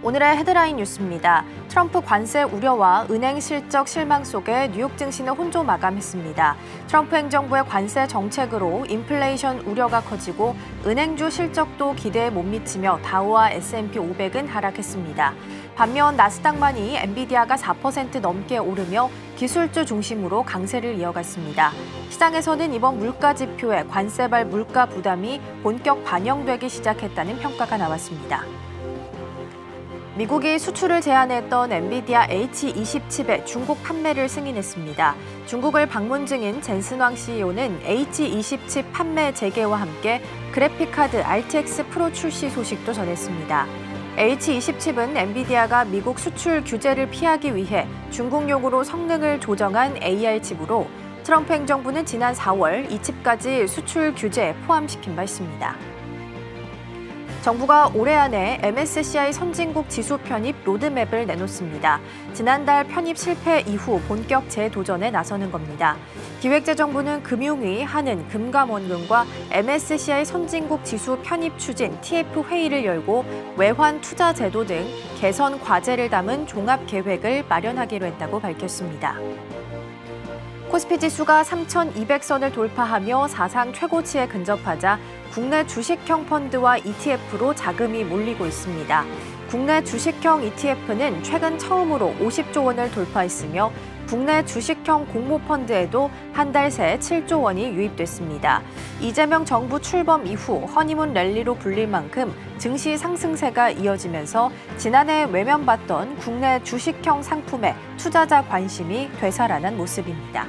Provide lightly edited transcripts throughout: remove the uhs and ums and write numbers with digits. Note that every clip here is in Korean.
오늘의 헤드라인 뉴스입니다. 트럼프 관세 우려와 은행 실적 실망 속에 뉴욕 증시는 혼조 마감했습니다. 트럼프 행정부의 관세 정책으로 인플레이션 우려가 커지고 은행주 실적도 기대에 못 미치며 다우와 S&P 500은 하락했습니다. 반면 나스닥만이 엔비디아가 4% 넘게 오르며 기술주 중심으로 강세를 이어갔습니다. 시장에서는 이번 물가 지표에 관세발 물가 부담이 본격 반영되기 시작했다는 평가가 나왔습니다. 미국이 수출을 제한했던 엔비디아 H20 칩의 중국 판매를 승인했습니다. 중국을 방문 중인 젠슨 왕 CEO는 H20 칩 판매 재개와 함께 그래픽카드 RTX 프로 출시 소식도 전했습니다. H20 칩은 엔비디아가 미국 수출 규제를 피하기 위해 중국용으로 성능을 조정한 AR 칩으로 트럼프 행정부는 지난 4월 이 칩까지 수출 규제에 포함시킨 바 있습니다. 정부가 올해 안에 MSCI 선진국 지수 편입 로드맵을 내놓습니다. 지난달 편입 실패 이후 본격 재도전에 나서는 겁니다. 기획재정부는 금융위, 한은, 금감원금과 MSCI 선진국 지수 편입 추진 TF 회의를 열고 외환 투자 제도 등 개선 과제를 담은 종합 계획을 마련하기로 했다고 밝혔습니다. 코스피 지수가 3,200선을 돌파하며 사상 최고치에 근접하자 국내 주식형 펀드와 ETF로 자금이 몰리고 있습니다. 국내 주식형 ETF는 최근 처음으로 50조 원을 돌파했으며 국내 주식형 공모펀드에도 한 달 새 7조 원이 유입됐습니다. 이재명 정부 출범 이후 허니문 랠리로 불릴 만큼 증시 상승세가 이어지면서 지난해 외면받던 국내 주식형 상품에 투자자 관심이 되살아난 모습입니다.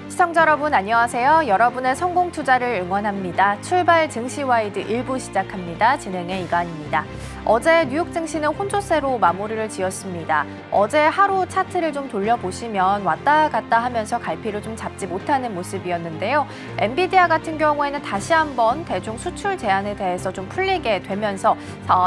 시청자 여러분 안녕하세요. 여러분의 성공 투자를 응원합니다. 출발 증시와이드 1부 시작합니다. 진행의 이가은입니다. 어제 뉴욕 증시는 혼조세로 마무리를 지었습니다. 어제 하루 차트를 좀 돌려보시면 왔다 갔다 하면서 갈피를 좀 잡지 못하는 모습이었는데요. 엔비디아 같은 경우에는 다시 한번 대중 수출 제한에 대해서 좀 풀리게 되면서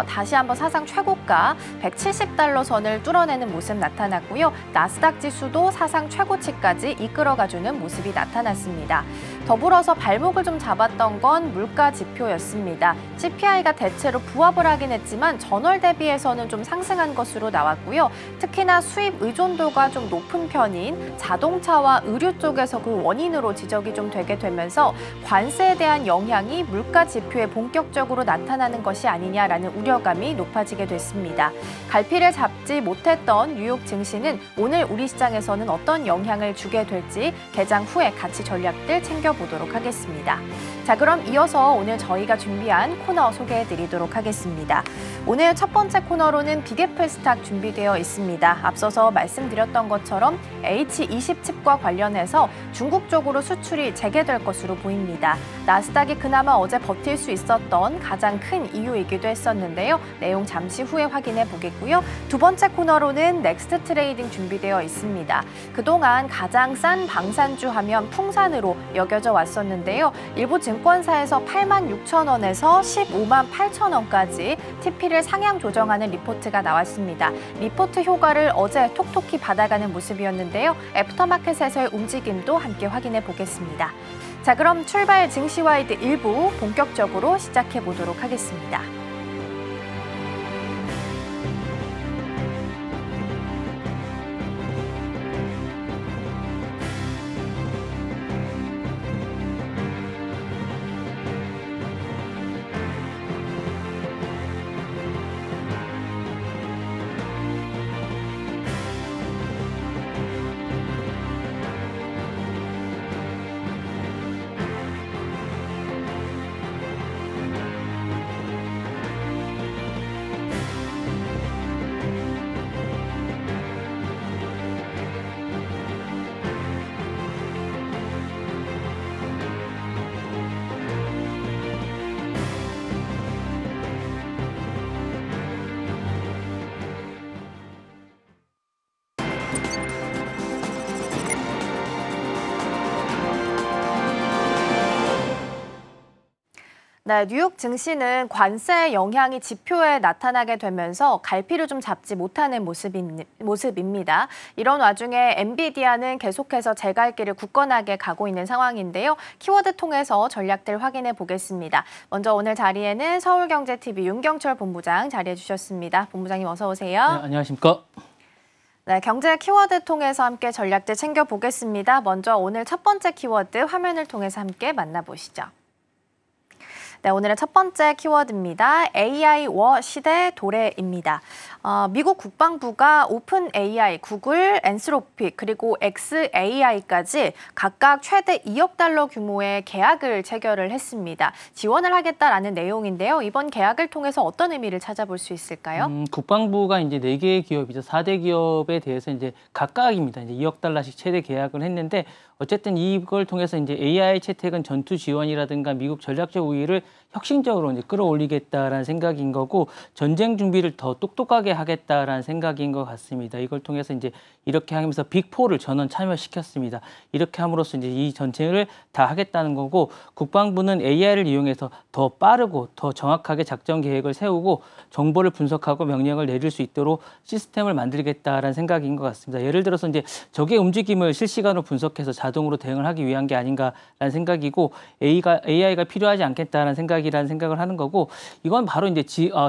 다시 한번 사상 최고가 170달러 선을 뚫어내는 모습 나타났고요. 나스닥 지수도 사상 최고치까지 이끌어가주는 모습이 나타났습니다. 더불어서 발목을 좀 잡았던 건 물가 지표였습니다. CPI가 대체로 부합을 하긴 했지만 전월 대비해서는 좀 상승한 것으로 나왔고요. 특히나 수입 의존도가 좀 높은 편인 자동차와 의류 쪽에서 그 원인으로 지적이 좀 되게 되면서 관세에 대한 영향이 물가 지표에 본격적으로 나타나는 것이 아니냐라는 우려감이 높아지게 됐습니다. 갈피를 잡지 못했던 뉴욕 증시는 오늘 우리 시장에서는 어떤 영향을 주게 될지 개장 후에 같이 전략들 챙겨보도록 하겠습니다. 자, 그럼 이어서 오늘 저희가 준비한 코너 소개해드리도록 하겠습니다. 오늘 첫 번째 코너로는 빅애플 스탁 준비되어 있습니다. 앞서서 말씀드렸던 것처럼 H20 칩과 관련해서 중국 쪽으로 수출이 재개될 것으로 보입니다. 나스닥이 그나마 어제 버틸 수 있었던 가장 큰 이유이기도 했었는데요. 내용 잠시 후에 확인해 보겠고요. 두 번째 코너로는 넥스트 트레이딩 준비되어 있습니다. 그동안 가장 싼 방산주 하면 풍산으로 여겨져 왔었는데요. 일부 증권사에서 86,000원에서 158,000원까지 TP를 상향 조정하는 리포트가 나왔습니다. 리포트 효과를 어제 톡톡히 받아가는 모습이었는데요. 애프터마켓에서의 움직임도 함께 확인해 보겠습니다. 자, 그럼 출발 증시와이드 1부 본격적으로 시작해 보도록 하겠습니다. 네, 뉴욕 증시는 관세 영향이 지표에 나타나게 되면서 갈피를 좀 잡지 못하는 모습입니다. 이런 와중에 엔비디아는 계속해서 제갈길을 굳건하게 가고 있는 상황인데요. 키워드 통해서 전략들 확인해 보겠습니다. 먼저 오늘 자리에는 서울경제TV 윤경철 본부장 자리해 주셨습니다. 본부장님 어서 오세요. 네, 안녕하십니까. 네, 경제 키워드 통해서 함께 전략들 챙겨보겠습니다. 먼저 오늘 첫 번째 키워드 화면을 통해서 함께 만나보시죠. 네, 오늘의 첫 번째 키워드입니다. AI 워 시대 도래입니다. 미국 국방부가 오픈 AI, 구글, 엔스로픽, 그리고 xAI까지 각각 최대 2억 달러 규모의 계약을 체결을 했습니다. 지원을 하겠다라는 내용인데요. 이번 계약을 통해서 어떤 의미를 찾아볼 수 있을까요? 국방부가 이제 4개의 기업이죠. 4대 기업에 대해서 이제 각각입니다. 이제 2억 달러씩 최대 계약을 했는데 어쨌든 이걸 통해서 이제 AI 채택은 전투 지원이라든가 미국 전략적 우위를 혁신적으로 이제 끌어올리겠다라는 생각인 거고 전쟁 준비를 더 똑똑하게 하겠다라는 생각인 것 같습니다. 이걸 통해서 이제 이렇게 하면서 빅4를 전원 참여시켰습니다. 이렇게 함으로써 이제 이 전쟁을 다 하겠다는 거고 국방부는 AI를 이용해서 더 빠르고 더 정확하게 작전 계획을 세우고 정보를 분석하고 명령을 내릴 수 있도록 시스템을 만들겠다라는 생각인 것 같습니다. 예를 들어서 이제 적의 움직임을 실시간으로 분석해서 자동으로 대응을 하기 위한 게 아닌가라는 생각이고 AI가 필요하지 않겠다라는 생각이라는 생각을 하는 거고 이건 바로 이제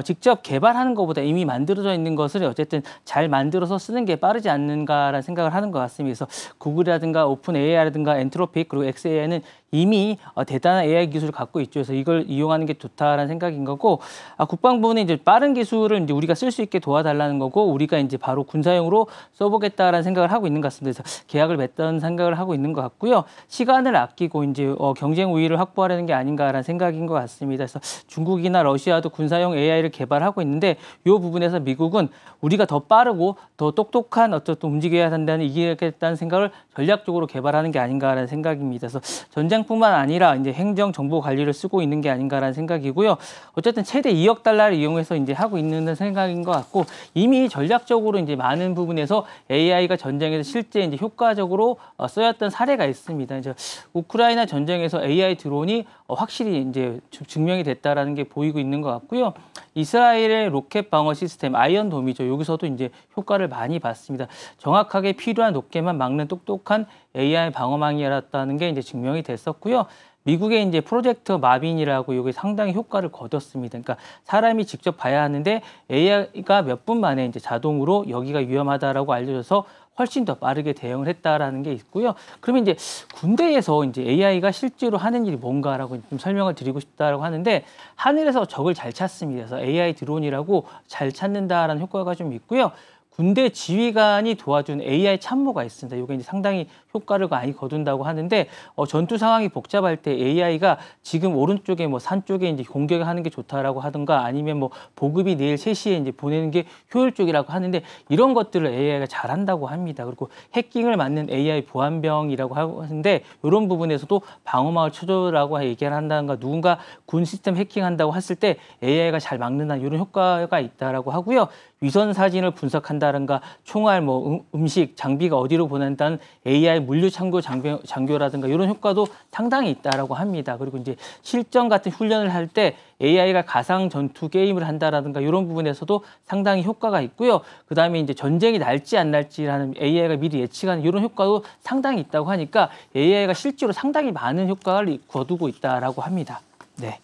직접 개발하는 것보다 이미 만들어져 있는 것을 어쨌든 잘 만들어서 쓰는 게 빠르지 않는가라는 생각을 하는 것 같습니다. 그래서 구글이라든가 오픈 AI라든가 엔트로픽 그리고 xAI는 이미 대단한 AI 기술을 갖고 있죠. 그래서 이걸 이용하는 게 좋다라는 생각인 거고 국방부는 이제 빠른 기술을 이제 우리가 쓸 수 있게 도와달라는 거고 우리가 이제 바로 군사용으로 써보겠다라는 생각을 하고 있는 것 같습니다. 그래서 계약을 맺던 생각을 하고 있는 것 같고요. 시간을 아끼고 이제 경쟁 우위를 확보하려는 게 아닌가라는 생각인 것 같습니다. 그래서 중국이나 러시아도 군사용 AI를 개발하고 있는데 이 부분에서 미국은 우리가 더 빠르고 더 똑똑한 어떤 움직여야 한다는 이기겠다는 생각을 전략적으로 개발하는 게 아닌가라는 생각입니다. 그래서 전쟁뿐만 아니라 이제 행정 정보 관리를 쓰고 있는 게 아닌가라는 생각이고요. 어쨌든 최대 2억 달러를 이용해서 이제 하고 있는 생각인 것 같고 이미 전략적으로 이제 많은 부분에서 AI가 전쟁에서 실제 이제 효과적으로 쓰였던 사례가 있습니다. 이제 우크라이나 전쟁에서 AI 드론이 확실히 이제 증명이 됐다라는 게 보이고 있는 것 같고요. 이스라엘의 로켓 방어 시스템 아이언돔이죠. 여기서도 이제 효과를 많이 봤습니다. 정확하게 필요한 로켓만 막는 똑똑한 AI 방어망이었다는 게 이제 증명이 됐었고요. 미국의 이제 프로젝트 마빈이라고 이게 상당히 효과를 거뒀습니다. 그러니까 사람이 직접 봐야 하는데 AI가 몇 분 만에 이제 자동으로 여기가 위험하다라고 알려줘서 훨씬 더 빠르게 대응을 했다라는 게 있고요. 그러면 이제 군대에서 이제 AI가 실제로 하는 일이 뭔가라고 좀 설명을 드리고 싶다라고 하는데 하늘에서 적을 잘 찾습니다. 그래서 AI 드론이라고 잘 찾는다라는 효과가 좀 있고요. 군대 지휘관이 도와준 AI 참모가 있습니다. 이게 이제 상당히 효과를 많이 거둔다고 하는데 전투 상황이 복잡할 때 AI가 지금 오른쪽에 뭐 산 쪽에 이제 공격하는 게 좋다라고 하든가 아니면 뭐 보급이 내일 3시에 이제 보내는 게 효율적이라고 하는데 이런 것들을 AI가 잘한다고 합니다. 그리고 해킹을 막는 AI 보안병이라고 하는데 이런 부분에서도 방어막을 쳐줘라고 얘기를 한다든가 누군가 군 시스템 해킹한다고 했을 때 AI가 잘 막는다는 이런 효과가 있다라고 하고요. 위성 사진을 분석한다든가 총알, 뭐 음식, 장비가 어디로 보낸다는 AI 물류 창고 장교라든가 이런 효과도 상당히 있다라고 합니다. 그리고 이제 실전 같은 훈련을 할 때 AI가 가상 전투 게임을 한다라든가 이런 부분에서도 상당히 효과가 있고요. 그다음에 이제 전쟁이 날지 안 날지라는 AI가 미리 예측하는 이런 효과도 상당히 있다고 하니까 AI가 실제로 상당히 많은 효과를 거두고 있다라고 합니다. 네.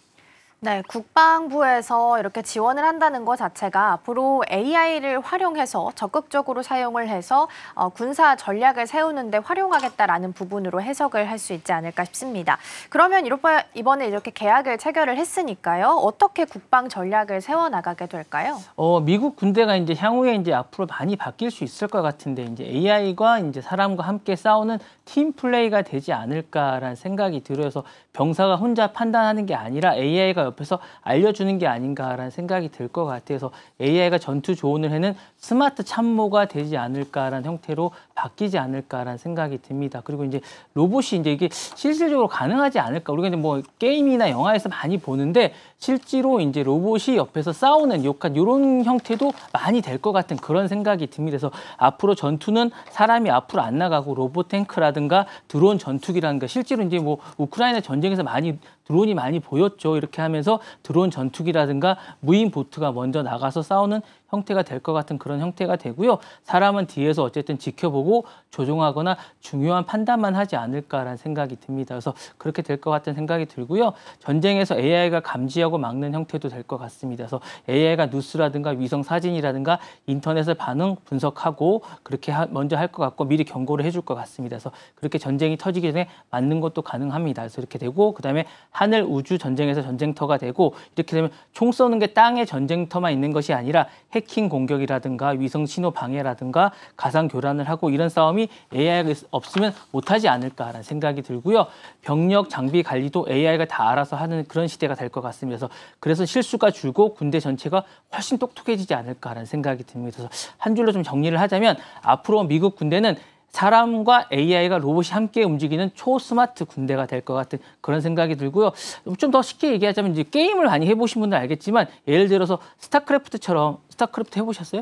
네, 국방부에서 이렇게 지원을 한다는 것 자체가 앞으로 AI를 활용해서 적극적으로 사용을 해서 군사 전략을 세우는 데 활용하겠다라는 부분으로 해석을 할 수 있지 않을까 싶습니다. 그러면 이번에 이렇게 계약을 체결을 했으니까요. 어떻게 국방 전략을 세워나가게 될까요? 미국 군대가 이제 향후에 이제 앞으로 많이 바뀔 수 있을 것 같은데 이제 AI가 이제 사람과 함께 싸우는 팀 플레이가 되지 않을까라는 생각이 들어서 병사가 혼자 판단하는 게 아니라 AI가 옆에서 알려주는 게 아닌가라는 생각이 들 것 같아서 AI가 전투 조언을 해는 스마트 참모가 되지 않을까라는 형태로 바뀌지 않을까라는 생각이 듭니다. 그리고 이제 로봇이 이제 이게 실질적으로 가능하지 않을까. 우리가 이제 뭐 게임이나 영화에서 많이 보는데 실제로 이제 로봇이 옆에서 싸우는 약간 이런 형태도 많이 될 것 같은 그런 생각이 듭니다. 그래서 앞으로 전투는 사람이 앞으로 안 나가고 로봇 탱크라든가 드론 전투기라든가 실제로 이제 뭐 우크라이나 전쟁에서 많이 드론이 많이 보였죠. 이렇게 하면서 드론 전투기라든가 무인 보트가 먼저 나가서 싸우는 형태가 될 것 같은 그런 형태가 되고요. 사람은 뒤에서 어쨌든 지켜보고 조종하거나 중요한 판단만 하지 않을까라는 생각이 듭니다. 그래서 그렇게 될 것 같은 생각이 들고요. 전쟁에서 AI가 감지하고 막는 형태도 될 것 같습니다. 그래서 AI가 뉴스라든가 위성 사진이라든가 인터넷을 반응 분석하고 그렇게 먼저 할 것 같고 미리 경고를 해줄 것 같습니다. 그래서 그렇게 전쟁이 터지기 전에 맞는 것도 가능합니다. 그래서 이렇게 되고 그다음에 하늘 우주 전쟁에서 전쟁터가 되고 이렇게 되면 총 쏘는 게 땅에 전쟁터만 있는 것이 아니라 해킹 공격이라든가 위성 신호 방해라든가 가상 교란을 하고 이런 싸움이 AI가 없으면 못하지 않을까라는 생각이 들고요. 병력 장비 관리도 AI가 다 알아서 하는 그런 시대가 될 것 같습니다. 그래서 실수가 줄고 군대 전체가 훨씬 똑똑해지지 않을까라는 생각이 듭니다. 그래서 한 줄로 좀 정리를 하자면 앞으로 미국 군대는 사람과 AI가 로봇이 함께 움직이는 초스마트 군대가 될 것 같은 그런 생각이 들고요. 좀 더 쉽게 얘기하자면 이제 게임을 많이 해보신 분들은 알겠지만 예를 들어서 스타크래프트처럼 스타크래프트 해보셨어요?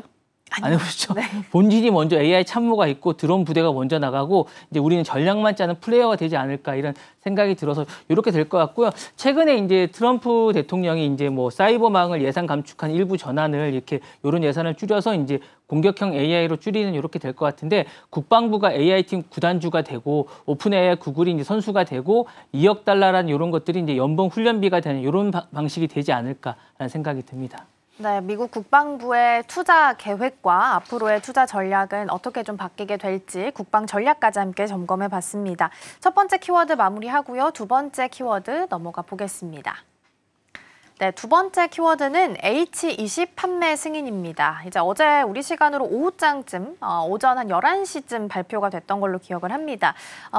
안 해보셨죠? 네. 본진이 먼저 AI 참모가 있고 드론 부대가 먼저 나가고 이제 우리는 전략만 짜는 플레이어가 되지 않을까 이런 생각이 들어서 이렇게 될 것 같고요. 최근에 이제 트럼프 대통령이 이제 뭐 사이버망을 예산 감축한 일부 전환을 이렇게 이런 예산을 줄여서 이제 공격형 AI로 줄이는 이렇게 될 것 같은데 국방부가 AI 팀 구단주가 되고 오픈 AI 구글이 이제 선수가 되고 2억 달러라는 이런 것들이 이제 연봉 훈련비가 되는 이런 방식이 되지 않을까라는 생각이 듭니다. 네, 미국 국방부의 투자 계획과 앞으로의 투자 전략은 어떻게 좀 바뀌게 될지 국방 전략까지 함께 점검해 봤습니다. 첫 번째 키워드 마무리하고요. 두 번째 키워드 넘어가 보겠습니다. 네, 두 번째 키워드는 H20 판매 승인입니다. 이제 어제 우리 시간으로 오후장쯤, 오전 한 11시쯤 발표가 됐던 걸로 기억을 합니다.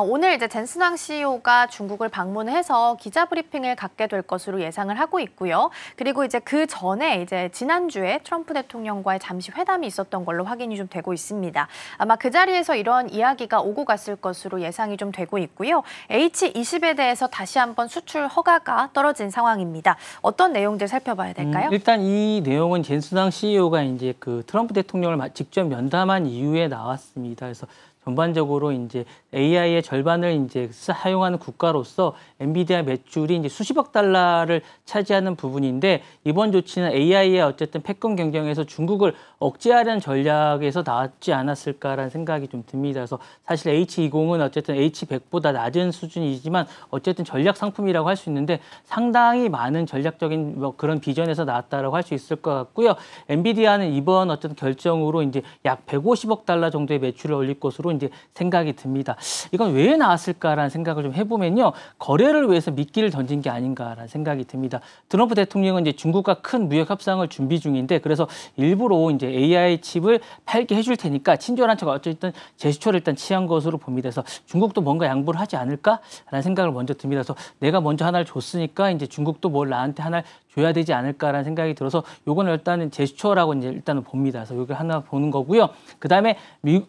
오늘 이제 젠슨왕 CEO가 중국을 방문해서 기자 브리핑을 갖게 될 것으로 예상을 하고 있고요. 그리고 이제 그 전에 이제 지난주에 트럼프 대통령과의 잠시 회담이 있었던 걸로 확인이 좀 되고 있습니다. 아마 그 자리에서 이런 이야기가 오고 갔을 것으로 예상이 좀 되고 있고요. H20에 대해서 다시 한번 수출 허가가 떨어진 상황입니다. 어떤 내용들 살펴봐야 될까요? 일단 이 내용은 젠슨왕 CEO가 이제 그 트럼프 대통령을 직접 면담한 이후에 나왔습니다. 그래서 전반적으로 이제 AI의 절반을 이제 사용하는 국가로서 엔비디아 매출이 이제 수십억 달러를 차지하는 부분인데 이번 조치는 AI의 어쨌든 패권 경쟁에서 중국을 억제하려는 전략에서 나왔지 않았을까라는 생각이 좀 듭니다. 그래서 사실 H20은 어쨌든 H100보다 낮은 수준이지만 어쨌든 전략 상품이라고 할 수 있는데 상당히 많은 전략적인 뭐 그런 비전에서 나왔다라고 할 수 있을 것 같고요. 엔비디아는 이번 어쨌든 결정으로 이제 약 150억 달러 정도의 매출을 올릴 것으로 이제 생각이 듭니다. 이건 왜 나왔을까라는 생각을 좀 해보면요. 거래를 위해서 미끼를 던진 게 아닌가라는 생각이 듭니다. 트럼프 대통령은 이제 중국과 큰 무역 협상을 준비 중인데 그래서 일부러 이제 AI 칩을 팔게 해줄 테니까 친절한 척 어쨌든 제스처를 일단 취한 것으로 봅니다. 그래서 중국도 뭔가 양보를 하지 않을까라는 생각을 먼저 듭니다. 그래서 내가 먼저 하나를 줬으니까 이제 중국도 뭘 나한테 하나를 줘야 되지 않을까라는 생각이 들어서 요거는 일단은 제스처라고 이제 일단은 봅니다. 그래서 요걸 하나 보는 거고요. 그다음에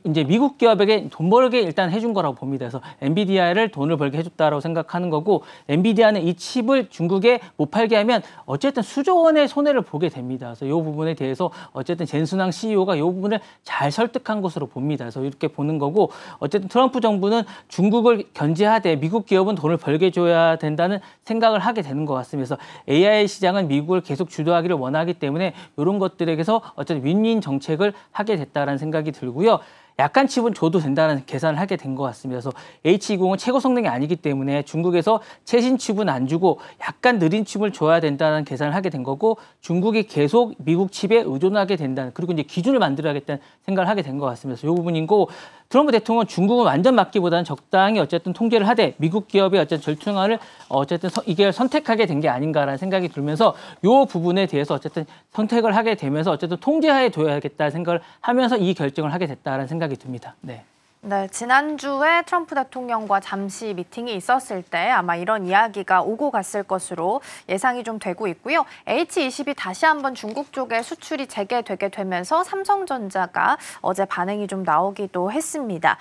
이제 미국 기업에게 돈 벌게 일단 해준 거라고 봅니다. 그래서 엔비디아를 돈을 벌게 해줬다라고 생각하는 거고 엔비디아는 이 칩을 중국에 못 팔게 하면 어쨌든 수조 원의 손해를 보게 됩니다. 그래서 이 부분에 대해서 어쨌든 젠슨왕 CEO가 이 부분을 잘 설득한 것으로 봅니다. 그래서 이렇게 보는 거고 어쨌든 트럼프 정부는 중국을 견제하되 미국 기업은 돈을 벌게 줘야 된다는 생각을 하게 되는 것 같습니다. 그래서 AI 시장은 미국을 계속 주도하기를 원하기 때문에 이런 것들에게서 어쨌든 윈윈 정책을 하게 됐다는 생각이 들고요. 약간 칩은 줘도 된다는 계산을 하게 된 것 같습니다. 그래서 H20은 최고 성능이 아니기 때문에 중국에서 최신 칩은 안 주고 약간 느린 칩을 줘야 된다는 계산을 하게 된 거고 중국이 계속 미국 칩에 의존하게 된다는 그리고 이제 기준을 만들어야겠다는 생각을 하게 된 것 같습니다. 그래서 이 부분이고 트럼프 대통령은 중국을 완전 막기보다는 적당히 어쨌든 통제를 하되 미국 기업의 어쨌든 절충안을 어쨌든 이게 선택하게 된 게 아닌가라는 생각이 들면서 이 부분에 대해서 어쨌든 선택을 하게 되면서 어쨌든 통제하에 둬야겠다는 생각을 하면서 이 결정을 하게 됐다는 생각이 듭니다. 네. 네, 지난주에 트럼프 대통령과 잠시 미팅이 있었을 때 아마 이런 이야기가 오고 갔을 것으로 예상이 좀 되고 있고요. H20이 다시 한번 중국 쪽에 수출이 재개되게 되면서 삼성전자가 어제 반응이 좀 나오기도 했습니다.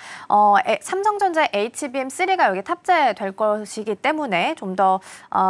삼성전자의 HBM3가 여기 탑재될 것이기 때문에 좀 더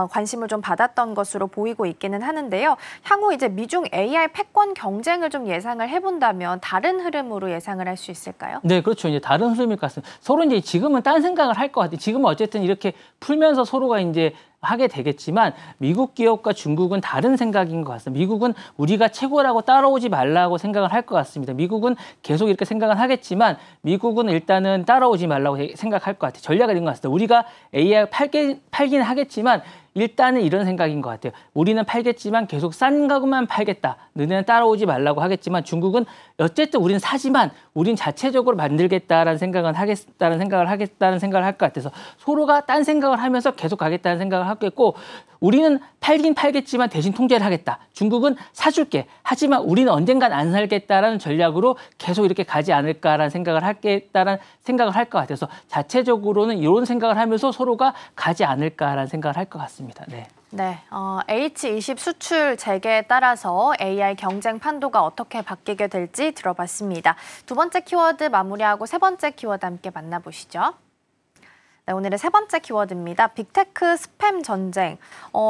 관심을 좀 받았던 것으로 보이고 있기는 하는데요. 향후 이제 미중 AI 패권 경쟁을 좀 예상을 해본다면 다른 흐름으로 예상을 할 수 있을까요? 네, 그렇죠. 이제 다른 흐름일 것 같습니다. 서로 이제 지금은 딴 생각을 할 것 같아요. 지금은 어쨌든 이렇게 풀면서 서로가 이제 하게 되겠지만 미국 기업과 중국은 다른 생각인 것 같습니다. 미국은 우리가 최고라고 따라오지 말라고 생각을 할 것 같습니다. 미국은 계속 이렇게 생각을 하겠지만 미국은 일단은 따라오지 말라고 생각할 것 같아요. 전략이 된 것 같습니다. 우리가 AI 팔긴 하겠지만 일단은 이런 생각인 것 같아요. 우리는 팔겠지만 계속 싼 가구만 팔겠다. 너네는 따라오지 말라고 하겠지만 중국은 어쨌든 우리는 사지만 우린 자체적으로 만들겠다라는 생각을 할 것 같아서 서로가 딴 생각을 하면서 계속 가겠다는 생각을 하겠고 우리는 팔긴 팔겠지만 대신 통제를 하겠다. 중국은 사줄게. 하지만 우리는 언젠간 안 살겠다라는 전략으로 계속 이렇게 가지 않을까라는 생각을 할 것 같아서 자체적으로는 이런 생각을 하면서 서로가 가지 않을까라는 생각을 할 것 같습니다. 네. 네, H20 수출 재개에 따라서 AI 경쟁 판도가 어떻게 바뀌게 될지 들어봤습니다. 두 번째 키워드 마무리하고 세 번째 키워드 함께 만나보시죠. 네, 오늘의 세 번째 키워드입니다. 빅테크 스팸 전쟁.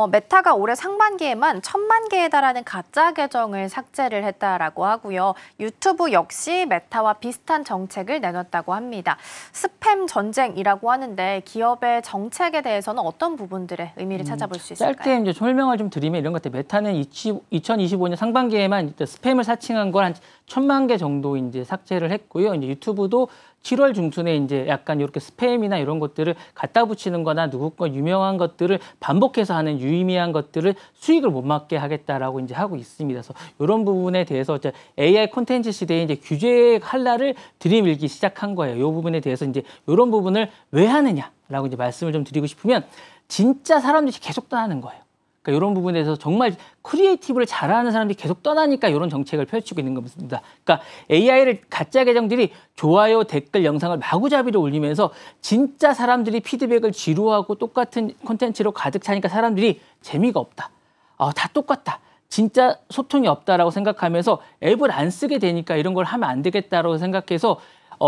메타가 올해 상반기에만 1,000만 개에 달하는 가짜 계정을 삭제를 했다라고 하고요. 유튜브 역시 메타와 비슷한 정책을 내놨다고 합니다. 스팸 전쟁이라고 하는데 기업의 정책에 대해서는 어떤 부분들의 의미를 찾아볼 수 있을까요? 짧게 이제 설명을 좀 드리면 이런 것 같아요. 메타는 2025년 상반기에만 스팸을 사칭한 걸 한 1,000만 개 정도 이제 삭제를 했고요. 이제 유튜브도 7월 중순에 이제 약간 이렇게 스팸이나 이런 것들을 갖다 붙이는 거나 누구 거 유명한 것들을 반복해서 하는 유의미한 것들을 수익을 못 맞게 하겠다라고 이제 하고 있습니다. 그래서 이런 부분에 대해서 이제 AI 콘텐츠 시대에 이제 규제 칼날을 들이밀기 시작한 거예요. 이 부분에 대해서 이제 이런 부분을 왜 하느냐라고 이제 말씀을 좀 드리고 싶으면 진짜 사람들이 계속 떠나는 거예요. 그러니까 이런 부분에 대해서 정말 크리에이티브를 잘하는 사람들이 계속 떠나니까 이런 정책을 펼치고 있는 겁니다. 그러니까 AI를 가짜 계정들이 좋아요, 댓글, 영상을 마구잡이로 올리면서 진짜 사람들이 피드백을 지루하고 똑같은 콘텐츠로 가득 차니까 사람들이 재미가 없다. 다 똑같다. 진짜 소통이 없다라고 생각하면서 앱을 안 쓰게 되니까 이런 걸 하면 안 되겠다라고 생각해서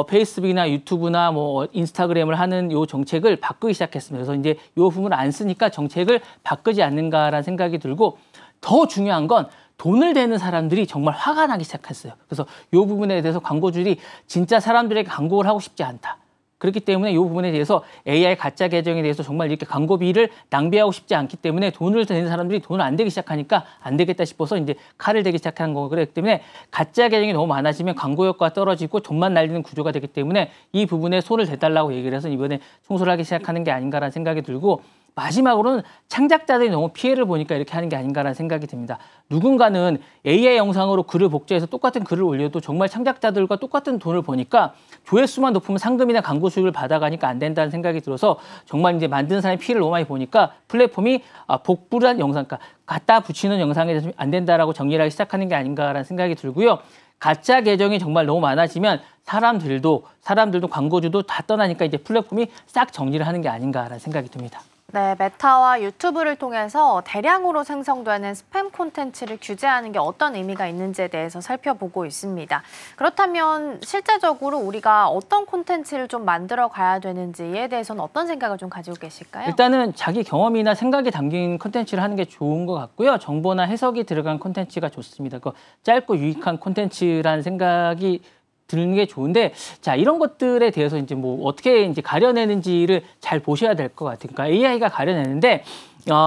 페이스북이나 유튜브나 뭐 인스타그램을 하는 요 정책을 바꾸기 시작했습니다. 그래서 이제 요 부분을 안 쓰니까 정책을 바꾸지 않는가라는 생각이 들고 더 중요한 건 돈을 대는 사람들이 정말 화가 나기 시작했어요. 그래서 요 부분에 대해서 광고주들이 진짜 사람들에게 광고를 하고 싶지 않다. 그렇기 때문에 이 부분에 대해서 AI 가짜 계정에 대해서 정말 이렇게 광고비를 낭비하고 싶지 않기 때문에 돈을 대는 사람들이 돈을 안 대기 시작하니까 안 되겠다 싶어서 이제 칼을 대기 시작한 거고 그렇기 때문에 가짜 계정이 너무 많아지면 광고 효과가 떨어지고 돈만 날리는 구조가 되기 때문에 이 부분에 손을 대달라고 얘기를 해서 이번에 청소를 하기 시작하는 게 아닌가라는 생각이 들고 마지막으로는 창작자들이 너무 피해를 보니까 이렇게 하는 게 아닌가라는 생각이 듭니다. 누군가는 AI 영상으로 글을 복제해서 똑같은 글을 올려도 정말 창작자들과 똑같은 돈을 버니까 조회수만 높으면 상금이나 광고 수익을 받아가니까 안 된다는 생각이 들어서 정말 이제 만드는 사람이 피해를 너무 많이 보니까 플랫폼이 복불한 영상, 그러니까 갖다 붙이는 영상에 대해서 안 된다라고 정리를 하기 시작하는 게 아닌가라는 생각이 들고요. 가짜 계정이 정말 너무 많아지면 사람들도 광고주도 다 떠나니까 이제 플랫폼이 싹 정리를 하는 게 아닌가라는 생각이 듭니다. 네, 메타와 유튜브를 통해서 대량으로 생성되는 스팸 콘텐츠를 규제하는 게 어떤 의미가 있는지에 대해서 살펴보고 있습니다. 그렇다면 실제적으로 우리가 어떤 콘텐츠를 좀 만들어 가야 되는지에 대해서는 어떤 생각을 좀 가지고 계실까요? 일단은 자기 경험이나 생각이 담긴 콘텐츠를 하는 게 좋은 것 같고요. 정보나 해석이 들어간 콘텐츠가 좋습니다. 그 짧고 유익한 콘텐츠라는 생각이 드는 게 좋은데, 자, 이런 것들에 대해서 이제 뭐 어떻게 이제 가려내는지를 잘 보셔야 될 것 같아요. 그러니까 AI가 가려내는데,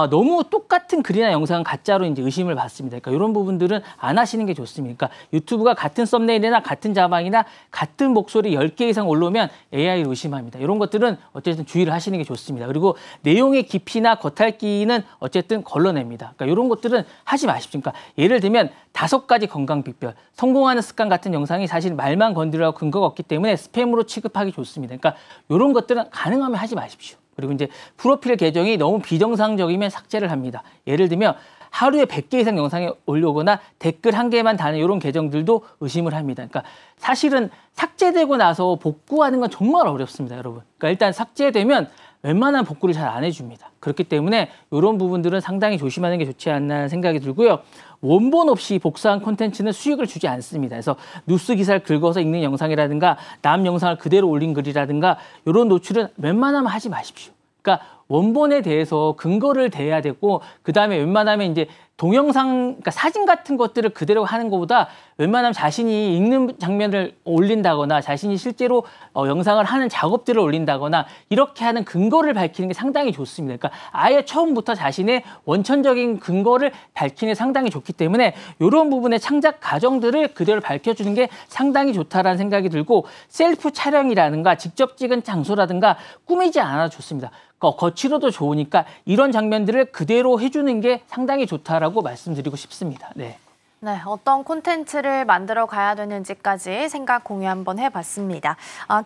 너무 똑같은 글이나 영상은 가짜로 이제 의심을 받습니다. 그러니까 이런 부분들은 안 하시는 게 좋습니다. 그러니까 유튜브가 같은 썸네일이나 같은 자막이나 같은 목소리 10개 이상 올라오면 AI를 의심합니다. 이런 것들은 어쨌든 주의를 하시는 게 좋습니다. 그리고 내용의 깊이나 겉핥기는 어쨌든 걸러냅니다. 그러니까 이런 것들은 하지 마십시오. 그러니까 예를 들면 5가지 건강 비결, 성공하는 습관 같은 영상이 사실 말만 건드리라고 근거가 없기 때문에 스팸으로 취급하기 좋습니다. 그러니까 이런 것들은 가능하면 하지 마십시오. 그리고 이제 프로필 계정이 너무 비정상적이면 삭제를 합니다. 예를 들면 하루에 100개 이상 영상에 올려오거나 댓글 1개만 다는 이런 계정들도 의심을 합니다. 그러니까 사실은 삭제되고 나서 복구하는 건 정말 어렵습니다, 여러분. 그러니까 일단 삭제되면 웬만한 복구를 잘 안 해줍니다. 그렇기 때문에 이런 부분들은 상당히 조심하는 게 좋지 않나 생각이 들고요. 원본 없이 복사한 콘텐츠는 수익을 주지 않습니다. 그래서 뉴스 기사를 긁어서 읽는 영상이라든가 남 영상을 그대로 올린 글이라든가 이런 노출은 웬만하면 하지 마십시오. 그러니까 원본에 대해서 근거를 대야 되고 그다음에 웬만하면 이제 동영상, 그러니까 사진 같은 것들을 그대로 하는 것보다 웬만하면 자신이 읽는 장면을 올린다거나 자신이 실제로 영상을 하는 작업들을 올린다거나 이렇게 하는 근거를 밝히는 게 상당히 좋습니다. 그러니까 아예 처음부터 자신의 원천적인 근거를 밝히는 게 상당히 좋기 때문에 이런 부분의 창작 과정들을 그대로 밝혀주는 게 상당히 좋다라는 생각이 들고 셀프 촬영이라든가 직접 찍은 장소라든가 꾸미지 않아도 좋습니다. 거치로도 좋으니까 이런 장면들을 그대로 해주는 게 상당히 좋다라고 말씀드리고 싶습니다. 네. 네, 어떤 콘텐츠를 만들어 가야 되는지까지 생각 공유 한번 해봤습니다.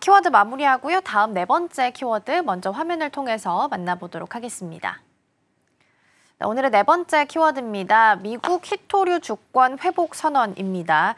키워드 마무리하고요. 다음 네 번째 키워드 먼저 화면을 통해서 만나보도록 하겠습니다. 네, 오늘의 네 번째 키워드입니다. 미국 히토류 주권 회복 선언입니다.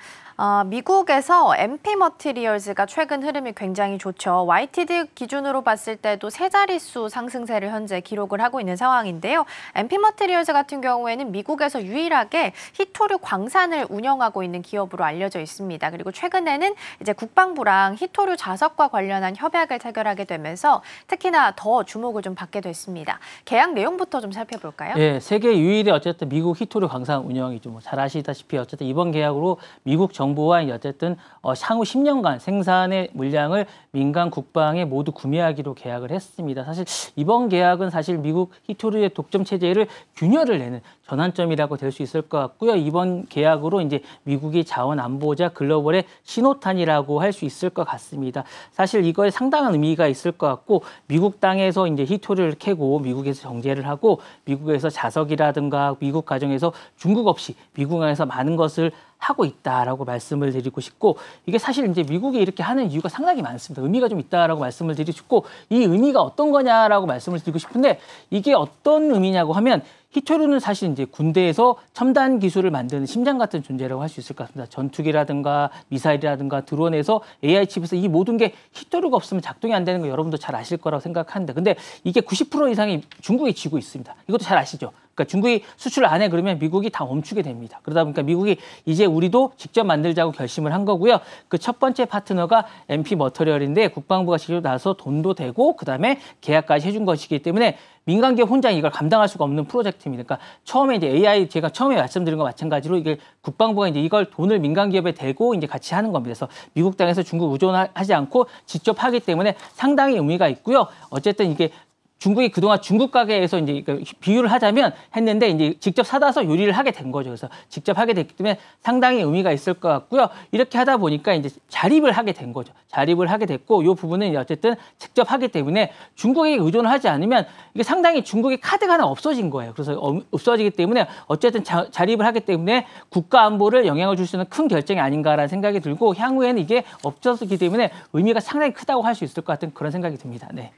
미국에서 MP 머티리얼즈가 최근 흐름이 굉장히 좋죠. YTD 기준으로 봤을 때도 세 자릿수 상승세를 현재 기록을 하고 있는 상황인데요. MP 머티리얼즈 같은 경우에는 미국에서 유일하게 히토류 광산을 운영하고 있는 기업으로 알려져 있습니다. 그리고 최근에는 이제 국방부랑 히토류 자석과 관련한 협약을 체결하게 되면서 특히나 더 주목을 좀 받게 됐습니다. 계약 내용부터 좀 살펴볼까요? 네, 세계 유일의 어쨌든 미국 히토류 광산 운영이죠. 뭐 잘 아시다시피 어쨌든 이번 계약으로 미국 정부와 어쨌든 향후 10년간 생산의 물량을 민간 국방에 모두 구매하기로 계약을 했습니다. 사실 이번 계약은 사실 미국 히토류의 독점 체제를 균열을 내는 전환점이라고 될 수 있을 것 같고요. 이번 계약으로 이제 미국이 자원 안보자 글로벌의 신호탄이라고 할 수 있을 것 같습니다. 사실 이거에 상당한 의미가 있을 것 같고 미국 땅에서 이제 히토류를 캐고 미국에서 정제를 하고 미국에서 자석이라든가 미국 가정에서 중국 없이 미국 안에서 많은 것을 하고 있다라고 말씀을 드리고 싶고 이게 사실 이제 미국이 이렇게 하는 이유가 상당히 많습니다. 의미가 좀 있다라고 말씀을 드리고 싶고 이 의미가 어떤 거냐라고 말씀을 드리고 싶은데 이게 어떤 의미냐고 하면 히토류는 사실 이제 군대에서 첨단 기술을 만드는 심장 같은 존재라고 할 수 있을 것 같습니다. 전투기라든가 미사일이라든가 드론에서 AI 칩에서 이 모든 게 히토류가 없으면 작동이 안 되는 거 여러분도 잘 아실 거라고 생각하는데 근데 이게 90% 이상이 중국이 쥐고 있습니다. 이것도 잘 아시죠? 그러니까 중국이 수출을 안 해 그러면 미국이 다 멈추게 됩니다. 그러다 보니까 미국이 이제 우리도 직접 만들자고 결심을 한 거고요. 그 첫 번째 파트너가 MP 머터리얼인데 국방부가 직접 나서 돈도 대고 그다음에 계약까지 해준 것이기 때문에 민간 기업 혼자 이걸 감당할 수가 없는 프로젝트입니다. 그러니까 처음에 이제 AI 제가 처음에 말씀드린 것 마찬가지로 이게 국방부가 이제 이걸 돈을 민간 기업에 대고 이제 같이 하는 겁니다. 그래서 미국 땅에서 중국 의존하지 않고 직접 하기 때문에 상당히 의미가 있고요. 어쨌든 이게 중국이 그동안 중국 가게에서 이제 비유를 하자면 했는데 이제 직접 사다서 요리를 하게 된 거죠. 그래서 직접 하게 됐기 때문에 상당히 의미가 있을 것 같고요. 이렇게 하다 보니까 이제 자립을 하게 된 거죠. 자립을 하게 됐고 이 부분은 이제 어쨌든 직접 하기 때문에 중국에게 의존을 하지 않으면 이게 상당히 중국의 카드가 하나 없어진 거예요. 그래서 없어지기 때문에 어쨌든 자립을 하기 때문에 국가 안보를 영향을 줄 수 있는 큰 결정이 아닌가라는 생각이 들고 향후에는 이게 없어지기 때문에 의미가 상당히 크다고 할 수 있을 것 같은 그런 생각이 듭니다. 네.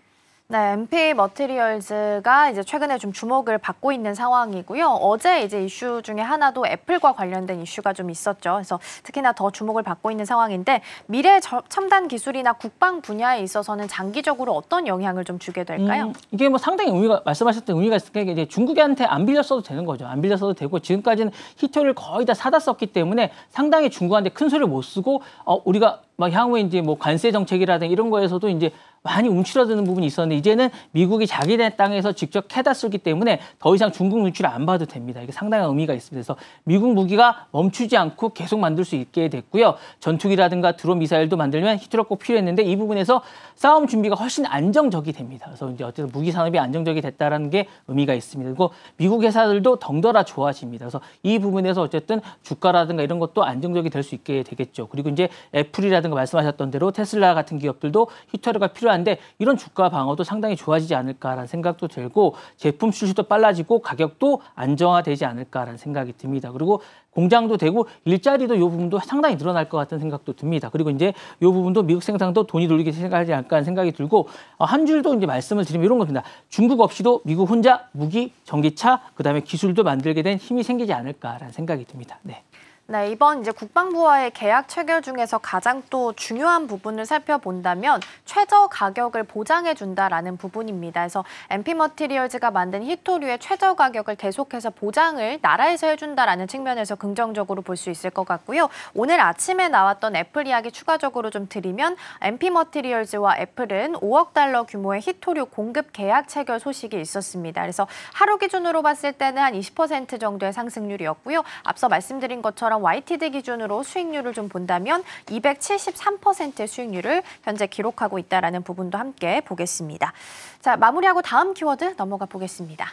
네, MP 머티리얼즈가 이제 최근에 좀 주목을 받고 있는 상황이고요. 어제 이제 이슈 중에 하나도 애플과 관련된 이슈가 좀 있었죠. 그래서 특히나 더 주목을 받고 있는 상황인데 미래 첨단 기술이나 국방 분야에 있어서는 장기적으로 어떤 영향을 좀 주게 될까요? 이게 뭐 상당히 의미가 말씀하셨던 의미가 있으니까 이제 중국한테 안 빌려 써도 되는 거죠. 안 빌려 써도 되고 지금까지는 히토를 거의 다 사다 썼기 때문에 상당히 중국한테 큰 소리를 못 쓰고 우리가 막 향후에 이제 뭐 관세 정책이라든가 이런 거에서도 이제 많이 움츠러드는 부분이 있었는데 이제는 미국이 자기네 땅에서 직접 캐다 쓰기 때문에 더 이상 중국 눈치를 안 봐도 됩니다. 이게 상당한 의미가 있습니다. 그래서 미국 무기가 멈추지 않고 계속 만들 수 있게 됐고요. 전투기라든가 드론 미사일도 만들면 히토류가 꼭 필요했는데 이 부분에서 싸움 준비가 훨씬 안정적이 됩니다. 그래서 이제 어쨌든 무기 산업이 안정적이 됐다라는 게 의미가 있습니다. 그리고 미국 회사들도 덩달아 좋아집니다. 그래서 이 부분에서 어쨌든 주가라든가 이런 것도 안정적이 될 수 있게 되겠죠. 그리고 이제 애플이라든가 말씀하셨던 대로 테슬라 같은 기업들도 히토류가 필요한데 이런 주가 방어도 상당히 좋아지지 않을까라는 생각도 들고 제품 출시도 빨라지고 가격도 안정화되지 않을까라는 생각이 듭니다. 그리고 공장도 되고 일자리도 이 부분도 상당히 늘어날 것 같은 생각도 듭니다. 그리고 이제 이 부분도 미국 생산도 돈이 돌리게 생각하지 않을까 하는 생각이 들고 한 줄도 이제 말씀을 드리면 이런 겁니다. 중국 없이도 미국 혼자 무기, 전기차, 그다음에 기술도 만들게 된 힘이 생기지 않을까라는 생각이 듭니다. 네. 네, 이번 이제 국방부와의 계약 체결 중에서 가장 또 중요한 부분을 살펴본다면 최저 가격을 보장해 준다라는 부분입니다. 그래서 MP머티리얼즈가 만든 히토류의 최저 가격을 계속해서 보장을 나라에서 해준다라는 측면에서 긍정적으로 볼 수 있을 것 같고요. 오늘 아침에 나왔던 애플 이야기 추가적으로 좀 드리면 MP머티리얼즈와 애플은 5억 달러 규모의 히토류 공급 계약 체결 소식이 있었습니다. 그래서 하루 기준으로 봤을 때는 한 20% 정도의 상승률이었고요. 앞서 말씀드린 것처럼 YTD 기준으로 수익률을 좀 본다면 273%의 수익률을 현재 기록하고 있다는 부분도 함께 보겠습니다. 자, 마무리하고 다음 키워드 넘어가 보겠습니다.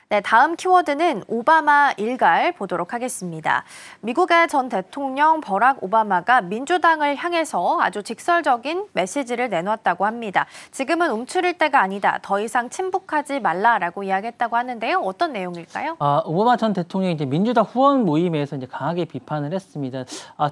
네, 다음 키워드는 오바마 일갈 보도록 하겠습니다. 미국의 전 대통령 버락 오바마가 민주당을 향해서 아주 직설적인 메시지를 내놓았다고 합니다. 지금은 움츠릴 때가 아니다. 더 이상 침묵하지 말라라고 이야기했다고 하는데요. 어떤 내용일까요? 오바마 전 대통령이 이제 민주당 후원 모임에서 이제 강하게 비판을 했습니다.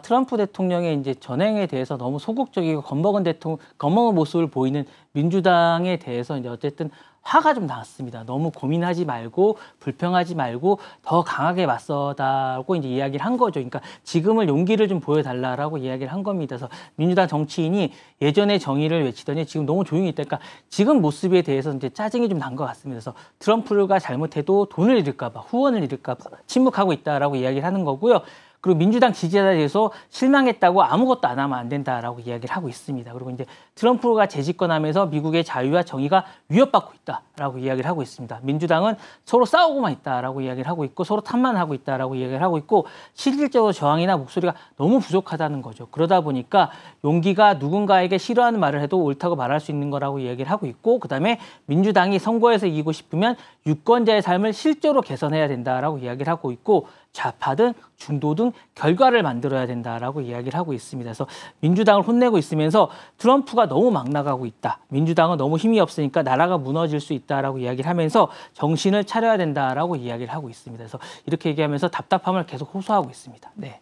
트럼프 대통령의 이제 전행에 대해서 너무 소극적이고 겁먹은 모습을 보이는 민주당에 대해서 이제 어쨌든 화가 좀 났습니다. 너무 고민하지 말고 불평하지 말고 더 강하게 맞서다고 이제 이야기를 한 거죠. 그러니까 지금을 용기를 좀 보여달라고 이야기를 한 겁니다. 그래서 민주당 정치인이 예전에 정의를 외치더니 지금 너무 조용히 있다. 그러니까 지금 모습에 대해서 이제 짜증이 좀 난 것 같습니다. 그래서 트럼프가 잘못해도 돈을 잃을까 봐, 후원을 잃을까 봐 침묵하고 있다라고 이야기를 하는 거고요. 그리고 민주당 지지자에 대해서 실망했다고 아무것도 안 하면 안 된다라고 이야기를 하고 있습니다. 그리고 이제 트럼프가 재집권하면서 미국의 자유와 정의가 위협받고 있다라고 이야기를 하고 있습니다. 민주당은 서로 싸우고만 있다라고 이야기를 하고 있고 서로 탓만 하고 있다라고 이야기를 하고 있고 실질적으로 저항이나 목소리가 너무 부족하다는 거죠. 그러다 보니까 용기가 누군가에게 싫어하는 말을 해도 옳다고 말할 수 있는 거라고 이야기를 하고 있고 그다음에 민주당이 선거에서 이기고 싶으면 유권자의 삶을 실제로 개선해야 된다라고 이야기를 하고 있고 좌파든 중도든 결과를 만들어야 된다라고 이야기를 하고 있습니다. 그래서 민주당을 혼내고 있으면서 트럼프가 너무 막 나가고 있다. 민주당은 너무 힘이 없으니까 나라가 무너질 수 있다라고 이야기를 하면서 정신을 차려야 된다라고 이야기를 하고 있습니다. 그래서 이렇게 얘기하면서 답답함을 계속 호소하고 있습니다. 네.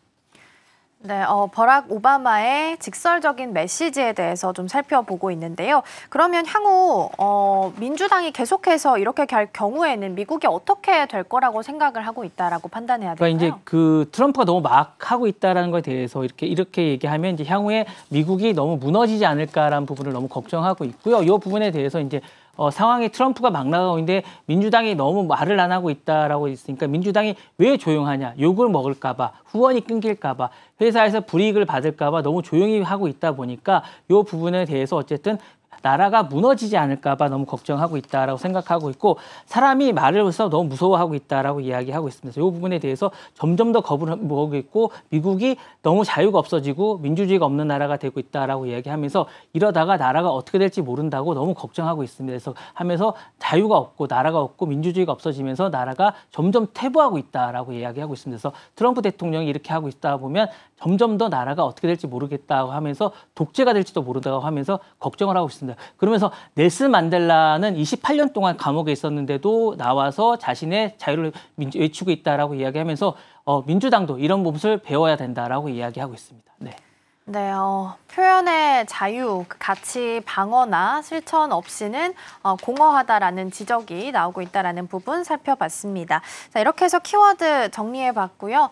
네, 버락 오바마의 직설적인 메시지에 대해서 좀 살펴보고 있는데요. 그러면 향후 민주당이 계속해서 이렇게 갈 경우에는 미국이 어떻게 될 거라고 생각을 하고 있다라고 판단해야 될까요? 그러니까 이제 그 트럼프가 너무 막 하고 있다라는 것에 대해서 이렇게 얘기하면 이제 향후에 미국이 너무 무너지지 않을까라는 부분을 너무 걱정하고 있고요. 이 부분에 대해서 이제 상황이 트럼프가 막 나가고 있는데 민주당이 너무 말을 안 하고 있다라고 있으니까 민주당이 왜 조용하냐, 욕을 먹을까 봐, 후원이 끊길까 봐, 회사에서 불이익을 받을까 봐 너무 조용히 하고 있다 보니까 이 부분에 대해서 어쨌든 나라가 무너지지 않을까 봐 너무 걱정하고 있다라고 생각하고 있고 사람이 말을 해서 너무 무서워하고 있다라고 이야기하고 있습니다. 이 부분에 대해서 점점 더 겁을 먹고 있고 미국이 너무 자유가 없어지고 민주주의가 없는 나라가 되고 있다라고 이야기하면서 이러다가 나라가 어떻게 될지 모른다고 너무 걱정하고 있습니다. 그래서 하면서 자유가 없고 나라가 없고 민주주의가 없어지면서 나라가 점점 퇴보하고 있다라고 이야기하고 있습니다. 그래서 트럼프 대통령이 이렇게 하고 있다 보면 점점 더 나라가 어떻게 될지 모르겠다고 하면서 독재가 될지도 모른다고 하면서 걱정을 하고 있습니다. 그러면서 넬슨 만델라는 28년 동안 감옥에 있었는데도 나와서 자신의 자유를 외치고 있다라고 이야기하면서 민주당도 이런 모습을 배워야 된다라고 이야기하고 있습니다. 네. 네, 표현의 자유, 그 가치 방어나 실천 없이는 공허하다라는 지적이 나오고 있다라는 부분 살펴봤습니다. 자, 이렇게 해서 키워드 정리해봤고요.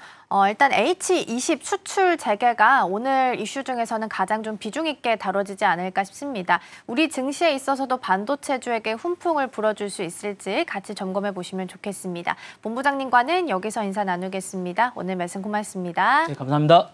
일단 H20 수출 재개가 오늘 이슈 중에서는 가장 좀 비중 있게 다뤄지지 않을까 싶습니다. 우리 증시에 있어서도 반도체주에게 훈풍을 불어줄 수 있을지 같이 점검해 보시면 좋겠습니다. 본부장님과는 여기서 인사 나누겠습니다. 오늘 말씀 고맙습니다. 네, 감사합니다.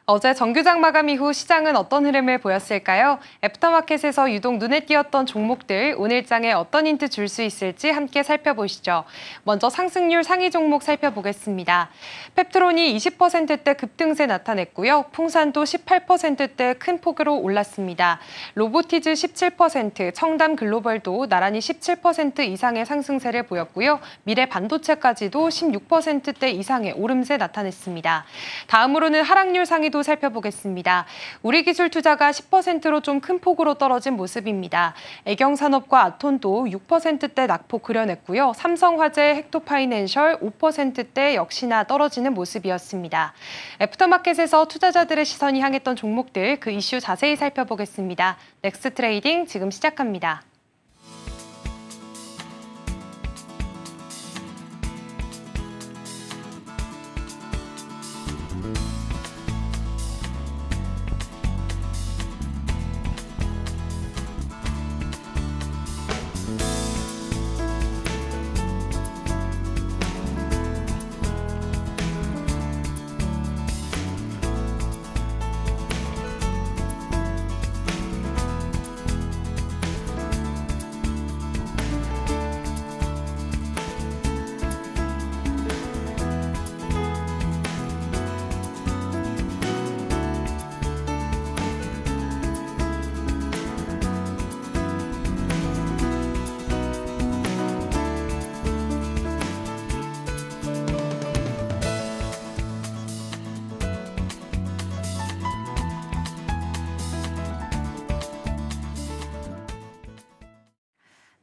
어제 정규장 마감 이후 시장은 어떤 흐름을 보였을까요? 애프터마켓에서 유독 눈에 띄었던 종목들, 오늘장에 어떤 힌트 줄 수 있을지 함께 살펴보시죠. 먼저 상승률 상위 종목 살펴보겠습니다. 펩트론이 20%대 급등세 나타냈고요. 풍산도 18%대 큰 폭으로 올랐습니다. 로보티즈 17%, 청담 글로벌도 나란히 17% 이상의 상승세를 보였고요. 미래 반도체까지도 16%대 이상의 오름세 나타냈습니다. 다음으로는 하락률 상위도 살펴보겠습니다. 우리기술투자가 10%로 좀 큰 폭으로 떨어진 모습입니다. 애경산업과 아톤도 6%대 낙폭 그려냈고요. 삼성화재, 헥토파이낸셜 5%대 역시나 떨어지는 모습이었습니다. 애프터마켓에서 투자자들의 시선이 향했던 종목들, 그 이슈 자세히 살펴보겠습니다. 넥스트 트레이딩 지금 시작합니다.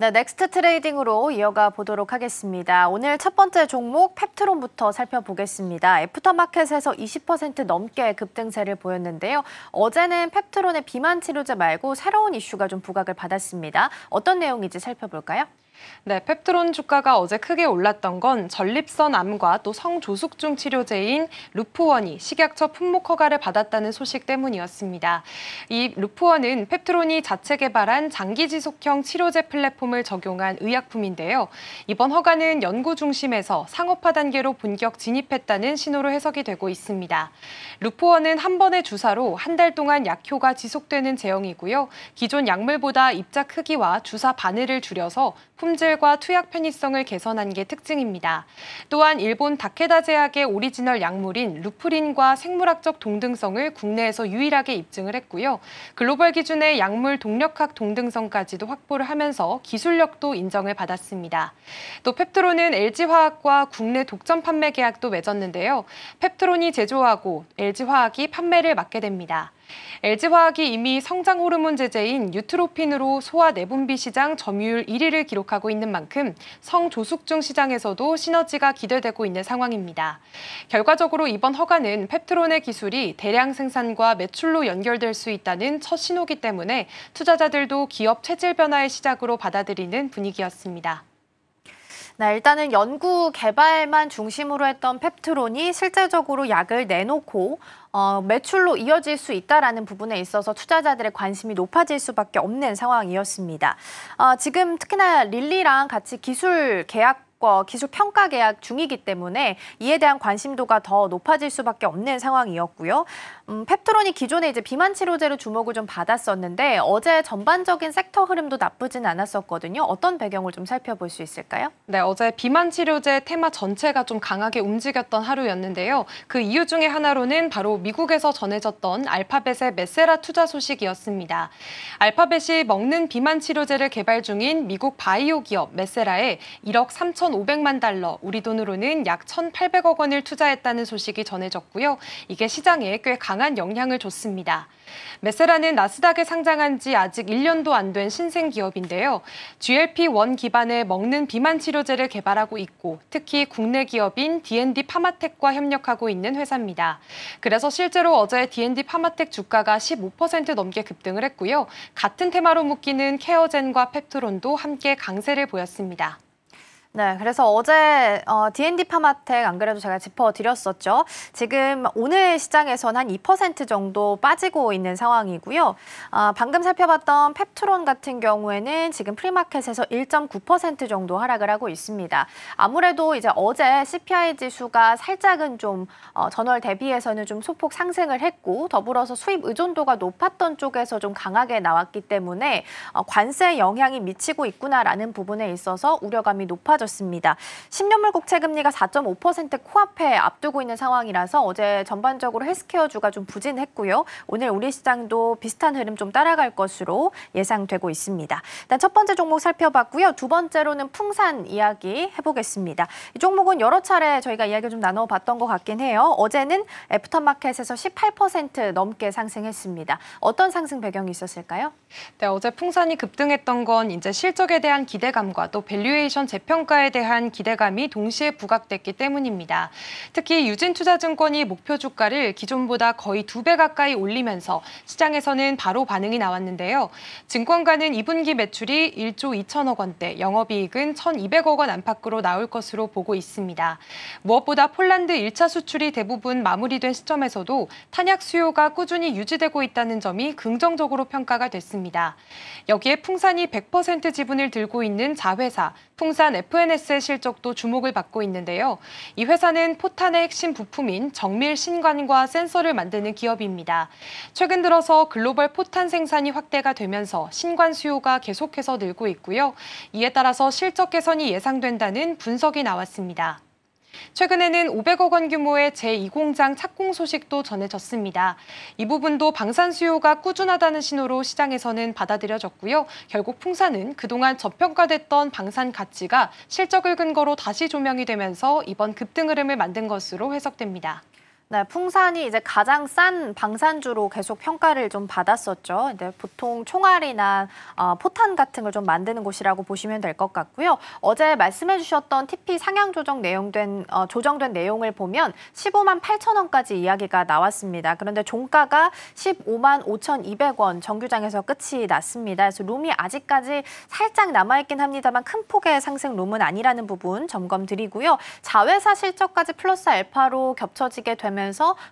네, 넥스트 트레이딩으로 이어가 보도록 하겠습니다. 오늘 첫 번째 종목 펩트론부터 살펴보겠습니다. 애프터마켓에서 20% 넘게 급등세를 보였는데요. 어제는 펩트론의 비만 치료제 말고 새로운 이슈가 좀 부각을 받았습니다. 어떤 내용인지 살펴볼까요? 네, 펩트론 주가가 어제 크게 올랐던 건 전립선 암과 또 성조숙증 치료제인 루프원이 식약처 품목 허가를 받았다는 소식 때문이었습니다. 이 루프원은 펩트론이 자체 개발한 장기지속형 치료제 플랫폼을 적용한 의약품인데요. 이번 허가는 연구 중심에서 상업화 단계로 본격 진입했다는 신호로 해석이 되고 있습니다. 루프원은 한 번의 주사로 한 달 동안 약효가 지속되는 제형이고요. 기존 약물보다 입자 크기와 주사 바늘을 줄여서 품질과 투약 편의성을 개선한 게 특징입니다. 또한 일본 다케다 제약의 오리지널 약물인 루프린과 생물학적 동등성을 국내에서 유일하게 입증을 했고요. 글로벌 기준의 약물 동력학 동등성까지도 확보를 하면서 기술력도 인정을 받았습니다. 또 펩트론은 LG화학과 국내 독점 판매 계약도 맺었는데요. 펩트론이 제조하고 LG화학이 판매를 맡게 됩니다. LG화학이 이미 성장 호르몬 제제인 유트로핀으로 소화 내분비 시장 점유율 1위를 기록하고 있는 만큼 성조숙증 시장에서도 시너지가 기대되고 있는 상황입니다. 결과적으로 이번 허가는 펩트론의 기술이 대량 생산과 매출로 연결될 수 있다는 첫 신호기 때문에 투자자들도 기업 체질 변화의 시작으로 받아들이는 분위기였습니다. 네, 일단은 연구 개발만 중심으로 했던 펩트론이 실제적으로 약을 내놓고 매출로 이어질 수 있다라는 부분에 있어서 투자자들의 관심이 높아질 수밖에 없는 상황이었습니다. 지금 특히나 릴리랑 같이 기술 평가 계약 중이기 때문에 이에 대한 관심도가 더 높아질 수밖에 없는 상황이었고요. 펩트론이 기존에 이제 비만 치료제로 주목을 좀 받았었는데 어제 전반적인 섹터 흐름도 나쁘진 않았었거든요. 어떤 배경을 좀 살펴볼 수 있을까요? 네, 어제 비만 치료제 테마 전체가 좀 강하게 움직였던 하루였는데요. 그 이유 중에 하나로는 바로 미국에서 전해졌던 알파벳의 메세라 투자 소식이었습니다. 알파벳이 먹는 비만 치료제를 개발 중인 미국 바이오 기업 메세라에 1억 3,500만 달러, 우리 돈으로는 약 1,800억 원을 투자했다는 소식이 전해졌고요. 이게 시장에 꽤 강한 영향을 줬습니다. 메세라는 나스닥에 상장한 지 아직 1년도 안 된 신생 기업인데요. GLP-1 기반의 먹는 비만 치료제를 개발하고 있고 특히 국내 기업인 D&D 파마텍과 협력하고 있는 회사입니다. 그래서 실제로 어제 D&D 파마텍 주가가 15% 넘게 급등을 했고요. 같은 테마로 묶이는 케어젠과 펩트론도 함께 강세를 보였습니다. 네, 그래서 어제 D&D 파마텍 안 그래도 제가 짚어드렸었죠. 지금 오늘 시장에서는 한 2% 정도 빠지고 있는 상황이고요. 방금 살펴봤던 펩트론 같은 경우에는 지금 프리마켓에서 1.9% 정도 하락을 하고 있습니다. 아무래도 이제 어제 CPI 지수가 살짝은 좀 전월 대비해서는 좀 소폭 상승을 했고 더불어서 수입 의존도가 높았던 쪽에서 좀 강하게 나왔기 때문에 관세 영향이 미치고 있구나라는 부분에 있어서 우려감이 높아졌습니다. 10년물 국채 금리가 4.5% 코앞에 앞두고 있는 상황이라서 어제 전반적으로 헬스케어주가 좀 부진했고요. 오늘 우리 시장도 비슷한 흐름 좀 따라갈 것으로 예상되고 있습니다. 일단 첫 번째 종목 살펴봤고요. 두 번째로는 풍산 이야기 해보겠습니다. 이 종목은 여러 차례 저희가 이야기 좀 나눠봤던 것 같긴 해요. 어제는 애프터마켓에서 18% 넘게 상승했습니다. 어떤 상승 배경이 있었을까요? 네, 어제 풍산이 급등했던 건 이제 실적에 대한 기대감과 또 밸류에이션 재평가에 대한 기대감이 동시에 부각됐기 때문입니다. 특히 유진투자증권이 목표 주가를 기존보다 거의 2배 가까이 올리면서 시장에서는 바로 반응이 나왔는데요. 증권가는 2분기 매출이 1조 2천억 원대, 영업이익은 1,200억 원 안팎으로 나올 것으로 보고 있습니다. 무엇보다 폴란드 1차 수출이 대부분 마무리된 시점에서도 탄약 수요가 꾸준히 유지되고 있다는 점이 긍정적으로 평가가 됐습니다. 여기에 풍산이 100% 지분을 들고 있는 자회사, 풍산 FNS의 실적도 주목을 받고 있는데요. 이 회사는 포탄의 핵심 부품인 정밀 신관과 센서를 만드는 기업입니다. 최근 들어서 글로벌 포탄 생산이 확대가 되면서 신관 수요가 계속해서 늘고 있고요. 이에 따라서 실적 개선이 예상된다는 분석이 나왔습니다. 최근에는 500억 원 규모의 제2공장 착공 소식도 전해졌습니다. 이 부분도 방산 수요가 꾸준하다는 신호로 시장에서는 받아들여졌고요. 결국 풍산은 그동안 저평가됐던 방산 가치가 실적을 근거로 다시 조명이 되면서 이번 급등 흐름을 만든 것으로 해석됩니다. 네, 풍산이 이제 가장 싼 방산주로 계속 평가를 좀 받았었죠. 근데 보통 총알이나 포탄 같은 걸 좀 만드는 곳이라고 보시면 될 것 같고요. 어제 말씀해주셨던 TP 상향 조정된 내용을 보면 15만 8천 원까지 이야기가 나왔습니다. 그런데 종가가 15만 5,200원 정규장에서 끝이 났습니다. 그래서 룸이 아직까지 살짝 남아있긴 합니다만 큰 폭의 상승 룸은 아니라는 부분 점검드리고요. 자회사 실적까지 플러스 알파로 겹쳐지게 되면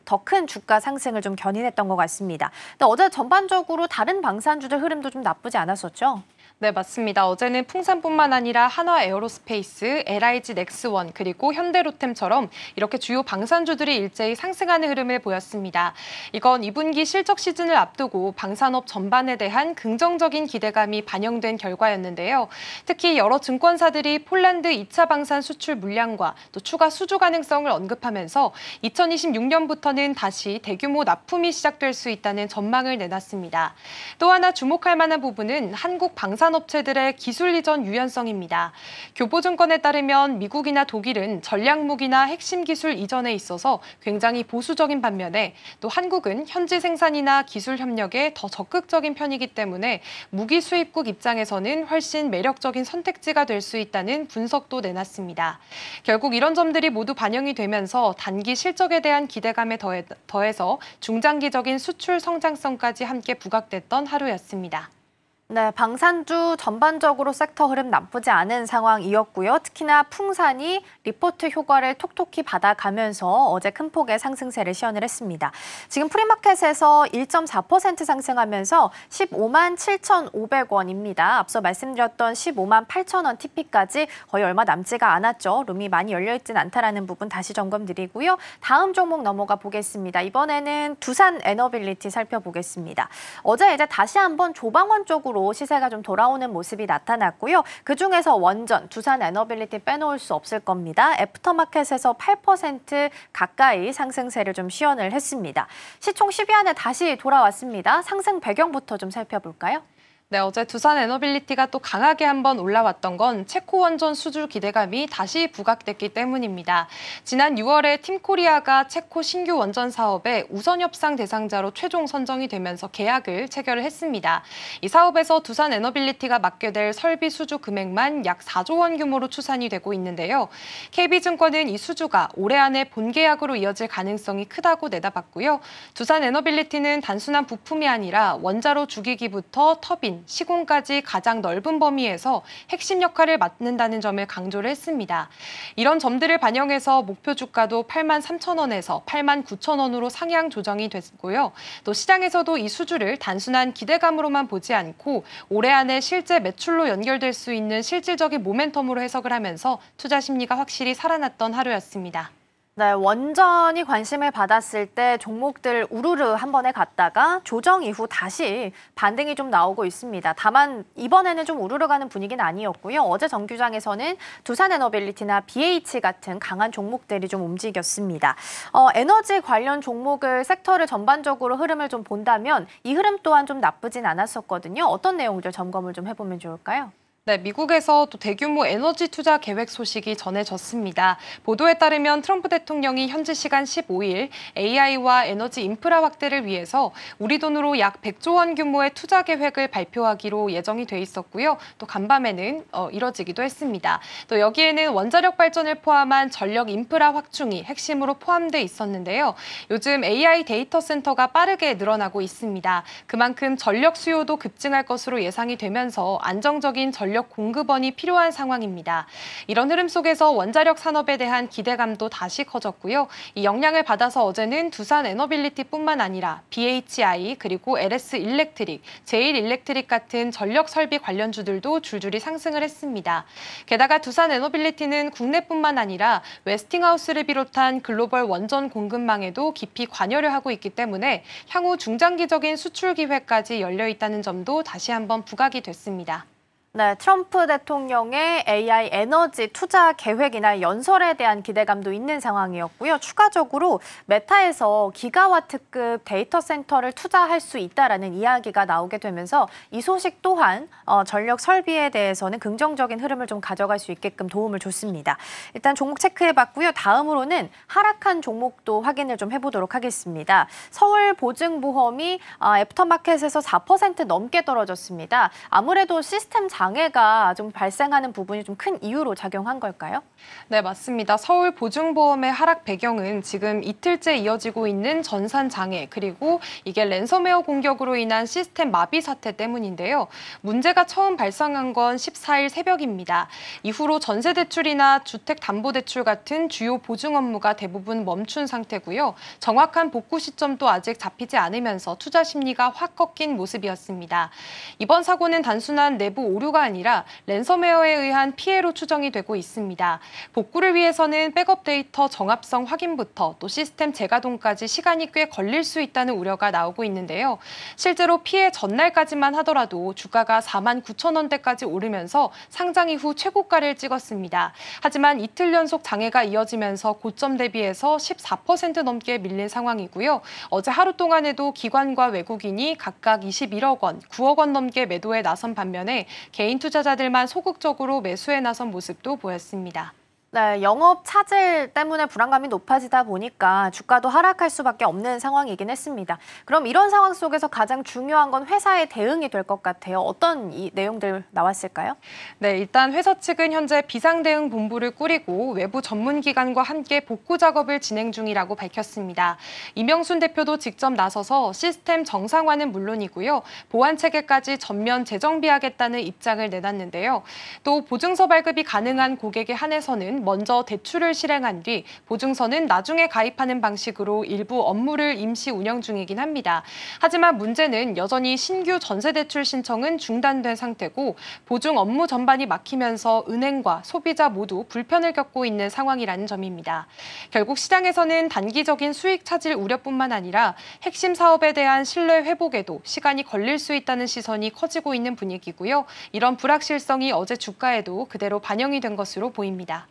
더 큰 주가 상승을 좀 견인했던 것 같습니다. 근데 어제 전반적으로 다른 방산주들 흐름도 좀 나쁘지 않았었죠? 네, 맞습니다. 어제는 풍산뿐만 아니라 한화 에어로스페이스, LIG 넥스원, 그리고 현대로템처럼 이렇게 주요 방산주들이 일제히 상승하는 흐름을 보였습니다. 이건 2분기 실적 시즌을 앞두고 방산업 전반에 대한 긍정적인 기대감이 반영된 결과였는데요. 특히 여러 증권사들이 폴란드 2차 방산 수출 물량과 또 추가 수주 가능성을 언급하면서 2026년부터는 다시 대규모 납품이 시작될 수 있다는 전망을 내놨습니다. 또 하나 주목할 만한 부분은 한국 방산업체들의 기술 이전 유연성입니다. 교보증권에 따르면 미국이나 독일은 전략무기나 핵심 기술 이전에 있어서 굉장히 보수적인 반면에 또 한국은 현지 생산이나 기술 협력에 더 적극적인 편이기 때문에 무기 수입국 입장에서는 훨씬 매력적인 선택지가 될 수 있다는 분석도 내놨습니다. 결국 이런 점들이 모두 반영이 되면서 단기 실적에 대한 기대감에 더해서 중장기적인 수출 성장성까지 함께 부각됐던 하루였습니다. 네, 방산주 전반적으로 섹터 흐름 나쁘지 않은 상황이었고요. 특히나 풍산이 리포트 효과를 톡톡히 받아가면서 어제 큰 폭의 상승세를 시연을 했습니다. 지금 프리마켓에서 1.4% 상승하면서 15만 7,500원입니다. 앞서 말씀드렸던 15만 8천 원 TP까지 거의 얼마 남지가 않았죠. 룸이 많이 열려있진 않다라는 부분 다시 점검드리고요. 다음 종목 넘어가 보겠습니다. 이번에는 두산 에너빌리티 살펴보겠습니다. 어제 이제 다시 한번 조방원 쪽으로 시세가 좀 돌아오는 모습이 나타났고요. 그중에서 원전, 두산 에너빌리티 빼놓을 수 없을 겁니다. 애프터마켓에서 8% 가까이 상승세를 좀 시연을 했습니다. 시총 10위 안에 다시 돌아왔습니다. 상승 배경부터 좀 살펴볼까요? 네, 어제 두산 에너빌리티가 또 강하게 한번 올라왔던 건 체코 원전 수주 기대감이 다시 부각됐기 때문입니다. 지난 6월에 팀코리아가 체코 신규 원전 사업의 우선 협상 대상자로 최종 선정이 되면서 계약을 체결을 했습니다. 이 사업에서 두산 에너빌리티가 맡게 될 설비 수주 금액만 약 4조 원 규모로 추산이 되고 있는데요. KB증권은 이 수주가 올해 안에 본계약으로 이어질 가능성이 크다고 내다봤고요. 두산 에너빌리티는 단순한 부품이 아니라 원자로 주기기부터 터빈, 부분인 시공까지 가장 넓은 범위에서 핵심 역할을 맡는다는 점을 강조를 했습니다. 이런 점들을 반영해서 목표 주가도 83,000원에서 89,000원으로 상향 조정이 됐고요. 또 시장에서도 이 수주를 단순한 기대감으로만 보지 않고 올해 안에 실제 매출로 연결될 수 있는 실질적인 모멘텀으로 해석을 하면서 투자 심리가 확실히 살아났던 하루였습니다. 네, 원전이 관심을 받았을 때 종목들 우르르 한 번에 갔다가 조정 이후 다시 반등이 좀 나오고 있습니다. 다만 이번에는 좀 우르르 가는 분위기는 아니었고요. 어제 정규장에서는 두산에너빌리티나 BH 같은 강한 종목들이 좀 움직였습니다. 에너지 관련 종목을 섹터를 전반적으로 흐름을 좀 본다면 이 흐름 또한 좀 나쁘진 않았었거든요. 어떤 내용들 점검을 좀 해보면 좋을까요? 네, 미국에서 또 대규모 에너지 투자 계획 소식이 전해졌습니다. 보도에 따르면 트럼프 대통령이 현지 시간 15일 AI와 에너지 인프라 확대를 위해서 우리 돈으로 약 100조 원 규모의 투자 계획을 발표하기로 예정이 돼 있었고요. 또 간밤에는 이뤄지기도 했습니다. 또 여기에는 원자력 발전을 포함한 전력 인프라 확충이 핵심으로 포함돼 있었는데요. 요즘 AI 데이터 센터가 빠르게 늘어나고 있습니다. 그만큼 전력 수요도 급증할 것으로 예상이 되면서 안정적인 전력 공급원이 필요한 상황입니다. 이런 흐름 속에서 원자력 산업에 대한 기대감도 다시 커졌고요. 이 영향을 받아서 어제는 두산에너빌리티뿐만 아니라 BHI 그리고 LS 일렉트릭, 제일 일렉트릭 같은 전력 설비 관련주들도 줄줄이 상승을 했습니다. 게다가 두산에너빌리티는 국내뿐만 아니라 웨스팅하우스를 비롯한 글로벌 원전 공급망에도 깊이 관여를 하고 있기 때문에 향후 중장기적인 수출 기회까지 열려 있다는 점도 다시 한번 부각이 됐습니다. 네, 트럼프 대통령의 AI 에너지 투자 계획이나 연설에 대한 기대감도 있는 상황이었고요. 추가적으로 메타에서 기가와트급 데이터 센터를 투자할 수 있다라는 이야기가 나오게 되면서 이 소식 또한 전력 설비에 대해서는 긍정적인 흐름을 좀 가져갈 수 있게끔 도움을 줬습니다. 일단 종목 체크해봤고요. 다음으로는 하락한 종목도 확인을 좀 해보도록 하겠습니다. 서울보증보험이 애프터마켓에서 4% 넘게 떨어졌습니다. 아무래도 시스템 장애가 좀 발생하는 부분이 좀 큰 이유로 작용한 걸까요? 네, 맞습니다. 서울보증보험의 하락 배경은 지금 이틀째 이어지고 있는 전산 장애 그리고 이게 랜섬웨어 공격으로 인한 시스템 마비 사태 때문인데요. 문제가 처음 발생한 건 14일 새벽입니다. 이후로 전세대출이나 주택담보대출 같은 주요 보증 업무가 대부분 멈춘 상태고요. 정확한 복구 시점도 아직 잡히지 않으면서 투자 심리가 확 꺾인 모습이었습니다. 이번 사고는 단순한 내부 오류가 아니라 랜섬웨어에 의한 피해로 추정이 되고 있습니다. 복구를 위해서는 백업 데이터 정합성 확인부터 또 시스템 재가동까지 시간이 꽤 걸릴 수 있다는 우려가 나오고 있는데요. 실제로 피해 전날까지만 하더라도 주가가 49,000원대까지 오르면서 상장 이후 최고가를 찍었습니다. 하지만 이틀 연속 장애가 이어지면서 고점 대비해서 14% 넘게 밀린 상황이고요. 어제 하루 동안에도 기관과 외국인이 각각 21억 원, 9억 원 넘게 매도에 나선 반면에 개인 투자자들만 소극적으로 매수에 나선 모습도 보였습니다. 네, 영업 차질 때문에 불안감이 높아지다 보니까 주가도 하락할 수밖에 없는 상황이긴 했습니다. 그럼 이런 상황 속에서 가장 중요한 건 회사의 대응이 될 것 같아요. 어떤 내용들 나왔을까요? 네, 일단 회사 측은 현재 비상대응본부를 꾸리고 외부 전문기관과 함께 복구 작업을 진행 중이라고 밝혔습니다. 이명순 대표도 직접 나서서 시스템 정상화는 물론이고요. 보안 체계까지 전면 재정비하겠다는 입장을 내놨는데요. 또 보증서 발급이 가능한 고객에 한해서는 먼저 대출을 실행한 뒤 보증서는 나중에 가입하는 방식으로 일부 업무를 임시 운영 중이긴 합니다. 하지만 문제는 여전히 신규 전세대출 신청은 중단된 상태고 보증 업무 전반이 막히면서 은행과 소비자 모두 불편을 겪고 있는 상황이라는 점입니다. 결국 시장에서는 단기적인 수익 차질 우려뿐만 아니라 핵심 사업에 대한 신뢰 회복에도 시간이 걸릴 수 있다는 시선이 커지고 있는 분위기고요. 이런 불확실성이 어제 주가에도 그대로 반영이 된 것으로 보입니다.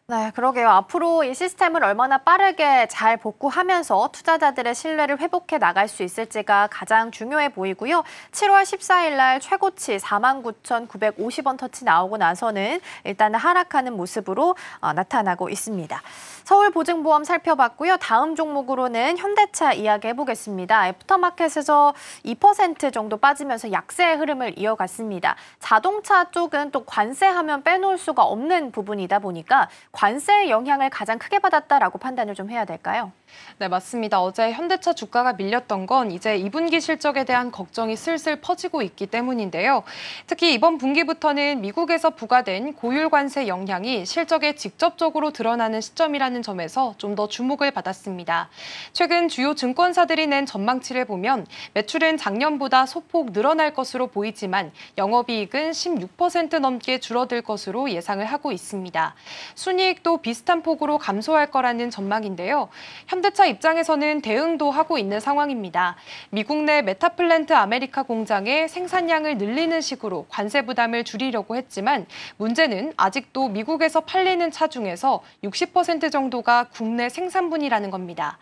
네, 그러게요. 앞으로 이 시스템을 얼마나 빠르게 잘 복구하면서 투자자들의 신뢰를 회복해 나갈 수 있을지가 가장 중요해 보이고요. 7월 14일 날 최고치 49,950원 터치 나오고 나서는 일단은 하락하는 모습으로 나타나고 있습니다. 서울보증보험 살펴봤고요. 다음 종목으로는 현대차 이야기 해보겠습니다. 애프터마켓에서 2% 정도 빠지면서 약세의 흐름을 이어갔습니다. 자동차 쪽은 또 관세하면 빼놓을 수가 없는 부분이다 보니까 관세의 영향을 가장 크게 받았다라고 판단을 좀 해야 될까요? 네, 맞습니다. 어제 현대차 주가가 밀렸던 건 이제 2분기 실적에 대한 걱정이 슬슬 퍼지고 있기 때문인데요. 특히 이번 분기부터는 미국에서 부과된 고율 관세 영향이 실적에 직접적으로 드러나는 시점이라는 점에서 좀 더 주목을 받았습니다. 최근 주요 증권사들이 낸 전망치를 보면 매출은 작년보다 소폭 늘어날 것으로 보이지만 영업이익은 16% 넘게 줄어들 것으로 예상을 하고 있습니다. 순이익도 비슷한 폭으로 감소할 거라는 전망인데요. 현대차 입장에서는 대응도 하고 있는 상황입니다. 미국 내 메타플랜트 아메리카 공장의 생산량을 늘리는 식으로 관세 부담을 줄이려고 했지만 문제는 아직도 미국에서 팔리는 차 중에서 60% 정도가 국내 생산분이라는 겁니다.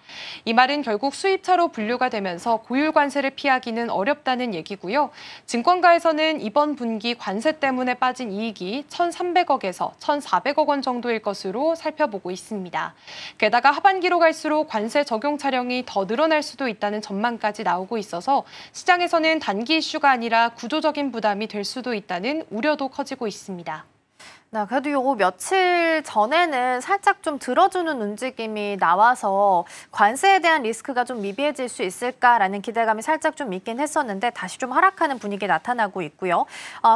이 말은 결국 수입차로 분류가 되면서 고율 관세를 피하기는 어렵다는 얘기고요. 증권가에서는 이번 분기 관세 때문에 빠진 이익이 1,300억에서 1,400억 원 정도일 것으로 살펴보고 있습니다. 게다가 하반기로 갈수록 관세 적용 차량이 더 늘어날 수도 있다는 전망까지 나오고 있어서 시장에서는 단기 이슈가 아니라 구조적인 부담이 될 수도 있다는 우려도 커지고 있습니다. 네, 그래도 요 며칠 전에는 살짝 좀 들어주는 움직임이 나와서 관세에 대한 리스크가 좀 미비해질 수 있을까라는 기대감이 살짝 좀 있긴 했었는데 다시 좀 하락하는 분위기 나타나고 있고요.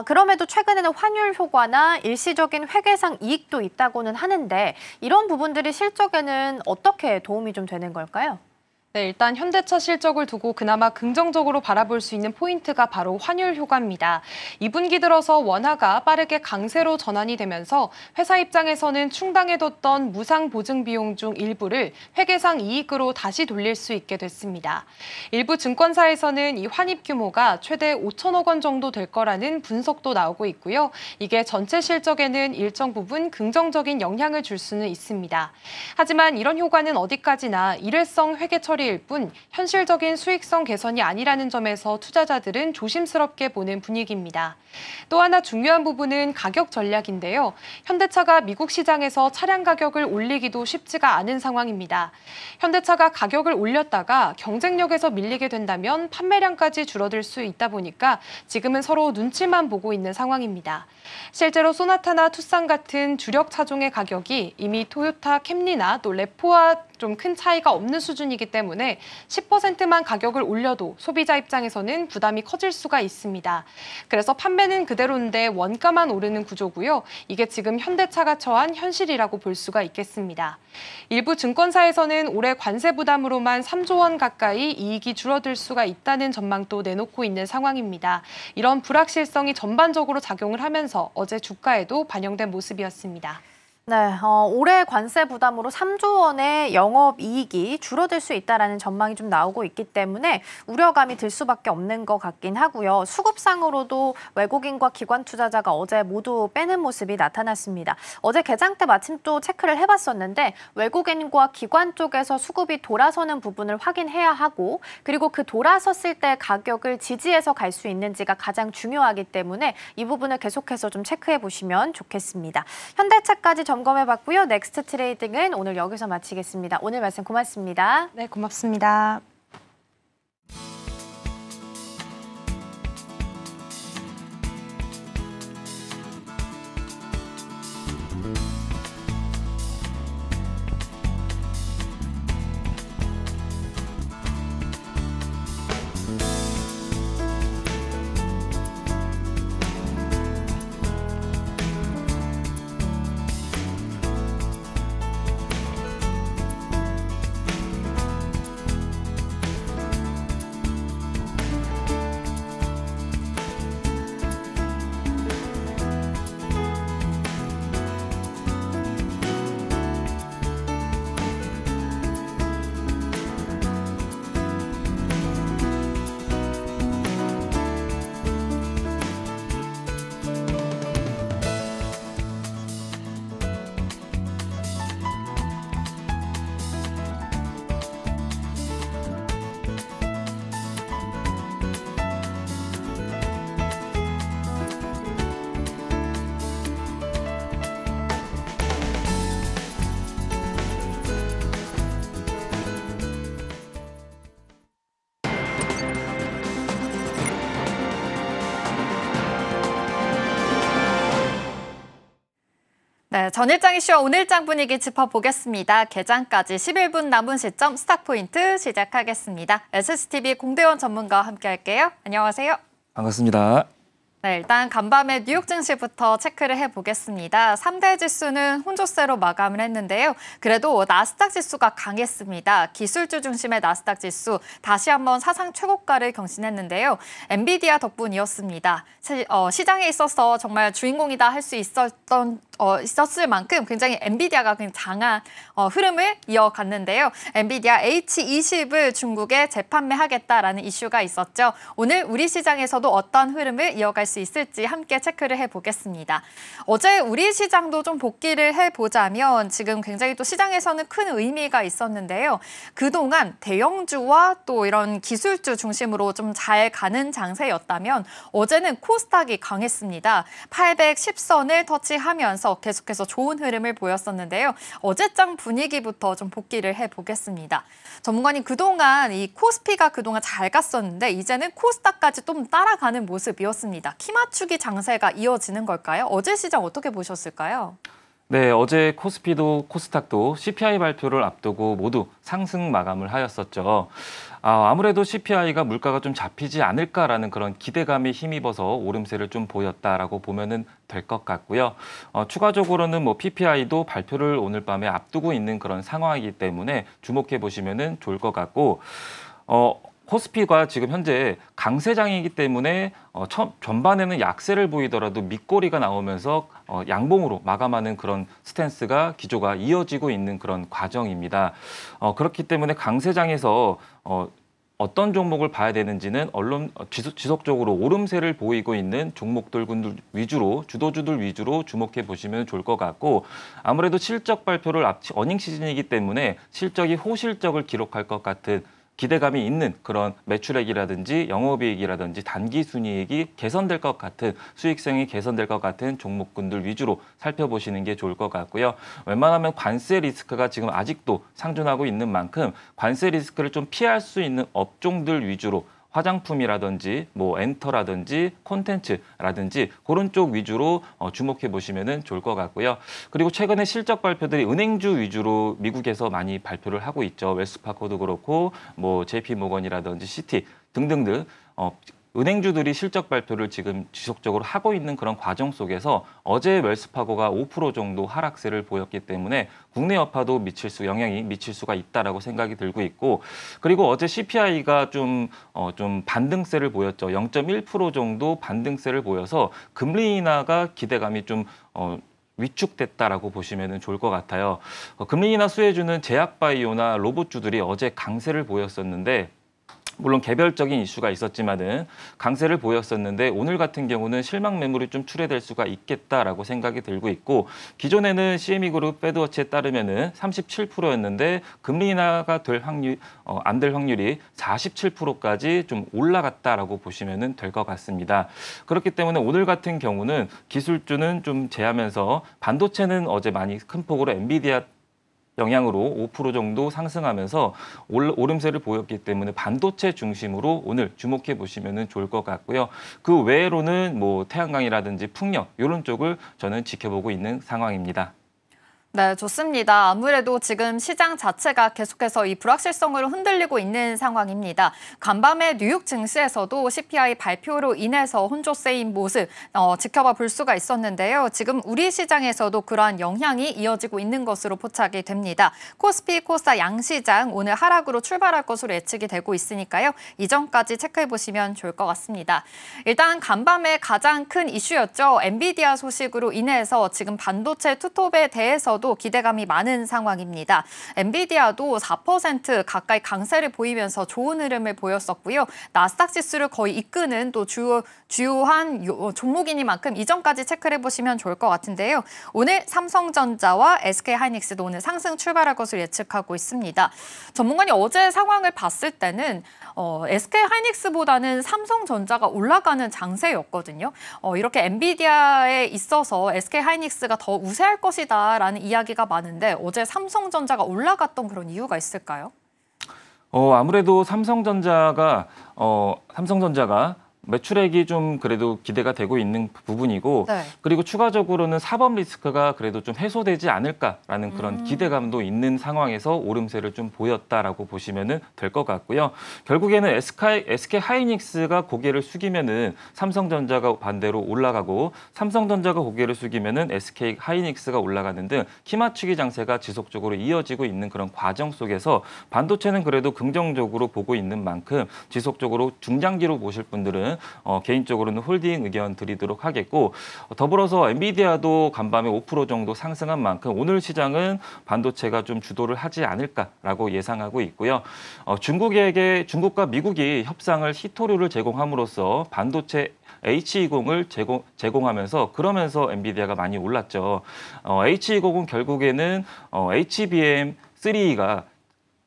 그럼에도 최근에는 환율 효과나 일시적인 회계상 이익도 있다고는 하는데 이런 부분들이 실적에는 어떻게 도움이 좀 되는 걸까요? 네, 일단 현대차 실적을 두고 그나마 긍정적으로 바라볼 수 있는 포인트가 바로 환율 효과입니다. 2분기 들어서 원화가 빠르게 강세로 전환이 되면서 회사 입장에서는 충당해뒀던 무상 보증 비용 중 일부를 회계상 이익으로 다시 돌릴 수 있게 됐습니다. 일부 증권사에서는 이 환입 규모가 최대 5천억 원 정도 될 거라는 분석도 나오고 있고요. 이게 전체 실적에는 일정 부분 긍정적인 영향을 줄 수는 있습니다. 하지만 이런 효과는 어디까지나 일회성 회계 처리 일 뿐 현실적인 수익성 개선이 아니라는 점에서 투자자들은 조심스럽게 보는 분위기입니다. 또 하나 중요한 부분은 가격 전략인데요. 현대차가 미국 시장에서 차량 가격을 올리기도 쉽지가 않은 상황입니다. 현대차가 가격을 올렸다가 경쟁력에서 밀리게 된다면 판매량까지 줄어들 수 있다 보니까 지금은 서로 눈치만 보고 있는 상황입니다. 실제로 소나타나 투싼 같은 주력 차종의 가격이 이미 토요타 캠리나 또 레포와 좀 큰 차이가 없는 수준이기 때문에 10%만 가격을 올려도 소비자 입장에서는 부담이 커질 수가 있습니다. 그래서 판매는 그대로인데 원가만 오르는 구조고요. 이게 지금 현대차가 처한 현실이라고 볼 수가 있겠습니다. 일부 증권사에서는 올해 관세 부담으로만 3조 원 가까이 이익이 줄어들 수가 있다는 전망도 내놓고 있는 상황입니다. 이런 불확실성이 전반적으로 작용을 하면서 어제 주가에도 반영된 모습이었습니다. 네, 올해 관세 부담으로 3조 원의 영업이익이 줄어들 수 있다는 전망이 좀 나오고 있기 때문에 우려감이 들 수밖에 없는 것 같긴 하고요. 수급상으로도 외국인과 기관 투자자가 어제 모두 빼는 모습이 나타났습니다. 어제 개장 때 마침 또 체크를 해봤었는데 외국인과 기관 쪽에서 수급이 돌아서는 부분을 확인해야 하고 그리고 그 돌아섰을 때 가격을 지지해서 갈 수 있는지가 가장 중요하기 때문에 이 부분을 계속해서 좀 체크해 보시면 좋겠습니다. 현대차까지 점검해봤고요. 넥스트 트레이딩은 오늘 여기서 마치겠습니다. 오늘 말씀 고맙습니다. 네, 고맙습니다. 네, 전일장 이슈와 오늘장 분위기 짚어보겠습니다. 개장까지 11분 남은 시점 스탁포인트 시작하겠습니다. SCTV 공대원 전문가와 함께할게요. 안녕하세요. 반갑습니다. 네, 일단 간밤에 뉴욕 증시부터 체크를 해보겠습니다. 3대 지수는 혼조세로 마감을 했는데요. 그래도 나스닥 지수가 강했습니다. 기술주 중심의 나스닥 지수 다시 한번 사상 최고가를 경신했는데요. 엔비디아 덕분이었습니다. 시장에 있어서 정말 주인공이다 할 수 있었을 만큼 굉장히 엔비디아가 굉장히 장한 흐름을 이어갔는데요. 엔비디아 H20을 중국에 재판매하겠다라는 이슈가 있었죠. 오늘 우리 시장에서도 어떤 흐름을 이어갈 수 있을지 함께 체크를 해보겠습니다. 어제 우리 시장도 좀 복기를 해보자면 지금 굉장히 또 시장에서는 큰 의미가 있었는데요. 그동안 대형주와 또 이런 기술주 중심으로 좀 잘 가는 장세였다면 어제는 코스닥이 강했습니다. 810선을 터치하면서 계속해서 좋은 흐름을 보였었는데요. 어제장 분위기부터 좀 복기를 해보겠습니다. 전문가님, 그동안 이 코스피가 그동안 잘 갔었는데 이제는 코스닥까지 좀 따라가는 모습이었습니다. 키 맞추기 장세가 이어지는 걸까요? 어제 시장 어떻게 보셨을까요? 네, 어제 코스피도 코스닥도 CPI 발표를 앞두고 모두 상승 마감을 하였었죠. 아무래도 CPI가 물가가 좀 잡히지 않을까라는 그런 기대감에 힘입어서 오름세를 좀 보였다라고 보면은 될 것 같고요. 추가적으로는 뭐 PPI도 발표를 오늘 밤에 앞두고 있는 그런 상황이기 때문에 주목해 보시면은 좋을 것 같고, 코스피가 지금 현재 강세장이기 때문에 전반에는 약세를 보이더라도 밑꼬리가 나오면서 양봉으로 마감하는 그런 스탠스가 기조가 이어지고 있는 그런 과정입니다. 그렇기 때문에 강세장에서 어떤 종목을 봐야 되는지는 지속적으로 오름세를 보이고 있는 종목들 위주로, 주도주들 위주로 주목해 보시면 좋을 것 같고, 아무래도 실적 발표를 어닝 시즌이기 때문에 실적이 호실적을 기록할 것 같은 기대감이 있는 그런 매출액이라든지 영업이익이라든지 단기 순이익이 개선될 것 같은, 수익성이 개선될 것 같은 종목군들 위주로 살펴보시는 게 좋을 것 같고요. 웬만하면 관세 리스크가 지금 아직도 상존하고 있는 만큼 관세 리스크를 좀 피할 수 있는 업종들 위주로, 화장품이라든지 뭐 엔터라든지 콘텐츠라든지 그런 쪽 위주로 주목해 보시면 좋을 것 같고요. 그리고 최근에 실적 발표들이 은행주 위주로 미국에서 많이 발표를 하고 있죠. 웰스파코도 그렇고 뭐 JP모건이라든지 시티 등등등 은행주들이 실적 발표를 지금 지속적으로 하고 있는 그런 과정 속에서 어제 웰스파고가 5% 정도 하락세를 보였기 때문에 국내 여파도 영향이 미칠 수가 있다라고 생각이 들고 있고, 그리고 어제 CPI가 좀 반등세를 보였죠. 0.1% 정도 반등세를 보여서 금리 인하가 기대감이 좀 위축됐다라고 보시면 좋을 것 같아요. 금리 인하 수혜주는 제약바이오나 로봇주들이 어제 강세를 보였었는데, 물론 개별적인 이슈가 있었지만은 강세를 보였었는데 오늘 같은 경우는 실망 매물이 좀 출회될 수가 있겠다라고 생각이 들고 있고, 기존에는 CME그룹 패드워치에 따르면은 37%였는데 금리 인하가 안 될 확률이 47%까지 좀 올라갔다라고 보시면 될 것 같습니다. 그렇기 때문에 오늘 같은 경우는 기술주는 좀 제하면서 반도체는 어제 많이 큰 폭으로 엔비디아 영향으로 5% 정도 상승하면서 오름세를 보였기 때문에 반도체 중심으로 오늘 주목해 보시면 좋을 것 같고요. 그 외로는 뭐 태양광이라든지 풍력 이런 쪽을 저는 지켜보고 있는 상황입니다. 네, 좋습니다. 아무래도 지금 시장 자체가 계속해서 이 불확실성으로 흔들리고 있는 상황입니다. 간밤에 뉴욕 증시에서도 CPI 발표로 인해서 혼조세인 모습 지켜봐 볼 수가 있었는데요. 지금 우리 시장에서도 그러한 영향이 이어지고 있는 것으로 포착이 됩니다. 코스피, 코스닥 양시장 오늘 하락으로 출발할 것으로 예측이 되고 있으니까요. 이전까지 체크해 보시면 좋을 것 같습니다. 일단 간밤에 가장 큰 이슈였죠. 엔비디아 소식으로 인해서 지금 반도체 투톱에 대해서도 기대감이 많은 상황입니다. 엔비디아도 4% 가까이 강세를 보이면서 좋은 흐름을 보였었고요. 나스닥 지수를 거의 이끄는 또 주요한 종목이니만큼 이전까지 체크를 해보시면 좋을 것 같은데요. 오늘 삼성전자와 SK하이닉스도 오늘 상승 출발할 것으로 예측하고 있습니다. 전문가님, 어제 상황을 봤을 때는 SK하이닉스보다는 삼성전자가 올라가는 장세였거든요. 이렇게 엔비디아에 있어서 SK하이닉스가 더 우세할 것이다라는 이야기가 많은데 어제 삼성전자가 올라갔던 그런 이유가 있을까요? 아무래도 삼성전자가 매출액이 좀 그래도 기대가 되고 있는 부분이고 네. 그리고 추가적으로는 사법 리스크가 그래도 좀 해소되지 않을까라는 그런 기대감도 있는 상황에서 오름세를 좀 보였다라고 보시면 될 것 같고요. 결국에는 SK 하이닉스가 고개를 숙이면은 삼성전자가 반대로 올라가고 삼성전자가 고개를 숙이면은 SK 하이닉스가 올라가는 등 키맞추기 장세가 지속적으로 이어지고 있는 그런 과정 속에서 반도체는 그래도 긍정적으로 보고 있는 만큼 지속적으로 중장기로 보실 분들은 개인적으로는 홀딩 의견 드리도록 하겠고 더불어서 엔비디아도 간밤에 5% 정도 상승한 만큼 오늘 시장은 반도체가 좀 주도를 하지 않을까라고 예상하고 있고요. 중국과 미국이 협상을 히토류를 제공함으로써 반도체 H20을 제공하면서 그러면서 엔비디아가 많이 올랐죠. H20은 결국에는 HBM3가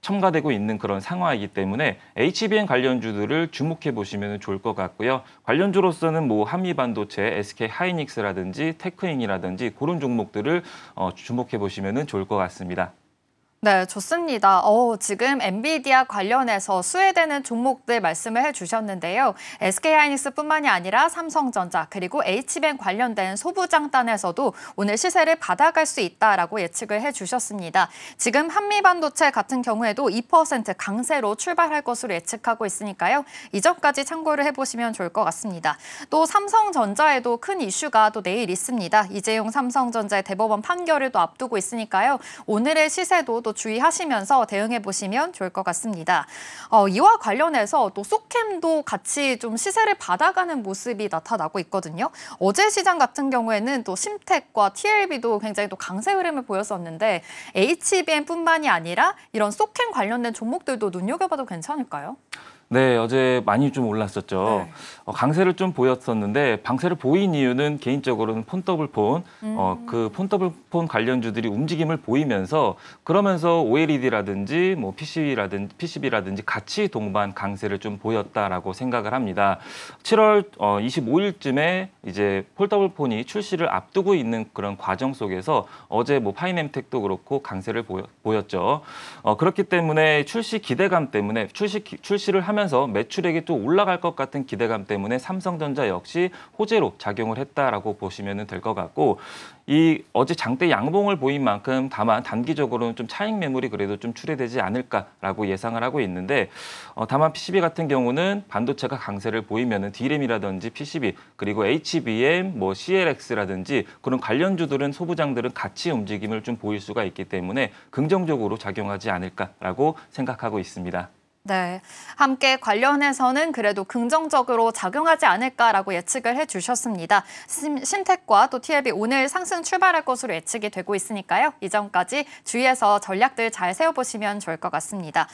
첨가되고 있는 그런 상황이기 때문에 HBM 관련주들을 주목해 보시면 좋을 것 같고요. 관련주로서는 뭐 한미반도체, SK 하이닉스라든지 테크인이라든지 그런 종목들을 주목해 보시면 좋을 것 같습니다. 네, 좋습니다. 지금 엔비디아 관련해서 수혜되는 종목들 말씀을 해주셨는데요. SK하이닉스뿐만이 아니라 삼성전자 그리고 HBM 관련된 소부장단에서도 오늘 시세를 받아갈 수 있다라고 예측을 해주셨습니다. 지금 한미반도체 같은 경우에도 2% 강세로 출발할 것으로 예측하고 있으니까요. 이 점까지 참고를 해보시면 좋을 것 같습니다. 또 삼성전자에도 큰 이슈가 또 내일 있습니다. 이재용 삼성전자의 대법원 판결을 또 앞두고 있으니까요. 오늘의 시세도 또 주의하시면서 대응해 보시면 좋을 것 같습니다. 이와 관련해서 또 소캠도 같이 좀 시세를 받아가는 모습이 나타나고 있거든요. 어제 시장 같은 경우에는 또 심텍과 TLB도 굉장히 또 강세 흐름을 보였었는데 HBM뿐만이 아니라 이런 소캠 관련된 종목들도 눈여겨봐도 괜찮을까요? 네, 어제 많이 좀 올랐었죠. 네. 강세를 좀 보였었는데 방세를 보인 이유는 개인적으로는 폰더블폰, 그 폰더블폰 관련주들이 움직임을 보이면서 그러면서 OLED라든지 뭐 PCB라든지 같이 동반 강세를 좀 보였다라고 생각을 합니다. 7월 25일쯤에 이제 폴더블폰이 출시를 앞두고 있는 그런 과정 속에서 어제 뭐 파이nem텍도 그렇고 강세를 보였죠. 그렇기 때문에 출시 기대감 때문에 출시를 하면 매출액이 또 올라갈 것 같은 기대감 때문에 삼성전자 역시 호재로 작용을 했다라고 보시면 될 것 같고 이 어제 장대 양봉을 보인 만큼 다만 단기적으로는 좀 차익 매물이 그래도 좀 출회되지 않을까라고 예상을 하고 있는데 다만 PCB 같은 경우는 반도체가 강세를 보이면은 D램이라든지 PCB 그리고 HBM, 뭐 CLX라든지 그런 관련주들은 소부장들은 같이 움직임을 좀 보일 수가 있기 때문에 긍정적으로 작용하지 않을까라고 생각하고 있습니다. 네, 함께 관련해서는 그래도 긍정적으로 작용하지 않을까라고 예측을 해주셨습니다. 심텍과 또 TLB 오늘 상승 출발할 것으로 예측이 되고 있으니까요. 이 점까지 주의해서 전략들 잘 세워보시면 좋을 것 같습니다.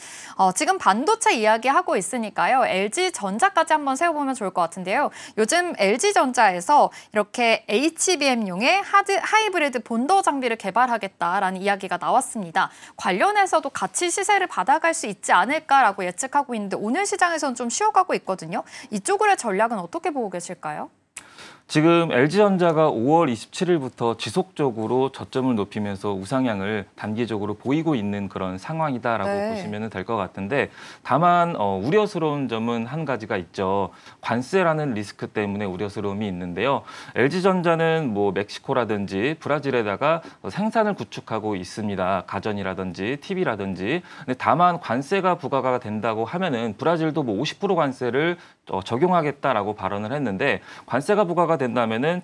지금 반도체 이야기하고 있으니까요. LG전자까지 한번 세워보면 좋을 것 같은데요. 요즘 LG전자에서 이렇게 HBM용의 하이브리드 본더 장비를 개발하겠다라는 이야기가 나왔습니다. 관련해서도 같이 시세를 받아갈 수 있지 않을까라고 예측하고 있는데 오늘 시장에서는 좀 쉬어가고 있거든요. 이쪽으로의 전략은 어떻게 보고 계실까요? 지금 LG전자가 5월 27일부터 지속적으로 저점을 높이면서 우상향을 단기적으로 보이고 있는 그런 상황이다라고 네. 보시면 될 것 같은데 다만 우려스러운 점은 한 가지가 있죠. 관세라는 리스크 때문에 우려스러움이 있는데요. LG전자는 뭐 멕시코라든지 브라질에다가 생산을 구축하고 있습니다. 가전이라든지 TV라든지. 근데 다만 관세가 부과가 된다고 하면은 브라질도 뭐 50% 관세를 적용하겠다라고 발언을 했는데 관세가 부과가 된다면은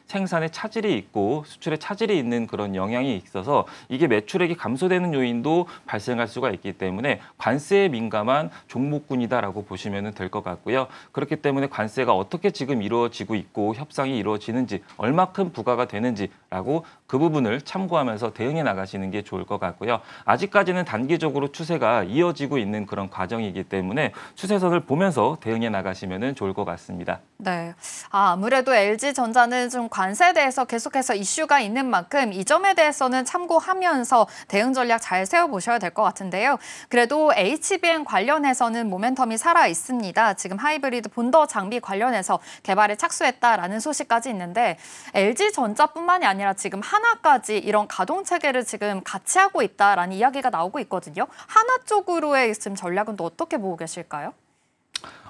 생산에 차질이 있고 수출에 차질이 있는 그런 영향이 있어서 이게 매출액이 감소되는 요인도 발생할 수가 있기 때문에 관세에 민감한 종목군이다라고 보시면 될 것 같고요. 그렇기 때문에 관세가 어떻게 지금 이루어지고 있고 협상이 이루어지는지 얼마큼 부과가 되는지라고 그 부분을 참고하면서 대응해 나가시는 게 좋을 것 같고요. 아직까지는 단기적으로 추세가 이어지고 있는 그런 과정이기 때문에 추세선을 보면서 대응해 나가시면 좋을 것 같습니다. 네, 아무래도 LG전자는 좀 관세에 대해서 계속해서 이슈가 있는 만큼 이 점에 대해서는 참고하면서 대응 전략 잘 세워보셔야 될 것 같은데요. 그래도 HBM 관련해서는 모멘텀이 살아 있습니다. 지금 하이브리드 본더 장비 관련해서 개발에 착수했다라는 소식까지 있는데 LG전자뿐만이 아니라 지금 하나까지 이런 가동 체계를 지금 같이 하고 있다라는 이야기가 나오고 있거든요. 하나 쪽으로의 지금 전략은 또 어떻게 보고 계실까요?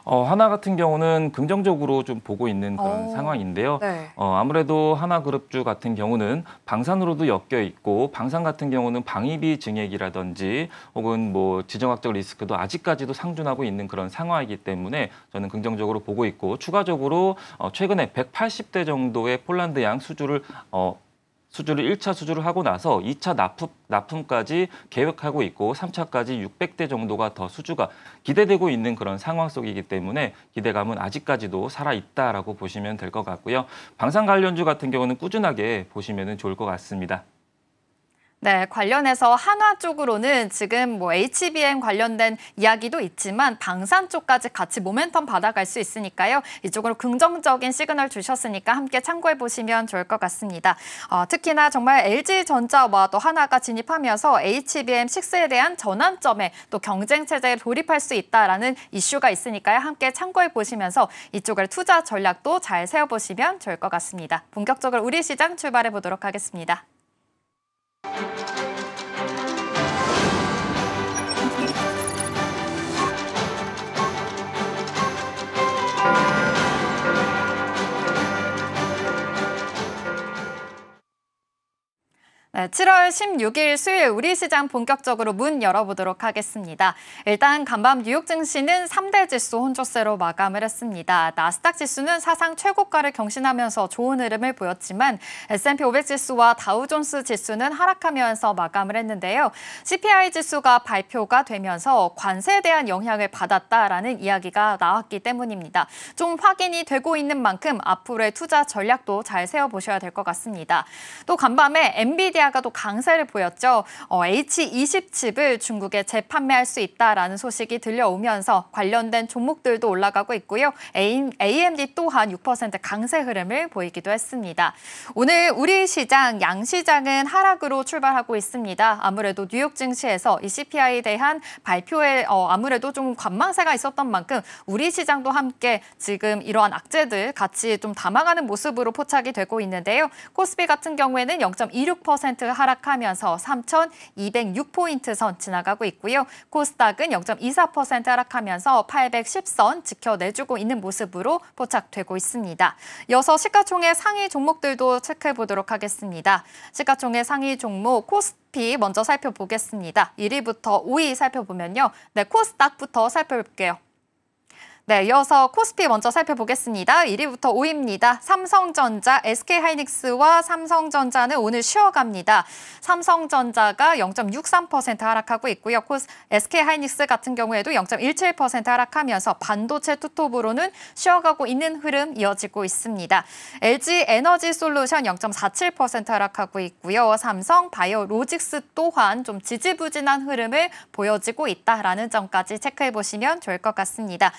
하나 같은 경우는 긍정적으로 좀 보고 있는 그런 상황인데요. 네. 아무래도 하나그룹주 같은 경우는 방산으로도 엮여 있고 방산 같은 경우는 방위비 증액이라든지 혹은 뭐 지정학적 리스크도 아직까지도 상존하고 있는 그런 상황이기 때문에 저는 긍정적으로 보고 있고 추가적으로 최근에 180대 정도의 폴란드양 수주를 1차 수주를 하고 나서 2차 납품까지 계획하고 있고 3차까지 600대 정도가 더 수주가 기대되고 있는 그런 상황 속이기 때문에 기대감은 아직까지도 살아있다라고 보시면 될 것 같고요. 방산 관련주 같은 경우는 꾸준하게 보시면 좋을 것 같습니다. 네, 관련해서 한화 쪽으로는 지금 뭐 HBM 관련된 이야기도 있지만 방산 쪽까지 같이 모멘텀 받아갈 수 있으니까요. 이쪽으로 긍정적인 시그널 주셨으니까 함께 참고해 보시면 좋을 것 같습니다. 특히나 정말 LG전자와 또 한화가 진입하면서 HBM6에 대한 전환점에 또 경쟁 체제에 돌입할 수 있다라는 이슈가 있으니까요. 함께 참고해 보시면서 이쪽을 투자 전략도 잘 세워보시면 좋을 것 같습니다. 본격적으로 우리 시장 출발해 보도록 하겠습니다. 네, 7월 16일 수요일 우리 시장 본격적으로 문 열어보도록 하겠습니다. 일단 간밤 뉴욕 증시는 3대 지수 혼조세로 마감을 했습니다. 나스닥 지수는 사상 최고가를 경신하면서 좋은 흐름을 보였지만 S&P 500 지수와 다우존스 지수는 하락하면서 마감을 했는데요. CPI 지수가 발표가 되면서 관세에 대한 영향을 받았다라는 이야기가 나왔기 때문입니다. 좀 확인이 되고 있는 만큼 앞으로의 투자 전략도 잘 세워보셔야 될 것 같습니다. 또 간밤에 엔비디아가 또 강세를 보였죠. H20 칩을 중국에 재판매할 수 있다라는 소식이 들려오면서 관련된 종목들도 올라가고 있고요. AMD 또한 6% 강세 흐름을 보이기도 했습니다. 오늘 우리 시장, 양시장은 하락으로 출발하고 있습니다. 아무래도 뉴욕 증시에서 이 CPI에 대한 발표에 아무래도 좀 관망세가 있었던 만큼 우리 시장도 함께 지금 이러한 악재들 같이 좀 담아가는 모습으로 포착이 되고 있는데요. 코스피 같은 경우에는 0.26% 하락하면서 3,206포인트 선 지나가고 있고요. 코스닥은 0.24% 하락하면서 810선 지켜내주고 있는 모습으로 포착되고 있습니다. 이어서 시가총액 상위 종목들도 체크해 보도록 하겠습니다. 시가총액 상위 종목 코스피 먼저 살펴보겠습니다. 1위부터 5위 살펴보면요. 네, 코스닥부터 살펴볼게요. 네, 이어서 코스피 먼저 살펴보겠습니다. 1위부터 5위입니다. 삼성전자, SK하이닉스와 삼성전자는 오늘 쉬어갑니다. 삼성전자가 0.63% 하락하고 있고요. SK하이닉스 같은 경우에도 0.17% 하락하면서 반도체 투톱으로는 쉬어가고 있는 흐름 이어지고 있습니다. LG에너지솔루션 0.47% 하락하고 있고요. 삼성 바이오로직스 또한 좀 지지부진한 흐름을 보여지고 있다라는 점까지 체크해 보시면 좋을 것 같습니다.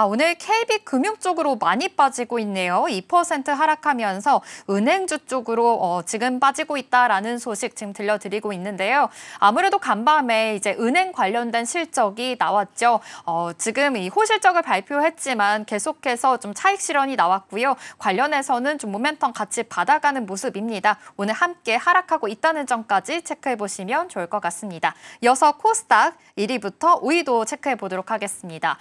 오늘 KB금융 쪽으로 많이 빠지고 있네요. 2% 하락하면서 은행주 쪽으로 지금 빠지고 있다라는 소식 지금 들려드리고 있는데요. 아무래도 간밤에 이제 은행 관련된 실적이 나왔죠. 지금 이 호실적을 발표했지만 계속해서 좀 차익 실현이 나왔고요. 관련해서는 좀 모멘텀 같이 받아가는 모습입니다. 오늘 함께 하락하고 있다는 점까지 체크해 보시면 좋을 것 같습니다. 이어서 코스닥 1위부터 5위도 체크해 보도록 하겠습니다.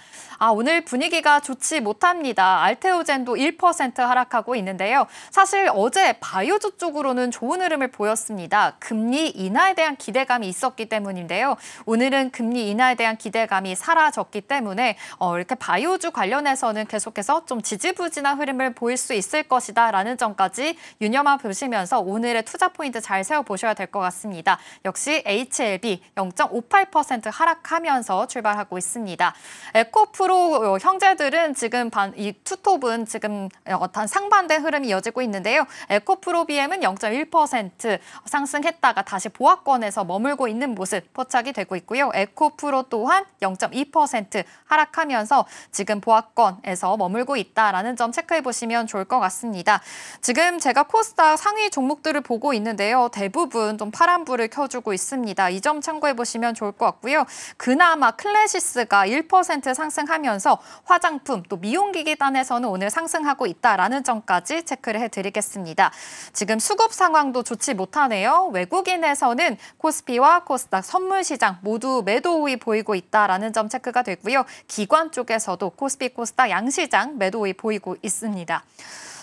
오늘 분위기가 좋지 못합니다. 알테오젠도 1% 하락하고 있는데요. 사실 어제 바이오주 쪽으로는 좋은 흐름을 보였습니다. 금리 인하에 대한 기대감이 있었기 때문인데요. 오늘은 금리 인하에 대한 기대감이 사라졌기 때문에 이렇게 바이오주 관련해서는 계속해서 좀 지지부진한 흐름을 보일 수 있을 것이다라는 점까지 유념해 보시면서 오늘의 투자 포인트 잘 세워보셔야 될 것 같습니다. 역시 HLB 0.58% 하락하면서 출발하고 있습니다. 에코프로 형제들은 지금 이 투톱은 지금 상반된 흐름이 이어지고 있는데요. 에코프로비엠은 0.1% 상승했다가 다시 보합권에서 머물고 있는 모습 포착이 되고 있고요. 에코프로 또한 0.2% 하락하면서 지금 보합권에서 머물고 있다라는 점 체크해 보시면 좋을 것 같습니다. 지금 제가 코스닥 상위 종목들을 보고 있는데요. 대부분 좀 파란불을 켜주고 있습니다. 이 점 참고해 보시면 좋을 것 같고요. 그나마 클래시스가 1% 상승하면서 화장품, 또 미용기기 단에서는 오늘 상승하고 있다라는 점까지 체크를 해드리겠습니다. 지금 수급 상황도 좋지 못하네요. 외국인에서는 코스피와 코스닥 선물시장 모두 매도 우위 보이고 있다라는 점 체크가 되고요. 기관 쪽에서도 코스피, 코스닥 양시장 매도 우위 보이고 있습니다.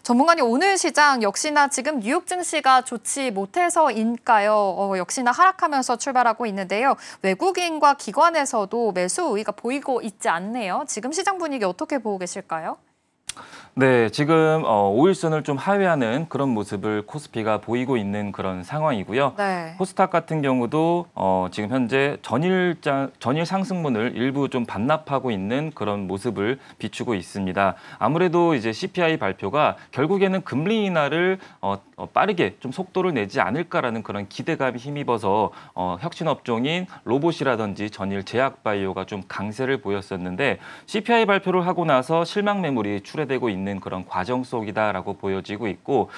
전문가님, 오늘 시장 역시나 지금 뉴욕 증시가 좋지 못해서인가요? 역시나 하락하면서 출발하고 있는데요. 외국인과 기관에서도 매수 우위가 보이고 있지 않네요. 지금 시장 분위기 어떻게 보고 계실까요? 네, 지금 5일선을 좀 하회하는 그런 모습을 코스피가 보이고 있는 그런 상황이고요. 네. 코스닥 같은 경우도 지금 현재 전일 상승분을 일부 좀 반납하고 있는 그런 모습을 비추고 있습니다. 아무래도 이제 CPI 발표가 결국에는 금리 인하를 빠르게 좀 속도를 내지 않을까라는 그런 기대감이 힘입어서 혁신 업종인 로봇이라든지 전일 제약바이오가 좀 강세를 보였었는데 CPI 발표를 하고 나서 실망 매물이 출회되고 있는 그런 과정 속이다라고 보여지고 있고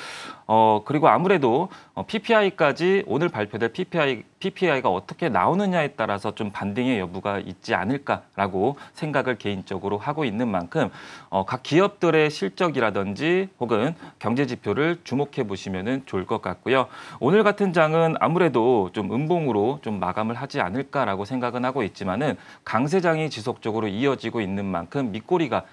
그리고 아무래도 PPI까지 오늘 발표될 PPI가 어떻게 나오느냐에 따라서 좀 반등의 여부가 있지 않을까라고 생각을 개인적으로 하고 있는 만큼 각 기업들의 실적이라든지 혹은 경제 지표를 주목해 보시면 좋을 것 같고요. 오늘 같은 장은 아무래도 좀 음봉으로 좀 마감을 하지 않을까라고 생각은 하고 있지만은 강세장이 지속적으로 이어지고 있는 만큼 밑꼬리가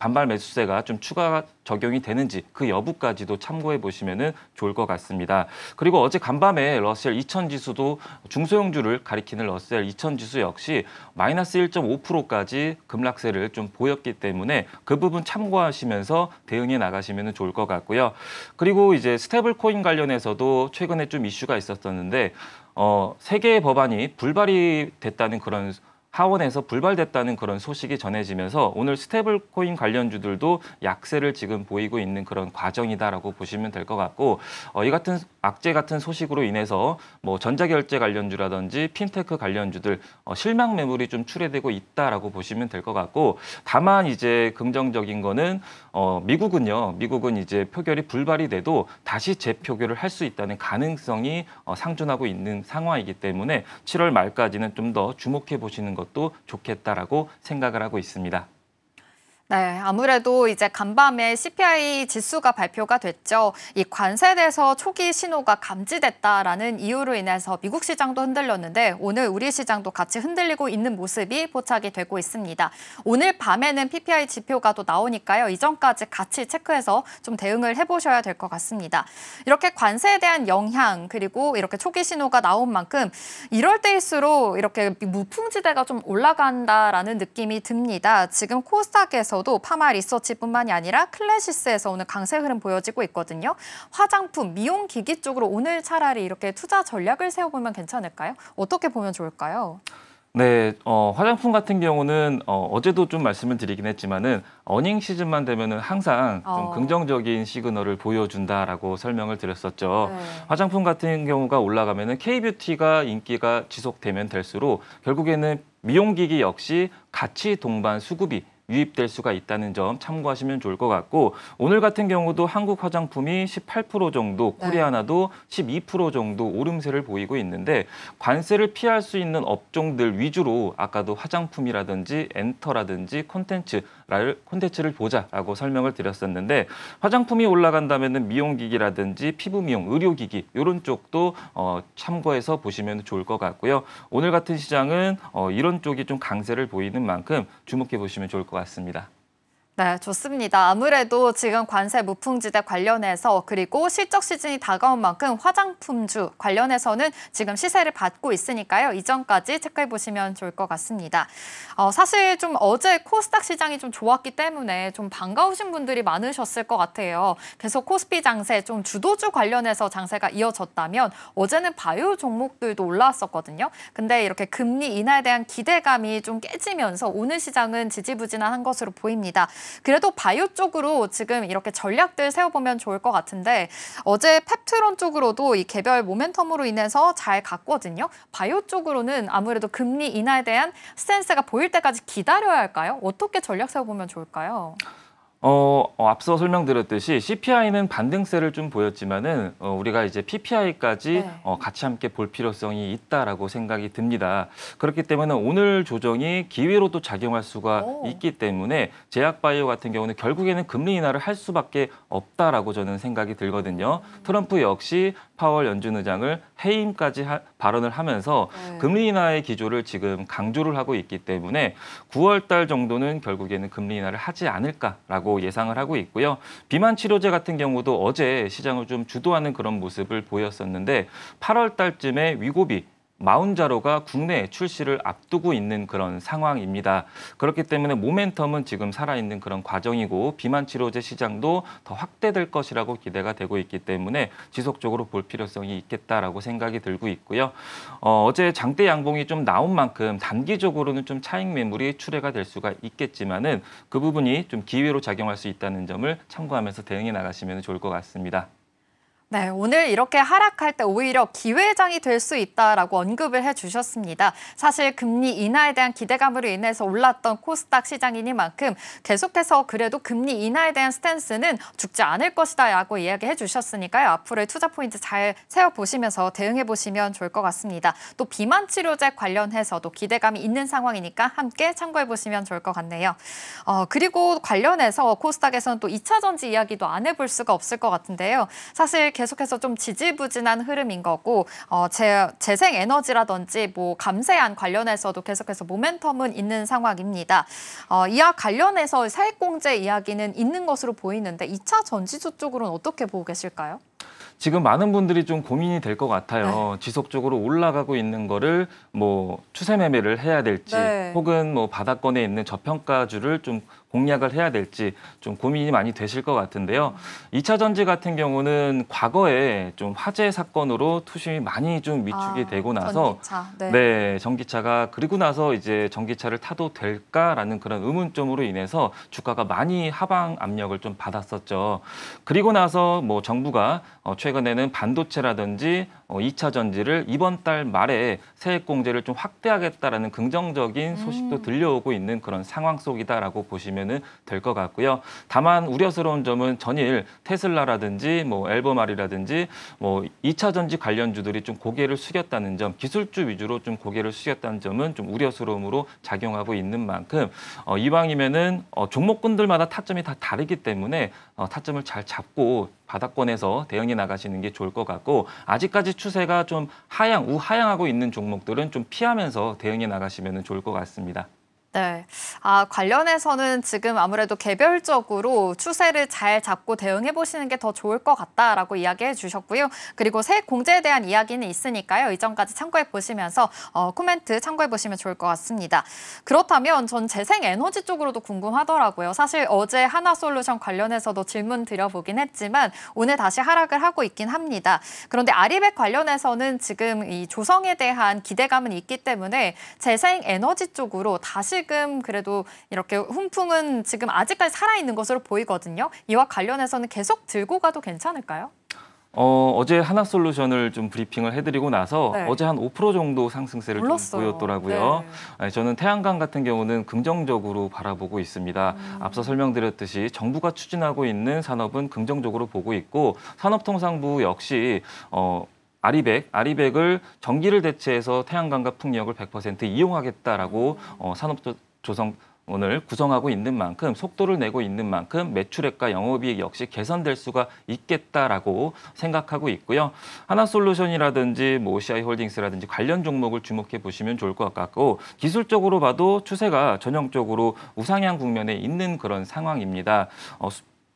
반발 매수세가 좀 추가 적용이 되는지 그 여부까지도 참고해 보시면 좋을 것 같습니다. 그리고 어제 간밤에 러셀 2000 지수도 중소형주를 가리키는 러셀 2000 지수 역시 마이너스 1.5%까지 급락세를 좀 보였기 때문에 그 부분 참고하시면서 대응해 나가시면 좋을 것 같고요. 그리고 이제 스테이블 코인 관련해서도 최근에 좀 이슈가 있었었는데 세 개의 법안이 불발이 됐다는 그런 하원에서 불발됐다는 그런 소식이 전해지면서 오늘 스테이블 코인 관련주들도 약세를 지금 보이고 있는 그런 과정이다라고 보시면 될 것 같고 이 같은 악재 같은 소식으로 인해서 뭐 전자결제 관련주라든지 핀테크 관련주들 실망 매물이 좀 출회되고 있다라고 보시면 될 것 같고 다만 이제 긍정적인 거는 미국은 이제 표결이 불발이 돼도 다시 재표결을 할 수 있다는 가능성이 상존하고 있는 상황이기 때문에 7월 말까지는 좀 더 주목해 보시는 것도 좋겠다라고 생각을 하고 있습니다. 네, 아무래도 이제 간밤에 CPI 지수가 발표가 됐죠. 이 관세에서 초기 신호가 감지됐다라는 이유로 인해서 미국 시장도 흔들렸는데 오늘 우리 시장도 같이 흔들리고 있는 모습이 포착이 되고 있습니다. 오늘 밤에는 PPI 지표가 또 나오니까요. 이전까지 같이 체크해서 좀 대응을 해보셔야 될 것 같습니다. 이렇게 관세에 대한 영향 그리고 이렇게 초기 신호가 나온 만큼 이럴 때일수록 이렇게 무풍지대가 좀 올라간다라는 느낌이 듭니다. 지금 코스닥에서 도 파마 리서치뿐만이 아니라 클래시스에서 오늘 강세 흐름 보여지고 있거든요. 화장품, 미용기기 쪽으로 오늘 차라리 이렇게 투자 전략을 세워보면 괜찮을까요? 어떻게 보면 좋을까요? 네, 화장품 같은 경우는 어제도 좀 말씀을 드리긴 했지만은 어닝 시즌만 되면은 항상 좀 긍정적인 시그널을 보여준다라고 설명을 드렸었죠. 네. 화장품 같은 경우가 올라가면은 K뷰티가 인기가 지속되면 될수록 결국에는 미용기기 역시 같이 동반 수급이 유입될 수가 있다는 점 참고하시면 좋을 것 같고 오늘 같은 경우도 한국 화장품이 18% 정도, 코리아나도 12% 정도 오름세를 보이고 있는데 관세를 피할 수 있는 업종들 위주로 아까도 화장품이라든지 엔터라든지 콘텐츠를 보자라고 설명을 드렸었는데 화장품이 올라간다면은 미용기기라든지 피부 미용, 의료기기 이런 쪽도 참고해서 보시면 좋을 것 같고요. 오늘 같은 시장은 이런 쪽이 좀 강세를 보이는 만큼 주목해 보시면 좋을 것 같습니다. 네, 좋습니다. 아무래도 지금 관세 무풍지대 관련해서 그리고 실적 시즌이 다가온 만큼 화장품주 관련해서는 지금 시세를 받고 있으니까요. 이전까지 체크해 보시면 좋을 것 같습니다. 사실 좀 어제 코스닥 시장이 좀 좋았기 때문에 좀 반가우신 분들이 많으셨을 것 같아요. 계속 코스피 장세 좀 주도주 관련해서 장세가 이어졌다면 어제는 바이오 종목들도 올라왔었거든요. 근데 이렇게 금리 인하에 대한 기대감이 좀 깨지면서 오늘 시장은 지지부진한 것으로 보입니다. 그래도 바이오 쪽으로 지금 이렇게 전략들 세워보면 좋을 것 같은데 어제 펩트론 쪽으로도 이 개별 모멘텀으로 인해서 잘 갔거든요. 바이오 쪽으로는 아무래도 금리 인하에 대한 스탠스가 보일 때까지 기다려야 할까요? 어떻게 전략 세워보면 좋을까요? 앞서 설명드렸듯이 CPI는 반등세를 좀 보였지만은 우리가 이제 PPI까지 네. 같이 함께 볼 필요성이 있다라고 생각이 듭니다. 그렇기 때문에 오늘 조정이 기회로도 작용할 수가 오. 있기 때문에 제약바이오 같은 경우는 결국에는 금리 인하를 할 수밖에 없다라고 저는 생각이 들거든요. 트럼프 역시 파월 연준 의장을 해임까지 발언을 하면서 네. 금리 인하의 기조를 지금 강조를 하고 있기 때문에 9월 달 정도는 결국에는 금리 인하를 하지 않을까라고 예상을 하고 있고요. 비만 치료제 같은 경우도 어제 시장을 좀 주도하는 그런 모습을 보였었는데 8월 달쯤에 위고비 마운자로가 국내에 출시를 앞두고 있는 그런 상황입니다. 그렇기 때문에 모멘텀은 지금 살아있는 그런 과정이고 비만 치료제 시장도 더 확대될 것이라고 기대가 되고 있기 때문에 지속적으로 볼 필요성이 있겠다라고 생각이 들고 있고요. 어제 장대 양봉이 좀 나온 만큼 단기적으로는 좀 차익 매물이 출회가 될 수가 있겠지만은 그 부분이 좀 기회로 작용할 수 있다는 점을 참고하면서 대응해 나가시면 좋을 것 같습니다. 네, 오늘 이렇게 하락할 때 오히려 기회장이 될 수 있다라고 언급을 해주셨습니다. 사실 금리 인하에 대한 기대감으로 인해서 올랐던 코스닥 시장이니만큼 계속해서 그래도 금리 인하에 대한 스탠스는 죽지 않을 것이다라고 이야기해 주셨으니까요. 앞으로의 투자 포인트 잘 세워보시면서 대응해보시면 좋을 것 같습니다. 또 비만 치료제 관련해서도 기대감이 있는 상황이니까 함께 참고해보시면 좋을 것 같네요. 그리고 관련해서 코스닥에서는 또 2차 전지 이야기도 안 해볼 수가 없을 것 같은데요. 사실 계속해서 좀 지지부진한 흐름인 거고 재생에너지라든지 뭐 감세안 관련해서도 계속해서 모멘텀은 있는 상황입니다. 이와 관련해서 세액공제 이야기는 있는 것으로 보이는데 2차 전지주 쪽으로는 어떻게 보고 계실까요? 지금 많은 분들이 좀 고민이 될 것 같아요. 지속적으로 올라가고 있는 거를 뭐 추세 매매를 해야 될지 혹은 뭐 바닥권에 있는 저평가주를 좀 공략을 해야 될지 좀 고민이 많이 되실 것 같은데요. 2차 전지 같은 경우는 과거에 좀 화재 사건으로 투심이 많이 좀 위축이 되고 나서 전기차. 전기차가 그리고 나서 이제 전기차를 타도 될까라는 그런 의문점으로 인해서 주가가 많이 하방 압력을 좀 받았었죠. 그리고 나서 뭐 정부가 최근에는 반도체라든지 2차 전지를 이번 달 말에 세액 공제를 좀 확대하겠다라는 긍정적인 소식도 들려오고 있는 그런 상황 속이다라고 보시면 될 것 같고요. 다만 우려스러운 점은 전일 테슬라라든지 뭐 엘버말이라든지 뭐 2차 전지 관련주들이 좀 고개를 숙였다는 점, 기술주 위주로 좀 고개를 숙였다는 점은 좀 우려스러움으로 작용하고 있는 만큼 이왕이면은 종목군들마다 타점이 다 다르기 때문에 타점을 잘 잡고 바닥권에서 대응해 나가시는 게 좋을 것 같고 아직까지 추세가 좀 우하향하고 있는 종목들은 좀 피하면서 대응해 나가시면 좋을 것 같습니다. 네, 관련해서는 지금 아무래도 개별적으로 추세를 잘 잡고 대응해 보시는 게 더 좋을 것 같다라고 이야기해 주셨고요. 그리고 세액 공제에 대한 이야기는 있으니까요. 이전까지 참고해 보시면서 코멘트 참고해 보시면 좋을 것 같습니다. 그렇다면 전 재생에너지 쪽으로도 궁금하더라고요. 사실 어제 하나솔루션 관련해서도 질문 드려보긴 했지만 오늘 다시 하락을 하고 있긴 합니다. 그런데 아리백 관련해서는 지금 이 조성에 대한 기대감은 있기 때문에 재생에너지 쪽으로 다시 지금 그래도 이렇게 훈풍은 지금 아직까지 살아있는 것으로 보이거든요. 이와 관련해서는 계속 들고 가도 괜찮을까요? 어제 하나솔루션을 좀 브리핑을 해드리고 나서 어제 한 5% 정도 상승세를 좀 보였더라고요. 저는 태양광 같은 경우는 긍정적으로 바라보고 있습니다. 앞서 설명드렸듯이 정부가 추진하고 있는 산업은 긍정적으로 보고 있고 산업통상부 역시 아리백을 전기를 대체해서 태양광과 풍력을 100% 이용하겠다라고 산업조성원을 구성하고 있는 만큼 속도를 내고 있는 만큼 매출액과 영업이익 역시 개선될 수가 있겠다라고 생각하고 있고요. 하나솔루션이라든지 뭐 OCI홀딩스라든지 관련 종목을 주목해 보시면 좋을 것 같고 기술적으로 봐도 추세가 전형적으로 우상향 국면에 있는 그런 상황입니다.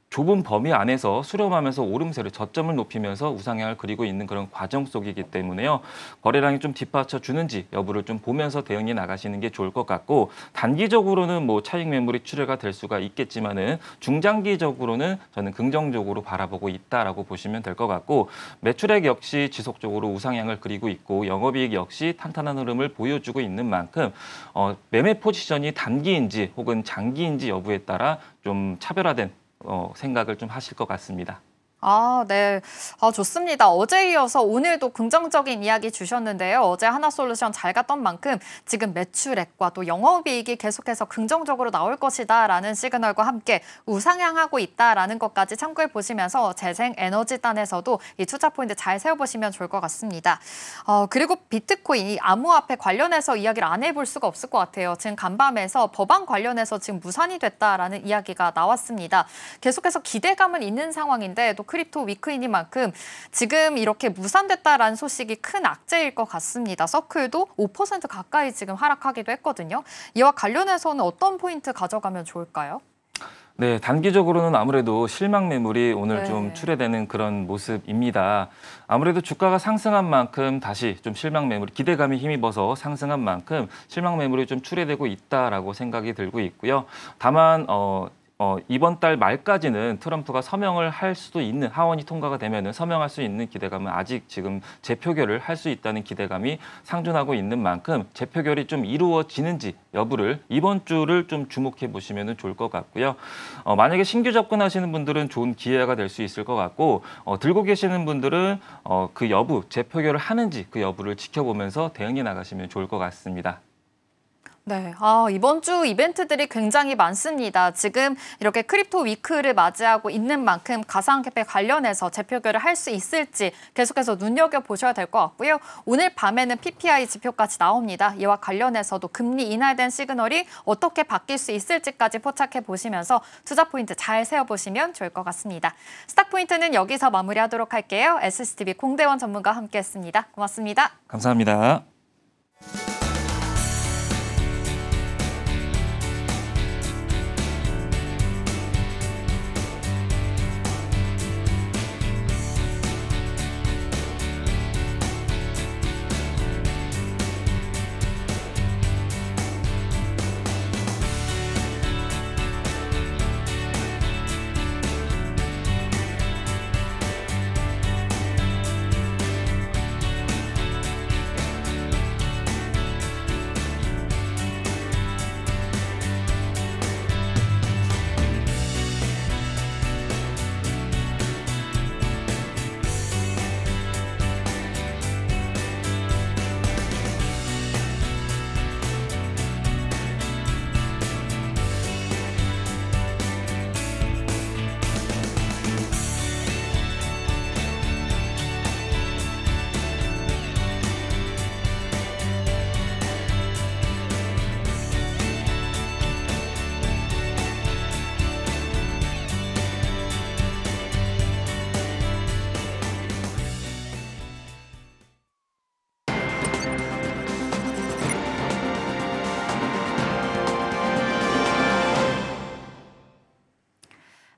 좁은 범위 안에서 수렴하면서 오름세를 저점을 높이면서 우상향을 그리고 있는 그런 과정 속이기 때문에요. 거래량이 좀 뒷받쳐 주는지 여부를 좀 보면서 대응해 나가시는 게 좋을 것 같고 단기적으로는 뭐 차익 매물이 출회가 될 수가 있겠지만은 중장기적으로는 저는 긍정적으로 바라보고 있다라고 보시면 될 것 같고 매출액 역시 지속적으로 우상향을 그리고 있고 영업이익 역시 탄탄한 흐름을 보여주고 있는 만큼 매매 포지션이 단기인지 혹은 장기인지 여부에 따라 좀 차별화된 생각을 좀 하실 것 같습니다. 네. 좋습니다. 어제 이어서 오늘도 긍정적인 이야기 주셨는데요. 어제 하나솔루션 잘 갔던 만큼 지금 매출액과 또 영업이익이 계속해서 긍정적으로 나올 것이다라는 시그널과 함께 우상향하고 있다라는 것까지 참고해 보시면서 재생에너지단에서도 이 투자 포인트 잘 세워보시면 좋을 것 같습니다. 그리고 비트코인, 이 암호화폐 관련해서 이야기를 안 해볼 수가 없을 것 같아요. 지금 간밤에서 법안 관련해서 지금 무산이 됐다라는 이야기가 나왔습니다. 계속해서 기대감은 있는 상황인데 또 크립토 위크이니만큼 지금 이렇게 무산됐다라는 소식이 큰 악재일 것 같습니다. 서클도 5% 가까이 지금 하락하기도 했거든요. 이와 관련해서는 어떤 포인트 가져가면 좋을까요? 네, 단기적으로는 아무래도 실망 매물이 오늘 네. 좀 출회되는 그런 모습입니다. 아무래도 주가가 상승한 만큼 다시 좀 실망 매물이 기대감이 힘입어서 상승한 만큼 실망 매물이 좀 출회되고 있다라고 생각이 들고 있고요. 다만 이번 달 말까지는 트럼프가 서명을 할 수도 있는, 하원이 통과가 되면은 서명할 수 있는 기대감은 아직 지금 재표결을 할 수 있다는 기대감이 상존하고 있는 만큼 재표결이 좀 이루어지는지 여부를 이번 주를 좀 주목해 보시면 좋을 것 같고요. 만약에 신규 접근하시는 분들은 좋은 기회가 될 수 있을 것 같고 들고 계시는 분들은 그 여부, 재표결을 하는지 그 여부를 지켜보면서 대응해 나가시면 좋을 것 같습니다. 네, 이번 주 이벤트들이 굉장히 많습니다. 지금 이렇게 크립토 위크를 맞이하고 있는 만큼 가상화폐 관련해서 재표결을 할 수 있을지 계속해서 눈여겨보셔야 될 것 같고요. 오늘 밤에는 PPI 지표까지 나옵니다. 이와 관련해서도 금리 인하된 시그널이 어떻게 바뀔 수 있을지까지 포착해 보시면서 투자 포인트 잘 세워보시면 좋을 것 같습니다. 스탁 포인트는 여기서 마무리하도록 할게요. SCTV 공대원 전문가와 함께했습니다. 고맙습니다. 감사합니다.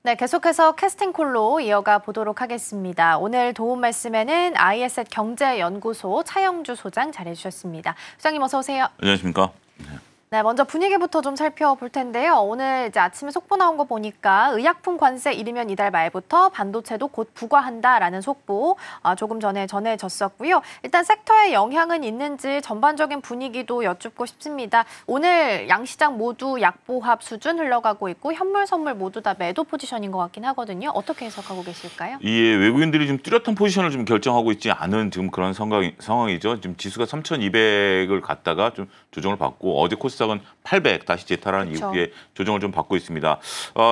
네, 계속해서 캐스팅콜로 이어가 보도록 하겠습니다. 오늘 도움 말씀에는 ISS 경제연구소 차영주 소장 잘해주셨습니다. 소장님 어서 오세요. 안녕하십니까. 네, 먼저 분위기부터 좀 살펴볼 텐데요. 오늘 이제 아침에 속보 나온 거 보니까 의약품 관세 이르면 이달 말부터 반도체도 곧 부과한다라는 속보 조금 전에 전해졌었고요. 일단 섹터에 영향은 있는지 전반적인 분위기도 여쭙고 싶습니다. 오늘 양시장 모두 약보합 수준 흘러가고 있고 현물, 선물 모두 다 매도 포지션인 것 같긴 하거든요. 어떻게 해석하고 계실까요? 이 외국인들이 지금 뚜렷한 포지션을 좀 결정하고 있지 않은 지금 그런 상황이죠. 지금 지수가 3,200을 갔다가 좀 조정을 받고 어제 코스닥은 800 다시 재탈한 그쵸. 이후에 조정을 좀 받고 있습니다.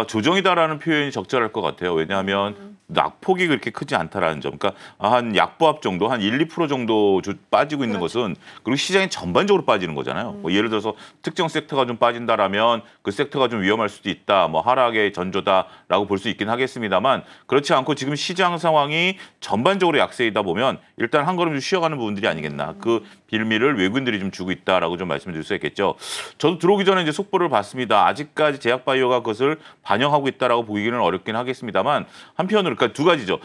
조정이다라는 표현이 적절할 것 같아요. 왜냐하면 낙폭이 그렇게 크지 않다라는 점. 그러니까 한 약보합 정도, 한 1, 2% 정도 빠지고 있는 그렇죠. 것은 그리고 시장이 전반적으로 빠지는 거잖아요. 뭐 예를 들어서 특정 섹터가 좀 빠진다라면 그 섹터가 좀 위험할 수도 있다. 뭐 하락의 전조다라고 볼 수 있긴 하겠습니다만 그렇지 않고 지금 시장 상황이 전반적으로 약세이다 보면 일단 한 걸음 좀 쉬어가는 부분들이 아니겠나. 그 빌미를 외국인들이 좀 주고 있다라고 좀 말씀드릴 수 있겠죠. 저도 들어오기 전에 이제 속보를 봤습니다. 아직까지 제약바이오가 그것을 반영하고 있다라고 보기는 어렵긴 하겠습니다만 한편으로 그러니까 두 가지죠.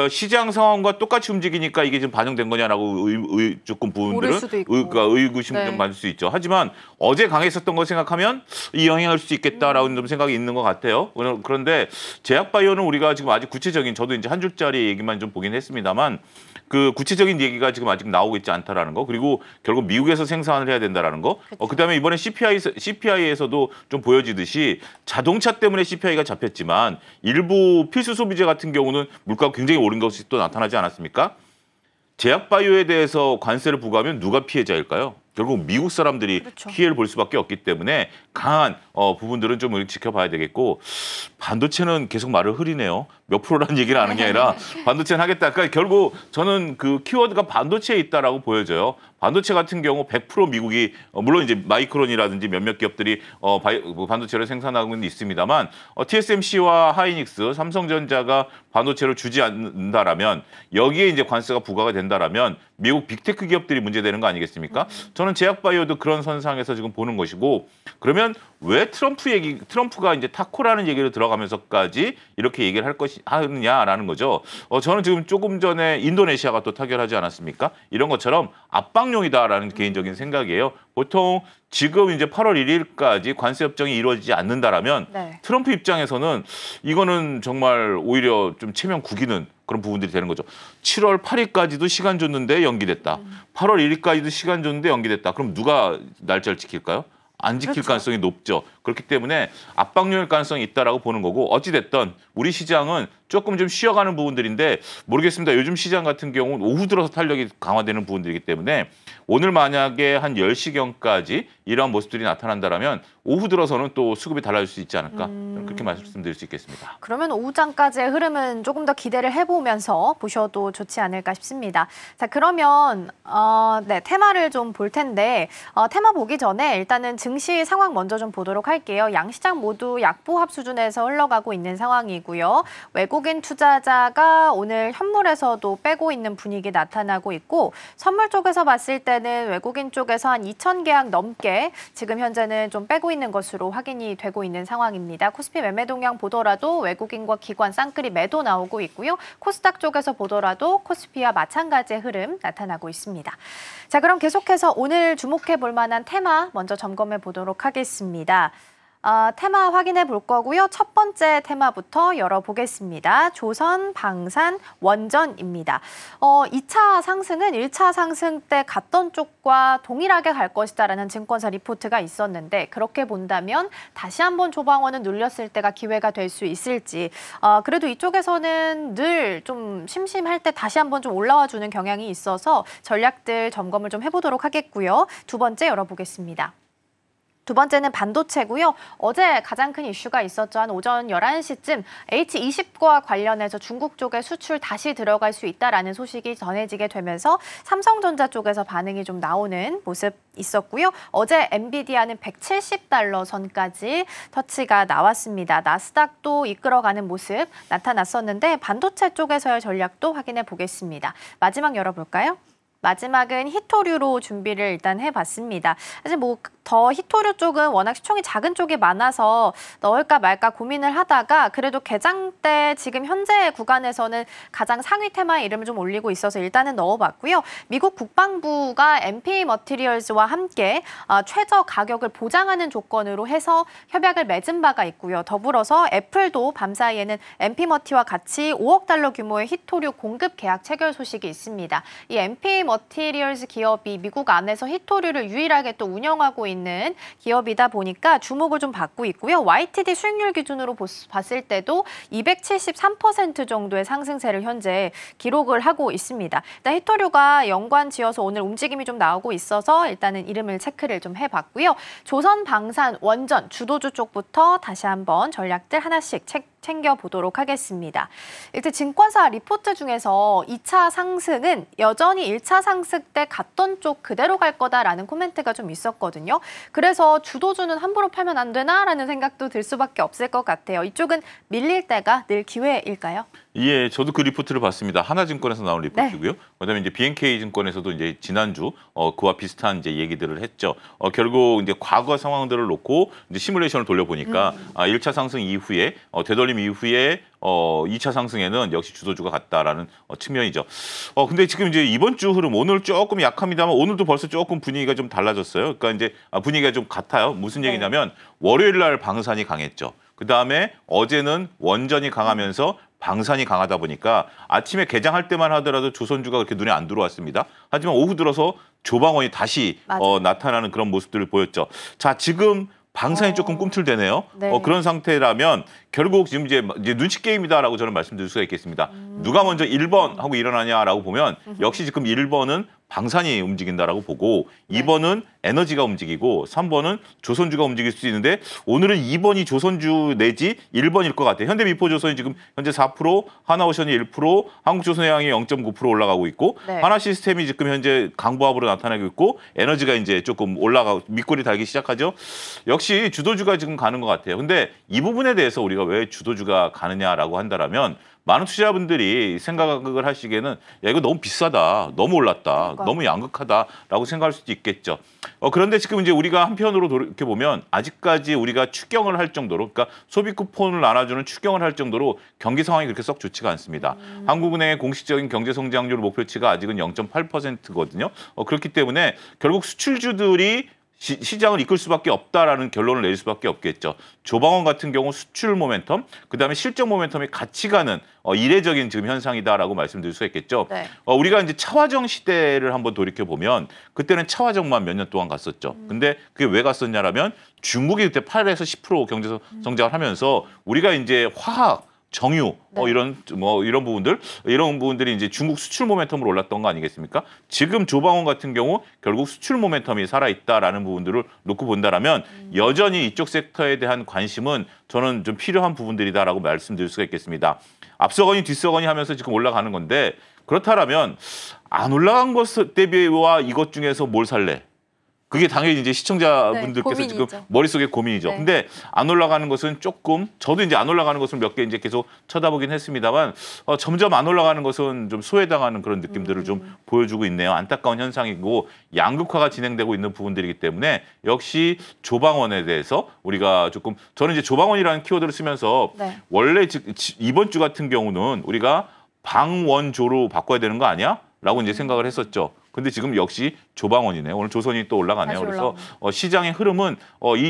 시장 상황과 똑같이 움직이니까 이게 지금 반영된 거냐라고 조금 부분들은 그러니까 의구심 좀 받을 수 있죠. 하지만 어제 강했었던 거 생각하면 이 영향을 수 있겠다라고 좀 생각이 있는 것 같아요. 그런데 제약바이오는 우리가 지금 아직 구체적인 저도 이제 한 줄짜리 얘기만 좀 보긴 했습니다만 그 구체적인 얘기가 지금 아직 나오고 있지 않다라는 거 그리고 결국 미국에서 생산을 해야 된다라는 거. 그다음에 이번에 CPI에서도 좀 보여지듯이 자동차 때문에 CPI가 잡혔지만 일부 필수 소비재 같은 경우는 물가가 굉장히 오른 것이 또 나타나지 않았습니까? 제약바이오에 대해서 관세를 부과하면 누가 피해자일까요? 결국 미국 사람들이 그렇죠. 피해를 볼 수밖에 없기 때문에 강한 부분들은 좀 지켜봐야 되겠고 반도체는 계속 말을 흐리네요. 몇 프로라는 얘기를 하는 게 아니라 반도체는 하겠다. 그러니까 결국 저는 그 키워드가 반도체에 있다라고 보여져요. 반도체 같은 경우 100% 미국이 물론 이제 마이크론이라든지 몇몇 기업들이 반도체를 생산하고는 있습니다만 TSMC와 하이닉스, 삼성전자가 반도체를 주지 않는다라면 여기에 이제 관세가 부과가 된다라면 미국 빅테크 기업들이 문제되는 거 아니겠습니까? 저는 제약바이오도 그런 선상에서 지금 보는 것이고 그러면 왜 트럼프가 이제 타코라는 얘기를 들어가면서까지 이렇게 얘기를 하느냐라는 거죠. 저는 지금 조금 전에 인도네시아가 또 타결하지 않았습니까? 이런 것처럼 압박용이다라는 개인적인 생각이에요. 보통 지금 이제 8월 1일까지 관세 협정이 이루어지지 않는다라면 네. 트럼프 입장에서는 이거는 정말 오히려 좀 체면 구기는 그런 부분들이 되는 거죠. 7월 8일까지도 시간 줬는데 연기됐다. 8월 1일까지도 시간 줬는데 연기됐다. 그럼 누가 날짜를 지킬까요? 안 지킬 그렇죠. 가능성이 높죠. 그렇기 때문에 압박용일 가능성이 있다라고 보는 거고 어찌됐든 우리 시장은 조금 좀 쉬어가는 부분들인데 모르겠습니다. 요즘 시장 같은 경우는 오후 들어서 탄력이 강화되는 부분들이기 때문에 오늘 만약에 한 10시경까지 이러한 모습들이 나타난다면 오후 들어서는 또 수급이 달라질 수 있지 않을까 그렇게 말씀드릴 수 있겠습니다. 그러면 오후장까지의 흐름은 조금 더 기대를 해보면서 보셔도 좋지 않을까 싶습니다. 자, 그러면 네, 테마를 좀 볼 텐데 테마 보기 전에 일단은 증시 상황 먼저 좀 보도록 할게요. 양시장 모두 약보합 수준에서 흘러가고 있는 상황이고요. 외국인 투자자가 오늘 현물에서도 빼고 있는 분위기 나타나고 있고 선물 쪽에서 봤을 때는 외국인 쪽에서 한 2,000계약 넘게 지금 현재는 좀 빼고 있는 것으로 확인이 되고 있는 상황입니다. 코스피 매매 동향 보더라도 외국인과 기관 쌍끌이 매도 나오고 있고요. 코스닥 쪽에서 보더라도 코스피와 마찬가지의 흐름 나타나고 있습니다. 자, 그럼 계속해서 오늘 주목해 볼 만한 테마 먼저 점검해 보도록 하겠습니다. 테마 확인해 볼 거고요. 첫 번째 테마부터 열어보겠습니다. 조선, 방산, 원전입니다. 2차 상승은 1차 상승 때 갔던 쪽과 동일하게 갈 것이다라는 증권사 리포트가 있었는데 그렇게 본다면 다시 한번 조방원은 눌렸을 때가 기회가 될 수 있을지 그래도 이쪽에서는 늘 좀 심심할 때 다시 한번 좀 올라와 주는 경향이 있어서 전략들 점검을 좀 해보도록 하겠고요. 두 번째 열어보겠습니다. 두 번째는 반도체고요. 어제 가장 큰 이슈가 있었죠. 한 오전 11시쯤 H20과 관련해서 중국 쪽에 수출 다시 들어갈 수 있다라는 소식이 전해지게 되면서 삼성전자 쪽에서 반응이 좀 나오는 모습 있었고요. 어제 엔비디아는 170달러 선까지 터치가 나왔습니다. 나스닥도 이끌어가는 모습 나타났었는데 반도체 쪽에서의 전략도 확인해 보겠습니다. 마지막 열어볼까요? 마지막은 히토류로 준비를 일단 해봤습니다. 사실 뭐 더 히토류 쪽은 워낙 시총이 작은 쪽이 많아서 넣을까 말까 고민을 하다가 그래도 개장 때 지금 현재 구간에서는 가장 상위 테마의 이름을 좀 올리고 있어서 일단은 넣어봤고요. 미국 국방부가 MP 머티리얼즈와 함께 최저 가격을 보장하는 조건으로 해서 협약을 맺은 바가 있고요. 더불어서 애플도 밤사이에는 MP 머티와 같이 5억 달러 규모의 히토류 공급 계약 체결 소식이 있습니다. 이 MP 머티리얼즈 기업이 미국 안에서 히토류를 유일하게 또 운영하고 있는 기업이다 보니까 주목을 좀 받고 있고요. YTD 수익률 기준으로 봤을 때도 273% 정도의 상승세를 현재 기록을 하고 있습니다. 일단 히토류가 연관지어서 오늘 움직임이 좀 나오고 있어서 일단은 이름을 체크를 좀 해봤고요. 조선, 방산, 원전, 주도주 쪽부터 다시 한번 전략들 하나씩 챙겨보도록 하겠습니다. 일단 증권사 리포트 중에서 2차 상승은 여전히 1차 상승 때 갔던 쪽 그대로 갈 거다라는 코멘트가 좀 있었거든요. 그래서 주도주는 함부로 팔면 안 되나라는 생각도 들 수밖에 없을 것 같아요. 이쪽은 밀릴 때가 늘 기회일까요? 예, 저도 그 리포트를 봤습니다. 하나증권에서 나온 리포트고요. 그다음에 이제 BNK 증권에서도 이제 지난주 그와 비슷한 이제 얘기들을 했죠. 결국 이제 과거 상황들을 놓고 이제 시뮬레이션을 돌려보니까 1차 상승 이후에 되돌림 이후에 2차 상승에는 역시 주도주가 같다라는 측면이죠. 근데 지금 이제 이번 주 흐름 오늘 조금 약합니다만 오늘도 벌써 조금 분위기가 좀 달라졌어요. 그러니까 이제 분위기가 좀 같아요. 무슨 얘기냐면 월요일 날 방산이 강했죠. 그다음에 어제는 원전이 강하면서 방산이 강하다 보니까 아침에 개장할 때만 하더라도 조선주가 그렇게 눈에 안 들어왔습니다. 하지만 오후 들어서 조방원이 다시 나타나는 그런 모습들을 보였죠. 자, 지금 방산이 조금 꿈틀대네요. 네. 그런 상태라면 결국 지금 이제 눈치 게임이다라고 저는 말씀드릴 수가 있겠습니다. 누가 먼저 1번 하고 일어나냐라고 보면 역시 지금 1번은 방산이 움직인다라고 보고 2번은 에너지가 움직이고 3번은 조선주가 움직일 수 있는데 오늘은 2번이 조선주 내지 1번일 것 같아요. 현대미포조선이 지금 현재 4%, 하나오션이 1%, 한국조선해양이 0.9% 올라가고 있고 네. 하나시스템이 지금 현재 강보합으로 나타나고 있고 에너지가 이제 조금 올라가고 밑골이 달기 시작하죠. 역시 주도주가 지금 가는 것 같아요. 근데 이 부분에 대해서 우리가 왜 주도주가 가느냐라고 한다면 많은 투자자분들이 생각을 하시기에는 야, 이거 너무 비싸다, 너무 올랐다, 그러니까. 너무 양극하다라고 생각할 수도 있겠죠. 그런데 지금 이제 우리가 한편으로 이렇게 보면 아직까지 우리가 추경을 할 정도로, 그러니까 소비 쿠폰을 나눠주는 추경을 할 정도로 경기 상황이 그렇게 썩 좋지가 않습니다. 한국은행의 공식적인 경제 성장률 목표치가 아직은 0.8%거든요. 그렇기 때문에 결국 수출주들이 시장을 이끌 수밖에 없다라는 결론을 내릴 수밖에 없겠죠. 조방원 같은 경우 수출 모멘텀, 그다음에 실적 모멘텀이 같이 가는 이례적인 지금 현상이다라고 말씀드릴 수가 있겠죠. 네. 우리가 이제 차화정 시대를 한번 돌이켜 보면 그때는 차화정만 몇 년 동안 갔었죠. 근데 그게 왜 갔었냐라면 중국이 그때 8에서 10% 경제 성장을 하면서 우리가 이제 화학 정유 이런 부분들이 이제 중국 수출 모멘텀으로 올랐던 거 아니겠습니까? 지금 조방원 같은 경우 결국 수출 모멘텀이 살아 있다라는 부분들을 놓고 본다라면 여전히 이쪽 섹터에 대한 관심은 저는 좀 필요한 부분들이다라고 말씀드릴 수가 있겠습니다. 앞서거니 뒤서거니 하면서 지금 올라가는 건데 그렇다라면 안 올라간 것 대비와 이것 중에서 뭘 살래? 그게 당연히 이제 시청자분들께서 지금 머릿속에 고민이죠. 네. 근데 안 올라가는 것은 조금 저도 이제 안 올라가는 것을 몇 개 이제 계속 쳐다보긴 했습니다만 점점 안 올라가는 것은 좀 소외당하는 그런 느낌들을 좀 보여주고 있네요. 안타까운 현상이고 양극화가 진행되고 있는 부분들이기 때문에 역시 조방원에 대해서 우리가 조금 저는 이제 조방원이라는 키워드를 쓰면서 원래 이번 주 같은 경우는 우리가 방원조로 바꿔야 되는 거 아니야? 라고 이제 생각을 했었죠. 근데 지금 역시 조방원이네요. 오늘 조선이 또 올라가네요. 그래서 시장의 흐름은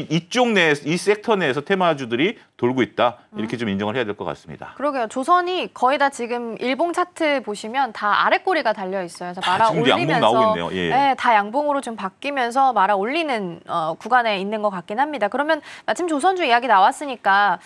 이쪽 내, 이 섹터 내에서 테마주들이 돌고 있다. 이렇게 좀 인정을 해야 될 것 같습니다. 그러게요. 조선이 거의 다 지금 일봉 차트 보시면 다 아랫꼬리가 달려 있어요. 그래서 말아 지금 올리면서 양봉 나오고 있네요. 예. 네, 다 양봉으로 좀 바뀌면서 말아 올리는 구간에 있는 것 같긴 합니다. 그러면 마침 조선주 이야기 나왔으니까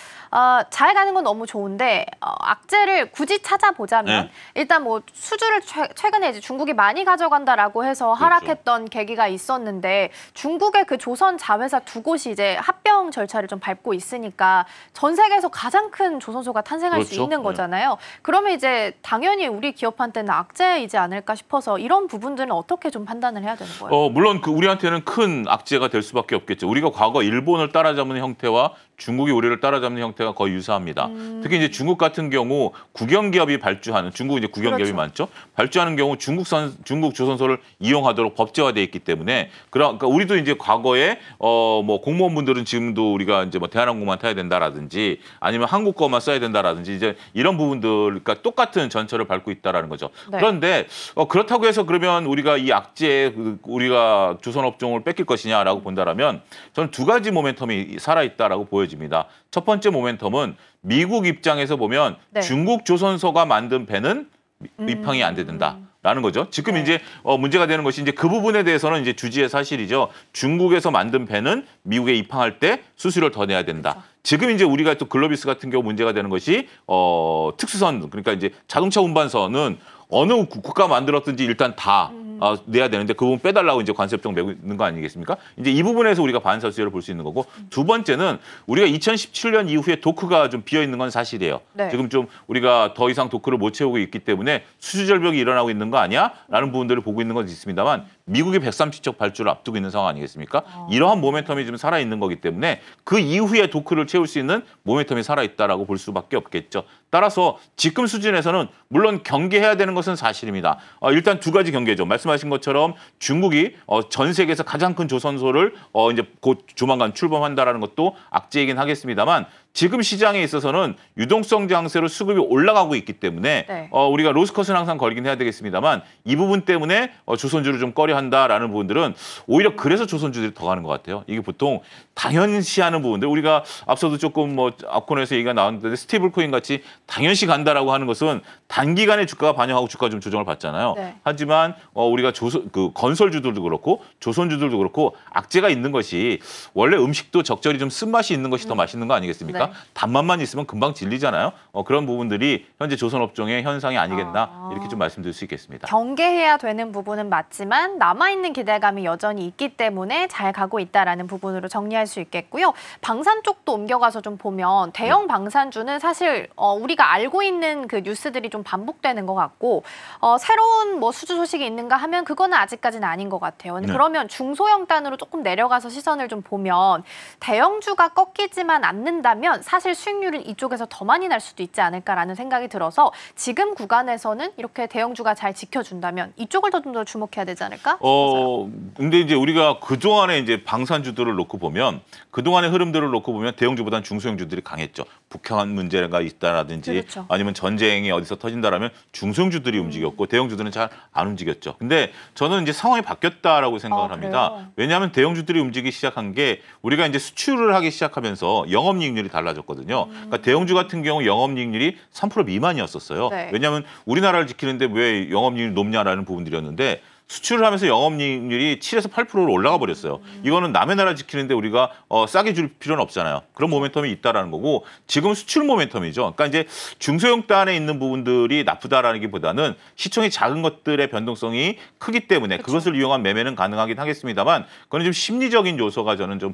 잘 가는 건 너무 좋은데 악재를 굳이 찾아보자면 일단 뭐 수주를 최근에 이제 중국이 많이 가져간다라고 해서 하락했던 계기가 있었는데 중국의 그 조선 자회사 두 곳이 이제 합병 절차를 좀 밟고 있으니까 전 세계에서 가장 큰 조선소가 탄생할 수 있는 거잖아요. 그러면 이제 당연히 우리 기업한테는 악재이지 않을까 싶어서 이런 부분들은 어떻게 좀 판단을 해야 되는 거예요? 물론 우리한테는 큰 악재가 될 수밖에 없겠죠. 우리가 과거 일본을 따라잡는 형태와 중국이 우리를 따라잡는 형태가 거의 유사합니다. 특히 이제 중국 같은 경우 국영기업이 발주하는 중국 이제 국영기업이 많죠. 발주하는 경우 중국 조선소를 이용하도록 법제화돼 있기 때문에 그러니까 우리도 이제 과거에 뭐 공무원분들은 지금도 우리가 이제 뭐 대한항공만 타야 된다라든지 아니면 한국 거만 써야 된다라든지 이제 이런 부분들 그러니까 똑같은 전철을 밟고 있다라는 거죠. 그런데 그렇다고 해서 그러면 우리가 이 악재에 우리가 조선업종을 뺏길 것이냐라고 본다라면 저는 두 가지 모멘텀이 살아 있다라고 보여집니다. 첫 번째 모멘텀은 미국 입장에서 보면 중국 조선소가 만든 배는 입항이 안 된다. 라는 거죠. 지금 이제 문제가 되는 것이 이제 그 부분에 대해서는 이제 주지의 사실이죠. 중국에서 만든 배는 미국에 입항할 때 수수료를 더 내야 된다. 지금 이제 우리가 또 글로비스 같은 경우 문제가 되는 것이 특수선 그러니까 이제 자동차 운반선은 어느 국가 만들었든지 일단 다 내야 되는데 그 부분 빼달라고 이제 관세협정 내고 있는 거 아니겠습니까? 이제 이 부분에서 우리가 반사 수혜를 볼 수 있는 거고 두 번째는 우리가 2017년 이후에 도크가 좀 비어 있는 건 사실이에요. 지금 좀 우리가 더 이상 도크를 못 채우고 있기 때문에 수주 절벽이 일어나고 있는 거 아니야? 라는 부분들을 보고 있는 건 있습니다만 미국이 130척 발주를 앞두고 있는 상황 아니겠습니까? 이러한 모멘텀이 좀 살아 있는 거기 때문에 그 이후에 도크를 채울 수 있는 모멘텀이 살아 있다라고 볼 수밖에 없겠죠. 따라서 지금 수준에서는 물론 경계해야 되는 것은 사실입니다. 일단 두 가지 경계죠. 말씀하신 것처럼 중국이 전 세계에서 가장 큰 조선소를 이제 곧 조만간 출범한다라는 것도 악재이긴 하겠습니다만 지금 시장에 있어서는 유동성 장세로 수급이 올라가고 있기 때문에 우리가 로스컷은 항상 걸긴 해야 되겠습니다만 이 부분 때문에 조선주를 좀 꺼려 처리한다라는 부분들은 오히려 그래서 조선주들이 더 가는 것 같아요. 이게 보통 당연시하는 부분들 우리가 앞서도 조금 뭐 앞코너에서 얘기가 나왔는데 스테이블 코인 같이 당연시 간다라고 하는 것은 단기간에 주가가 반영하고 주가 좀 조정을 받잖아요. 네. 하지만 우리가 건설주들도 그렇고 조선주들도 그렇고 악재가 있는 것이 원래 음식도 적절히 좀 쓴맛이 있는 것이 더 맛있는 거 아니겠습니까? 네. 단맛만 있으면 금방 질리잖아요. 그런 부분들이 현재 조선업종의 현상이 아니겠나 이렇게 좀 말씀드릴 수 있겠습니다. 경계해야 되는 부분은 맞지만 남아있는 기대감이 여전히 있기 때문에 잘 가고 있다라는 부분으로 정리할 수 있겠고요. 방산 쪽도 옮겨가서 좀 보면 대형 방산주는 사실 우리가 알고 있는 그 뉴스들이 좀 반복되는 것 같고 새로운 뭐 수주 소식이 있는가 하면 그거는 아직까지는 아닌 것 같아요. 근데 네. 그러면 중소형 단으로 조금 내려가서 시선을 좀 보면 대형주가 꺾이지만 않는다면 사실 수익률은 이쪽에서 더 많이 날 수도 있지 않을까라는 생각이 들어서 지금 구간에서는 이렇게 대형주가 잘 지켜준다면 이쪽을 좀 더 주목해야 되지 않을까? 근데 이제 우리가 그동안에 이제 방산주들을 놓고 보면 그동안의 흐름들을 놓고 보면 대형주보다는 중소형주들이 강했죠. 북한 문제가 있다라든지 그렇죠. 아니면 전쟁이 어디서 터진다라면 중소형주들이 움직였고 대형주들은 잘 안 움직였죠. 근데 저는 이제 상황이 바뀌었다라고 생각을 합니다. 그래요? 왜냐하면 대형주들이 움직이기 시작한 게 우리가 이제 수출을 하기 시작하면서 영업이익률이 달라졌거든요. 그러니까 대형주 같은 경우 영업이익률이 3% 미만이었었어요. 네. 왜냐하면 우리나라를 지키는데 왜 영업이익률이 높냐라는 부분들이었는데 수출을 하면서 영업이익률이 7에서 8%로 올라가 버렸어요. 이거는 남의 나라 지키는데 우리가 싸게 줄 필요는 없잖아요. 그런 모멘텀이 있다라는 거고 지금 수출 모멘텀이죠. 그러니까 이제 중소형 단에 있는 부분들이 나쁘다라는 게보다는 시총이 작은 것들의 변동성이 크기 때문에 그것을 이용한 매매는 가능하긴 하겠습니다만 그건 좀 심리적인 요소가 저는 좀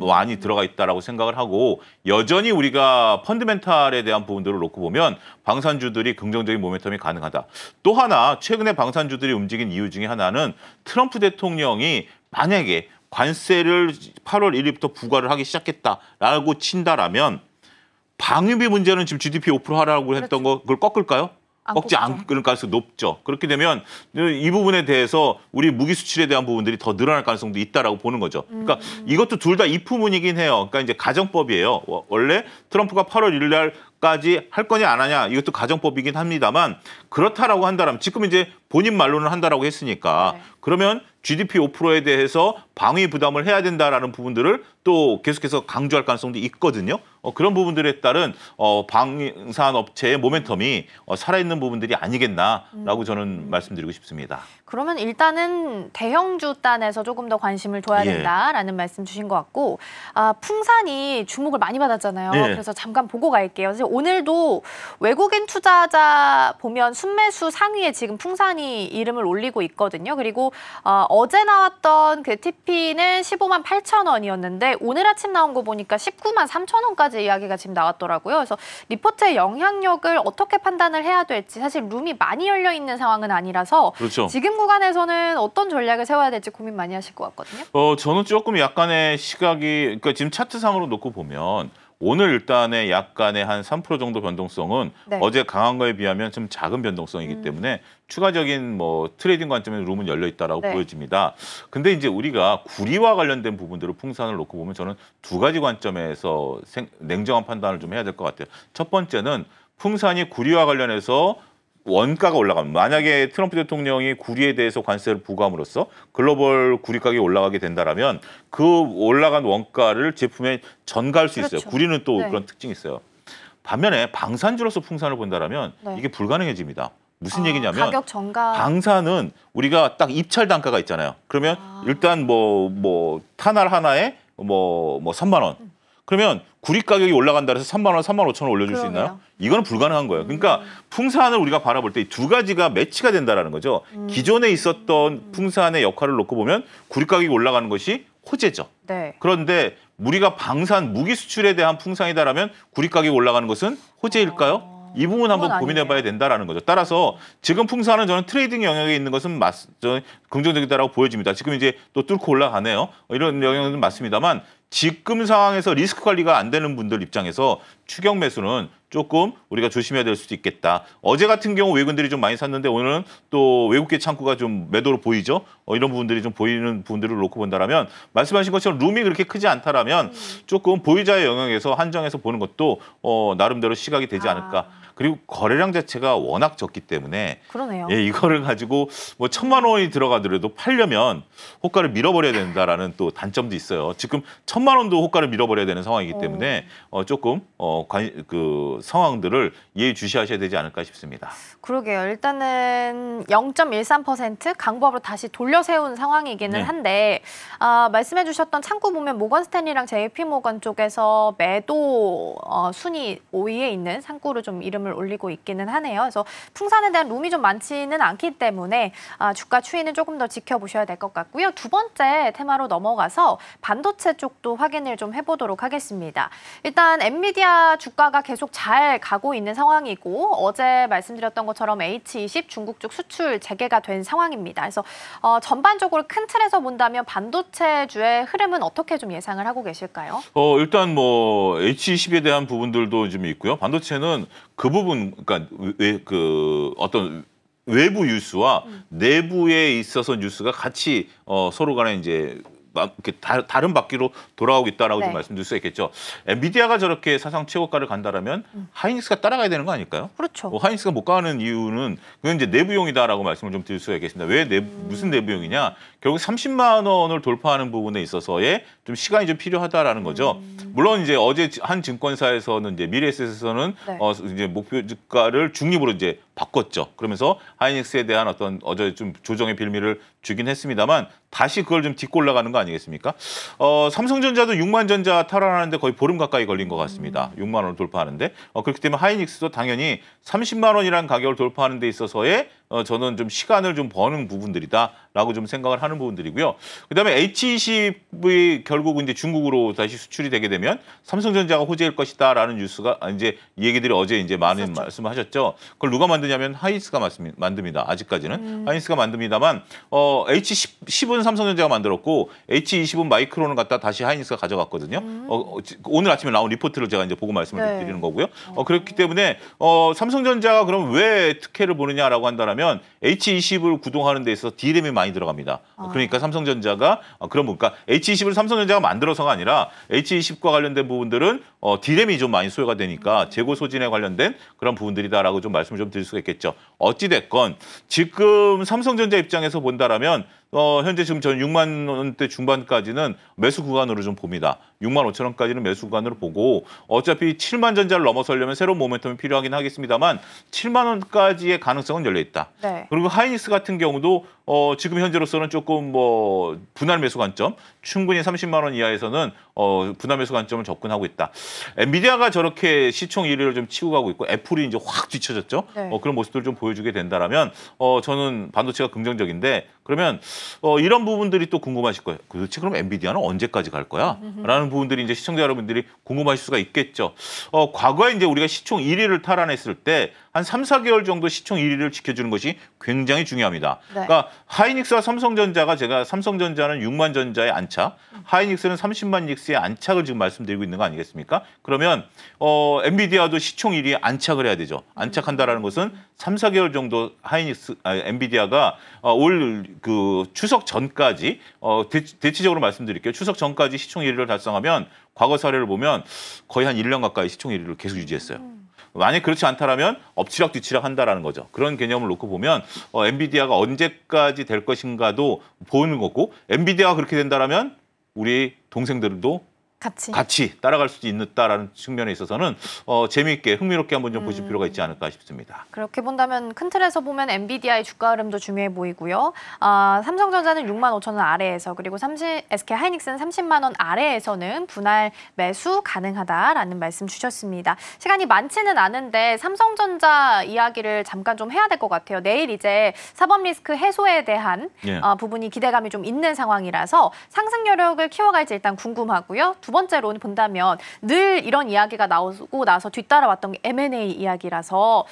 많이 들어가 있다라고 생각을 하고 여전히 우리가 펀드멘탈에 대한 부분들을 놓고 보면 방산주들이 긍정적인 모멘텀이 가능하다. 또 하나 최근에 방산주들이 움직인 이유 중에 하나는 트럼프 대통령이 만약에 관세를 8월 1일부터 부과를 하기 시작했다라고 친다라면 방위비 문제는 지금 GDP 5% 하라고 했던 거 그걸 꺾을까요? 꺾지 않을 가능성이 높죠. 그렇게 되면 이 부분에 대해서 우리 무기 수출에 대한 부분들이 더 늘어날 가능성도 있다라고 보는 거죠. 그러니까 이것도 둘 다 이프문이긴 해요. 그러니까 이제 가정법이에요. 원래 트럼프가 8월 1일 날까지 할 거냐 안 하냐 이것도 가정법이긴 합니다만 그렇다라고 한다면 지금 이제 본인 말로는 한다라고 했으니까 네. 그러면 GDP 5%에 대해서 방위 부담을 해야 된다라는 부분들을 또 계속해서 강조할 가능성도 있거든요. 그런 부분들에 따른 방산 업체의 모멘텀이 살아있는 부분들이 아니겠나라고 저는 말씀드리고 싶습니다. 그러면 일단은 대형주 단에서 조금 더 관심을 둬야 예. 된다라는 말씀 주신 것 같고 풍산이 주목을 많이 받았잖아요. 예. 그래서 잠깐 보고 갈게요. 사실 오늘도 외국인 투자자 보면 순매수 상위에 지금 풍산이 이름을 올리고 있거든요. 그리고 어제 나왔던 그 TP는 15만 8천 원이었는데 오늘 아침 나온 거 보니까 19만 3천 원까지 이야기가 지금 나왔더라고요. 그래서 리포트의 영향력을 어떻게 판단을 해야 될지 사실 룸이 많이 열려 있는 상황은 아니라서 그렇죠. 지금 구간에서는 어떤 전략을 세워야 될지 고민 많이 하실 것 같거든요. 저는 조금 약간의 시각이 그러니까 지금 차트상으로 놓고 보면 오늘 일단의 약간의 한 3% 정도 변동성은 네. 어제 강한 거에 비하면 좀 작은 변동성이기 때문에 추가적인 뭐 트레이딩 관점에서 룸은 열려 있다라고 네. 보여집니다. 근데 이제 우리가 구리와 관련된 부분들을 풍산을 놓고 보면 저는 두 가지 관점에서 냉정한 판단을 좀 해야 될 것 같아요. 첫 번째는 풍산이 구리와 관련해서 원가가 올라가면 만약에 트럼프 대통령이 구리에 대해서 관세를 부과함으로써 글로벌 구리 가격이 올라가게 된다라면 그 올라간 원가를 제품에 전가할 수 있어요. 그렇죠. 구리는 또 네. 그런 특징이 있어요. 반면에 방산주로서 풍산을 본다라면 네. 이게 불가능해집니다. 무슨 얘기냐면 가격 전가 방산은 우리가 딱 입찰 단가가 있잖아요. 그러면 일단 뭐 탄알 하나에 뭐 3만 원. 그러면 구리 가격이 올라간다 해서 3만 원, 3만 5천 원 올려줄 수 그러게요. 있나요? 이거는 불가능한 거예요. 그러니까 풍산을 우리가 바라볼 때 두 가지가 매치가 된다라는 거죠. 기존에 있었던 풍산의 역할을 놓고 보면 구리 가격이 올라가는 것이 호재죠. 네. 그런데 우리가 방산 무기 수출에 대한 풍산이다라면 구리 가격이 올라가는 것은 호재일까요? 이 부분 한번 그건 고민해봐야 아니네요. 된다라는 거죠. 따라서 지금 풍산은 저는 트레이딩 영역에 있는 것은 긍정적이다라고 보여집니다. 지금 이제 또 뚫고 올라가네요. 이런 영역은 맞습니다만 지금 상황에서 리스크 관리가 안 되는 분들 입장에서 추격 매수는 조금 우리가 조심해야 될 수도 있겠다. 어제 같은 경우 외국인들이 좀 많이 샀는데 오늘은 또 외국계 창구가 좀 매도로 보이죠. 이런 부분들이 좀 보이는 부분들을 놓고 본다라면 말씀하신 것처럼 룸이 그렇게 크지 않다라면 조금 보유자의 영역에서 한정해서 보는 것도 나름대로 시각이 되지 않을까. 그리고 거래량 자체가 워낙 적기 때문에 그러네요. 예, 이거를 가지고 뭐 1,000만 원이 들어가더라도 팔려면 호가를 밀어버려야 된다라는 또 단점도 있어요. 지금 1,000만 원도 호가를 밀어버려야 되는 상황이기 때문에 조금 그 상황들을 예의주시하셔야 되지 않을까 싶습니다. 그러게요. 일단은 0.13% 강보합으로 다시 돌려세운 상황이기는 네. 한데 말씀해 주셨던 창구 보면 모건스탠리랑 JP모건 쪽에서 매도 순위 5위에 있는 상구로 좀 이름을 올리고 있기는 하네요. 그래서 풍산에 대한 룸이 좀 많지는 않기 때문에 주가 추이는 조금 더 지켜보셔야 될 것 같고요. 두 번째 테마로 넘어가서 반도체 쪽도 확인을 좀 해보도록 하겠습니다. 일단 엔비디아 주가가 계속 잘 가고 있는 상황이고 어제 말씀드렸던 것처럼 H20 중국 쪽 수출 재개가 된 상황입니다. 그래서 전반적으로 큰 틀에서 본다면 반도체주의 흐름은 어떻게 좀 예상을 하고 계실까요? 일단 뭐 H20에 대한 부분들도 좀 있고요. 반도체는 그 부분, 그러니까 어떤 외부 뉴스와 내부에 있어서 뉴스가 같이 서로 간에 이제 이렇게 다른 바퀴로 돌아오고 있다라고 좀 말씀드릴 수 있겠죠. 엔비디아가 저렇게 사상 최고가를 간다라면 하이닉스가 따라가야 되는 거 아닐까요? 그렇죠. 하이닉스가 못 가는 이유는 그건 이제 내부용이다라고 말씀을 좀 드릴 수가 있겠습니다. 왜 무슨 내부용이냐? 결국 30만 원을 돌파하는 부분에 있어서의 좀 시간이 좀 필요하다라는 거죠. 물론 이제 어제 한 증권사에서는 이제 미래에셋에서는 이제 목표 주가를 중립으로 이제 바꿨죠. 그러면서 하이닉스에 대한 어떤 어제 좀 조정의 빌미를 주긴 했습니다만 다시 그걸 좀 딛고 올라가는 거 아니겠습니까? 삼성전자도 6만 전자 탈환하는데 거의 보름 가까이 걸린 것 같습니다. 6만 원을 돌파하는데 그렇기 때문에 하이닉스도 당연히 30만 원이라는 가격을 돌파하는 데 있어서의 저는 좀 시간을 좀 버는 부분들이다라고 좀 생각을 하는 부분들이고요. 그다음에 H20이 결국 이제 중국으로 다시 수출이 되게 되면 삼성전자가 호재일 것이다라는 뉴스가 이제 이 얘기들이 어제 이제 많은 말씀하셨죠. 그걸 누가 만드냐면 하이닉스가 만듭니다. 아직까지는 하이닉스가 만듭니다만 H10은 삼성전자가 만들었고 H20은 마이크론을 갖다 다시 하이닉스가 가져갔거든요. 오늘 아침에 나온 리포트를 제가 이제 보고 말씀을 드리는 거고요. 그렇기 때문에 삼성전자가 그럼 왜 특혜를 보느냐라고 한다면 H20을 구동하는 데 있어서 D램이 많이 들어갑니다. 그러니까 삼성전자가 그러니까 H20을 삼성전자가 만들어서가 아니라 H20과 관련된 부분들은 D램이 좀 많이 소요가 되니까 재고 소진에 관련된 그런 부분들이다라고 좀 말씀을 좀 드릴 수가 있겠죠. 어찌 됐건 지금 삼성전자 입장에서 본다라면 현재 지금 저는 6만 원대 중반까지는 매수 구간으로 좀 봅니다. 6만 5천 원까지는 매수 구간으로 보고 어차피 7만 전자를 넘어서려면 새로운 모멘텀이 필요하긴 하겠습니다만 7만 원까지의 가능성은 열려 있다. 네. 그리고 하이닉스 같은 경우도 지금 현재로서는 조금 뭐 분할 매수 관점 충분히 30만 원 이하에서는 분할 매수 관점을 접근하고 있다. 엔비디아가 저렇게 시총 1위를 좀 치고 가고 있고 애플이 이제 확 뒤쳐졌죠. 네. 그런 모습들을 좀 보여주게 된다라면 저는 반도체가 긍정적인데 그러면 이런 부분들이 또 궁금하실 거예요. 그렇지 그럼 엔비디아는 언제까지 갈 거야? 라는 부분들이 이제 시청자 여러분들이 궁금하실 수가 있겠죠. 과거에 이제 우리가 시총 1위를 탈환했을 때 한 3, 4개월 정도 시총 1위를 지켜주는 것이 굉장히 중요합니다. 네. 그러니까 하이닉스와 삼성전자가 제가 삼성전자는 6만 전자의 안착, 하이닉스는 30만 닉스의 안착을 지금 말씀드리고 있는 거 아니겠습니까? 그러면 엔비디아도 시총 1위에 안착을 해야 되죠. 안착한다라는 것은 3, 4개월 정도 엔비디아가 올 그 추석 전까지 대체적으로 말씀드릴게요. 추석 전까지 시총 1위를 달성하면 과거 사례를 보면 거의 한 1년 가까이 시총 1위를 계속 유지했어요. 만약 그렇지 않다라면 엎치락 뒤치락 한다라는 거죠. 그런 개념을 놓고 보면 엔비디아가 언제까지 될 것인가도 보는 거고 엔비디아가 그렇게 된다라면 우리 동생들도 같이 따라갈 수 있다라는 측면에 있어서는 재미있게 흥미롭게 한번 좀 보실 필요가 있지 않을까 싶습니다. 그렇게 본다면 큰 틀에서 보면 엔비디아의 주가 흐름도 중요해 보이고요. 삼성전자는 6만 5천 원 아래에서 그리고 SK 하이닉스는 30만 원 아래에서는 분할 매수 가능하다라는 말씀 주셨습니다. 시간이 많지는 않은데 삼성전자 이야기를 잠깐 좀 해야 될 것 같아요. 내일 이제 사법 리스크 해소에 대한 부분이 기대감이 좀 있는 상황이라서 상승 여력을 키워갈지 일단 궁금하고요. 두 번째로 본다면 늘 이런 이야기가 나오고 나서 뒤따라왔던 게 M&A 이야기라서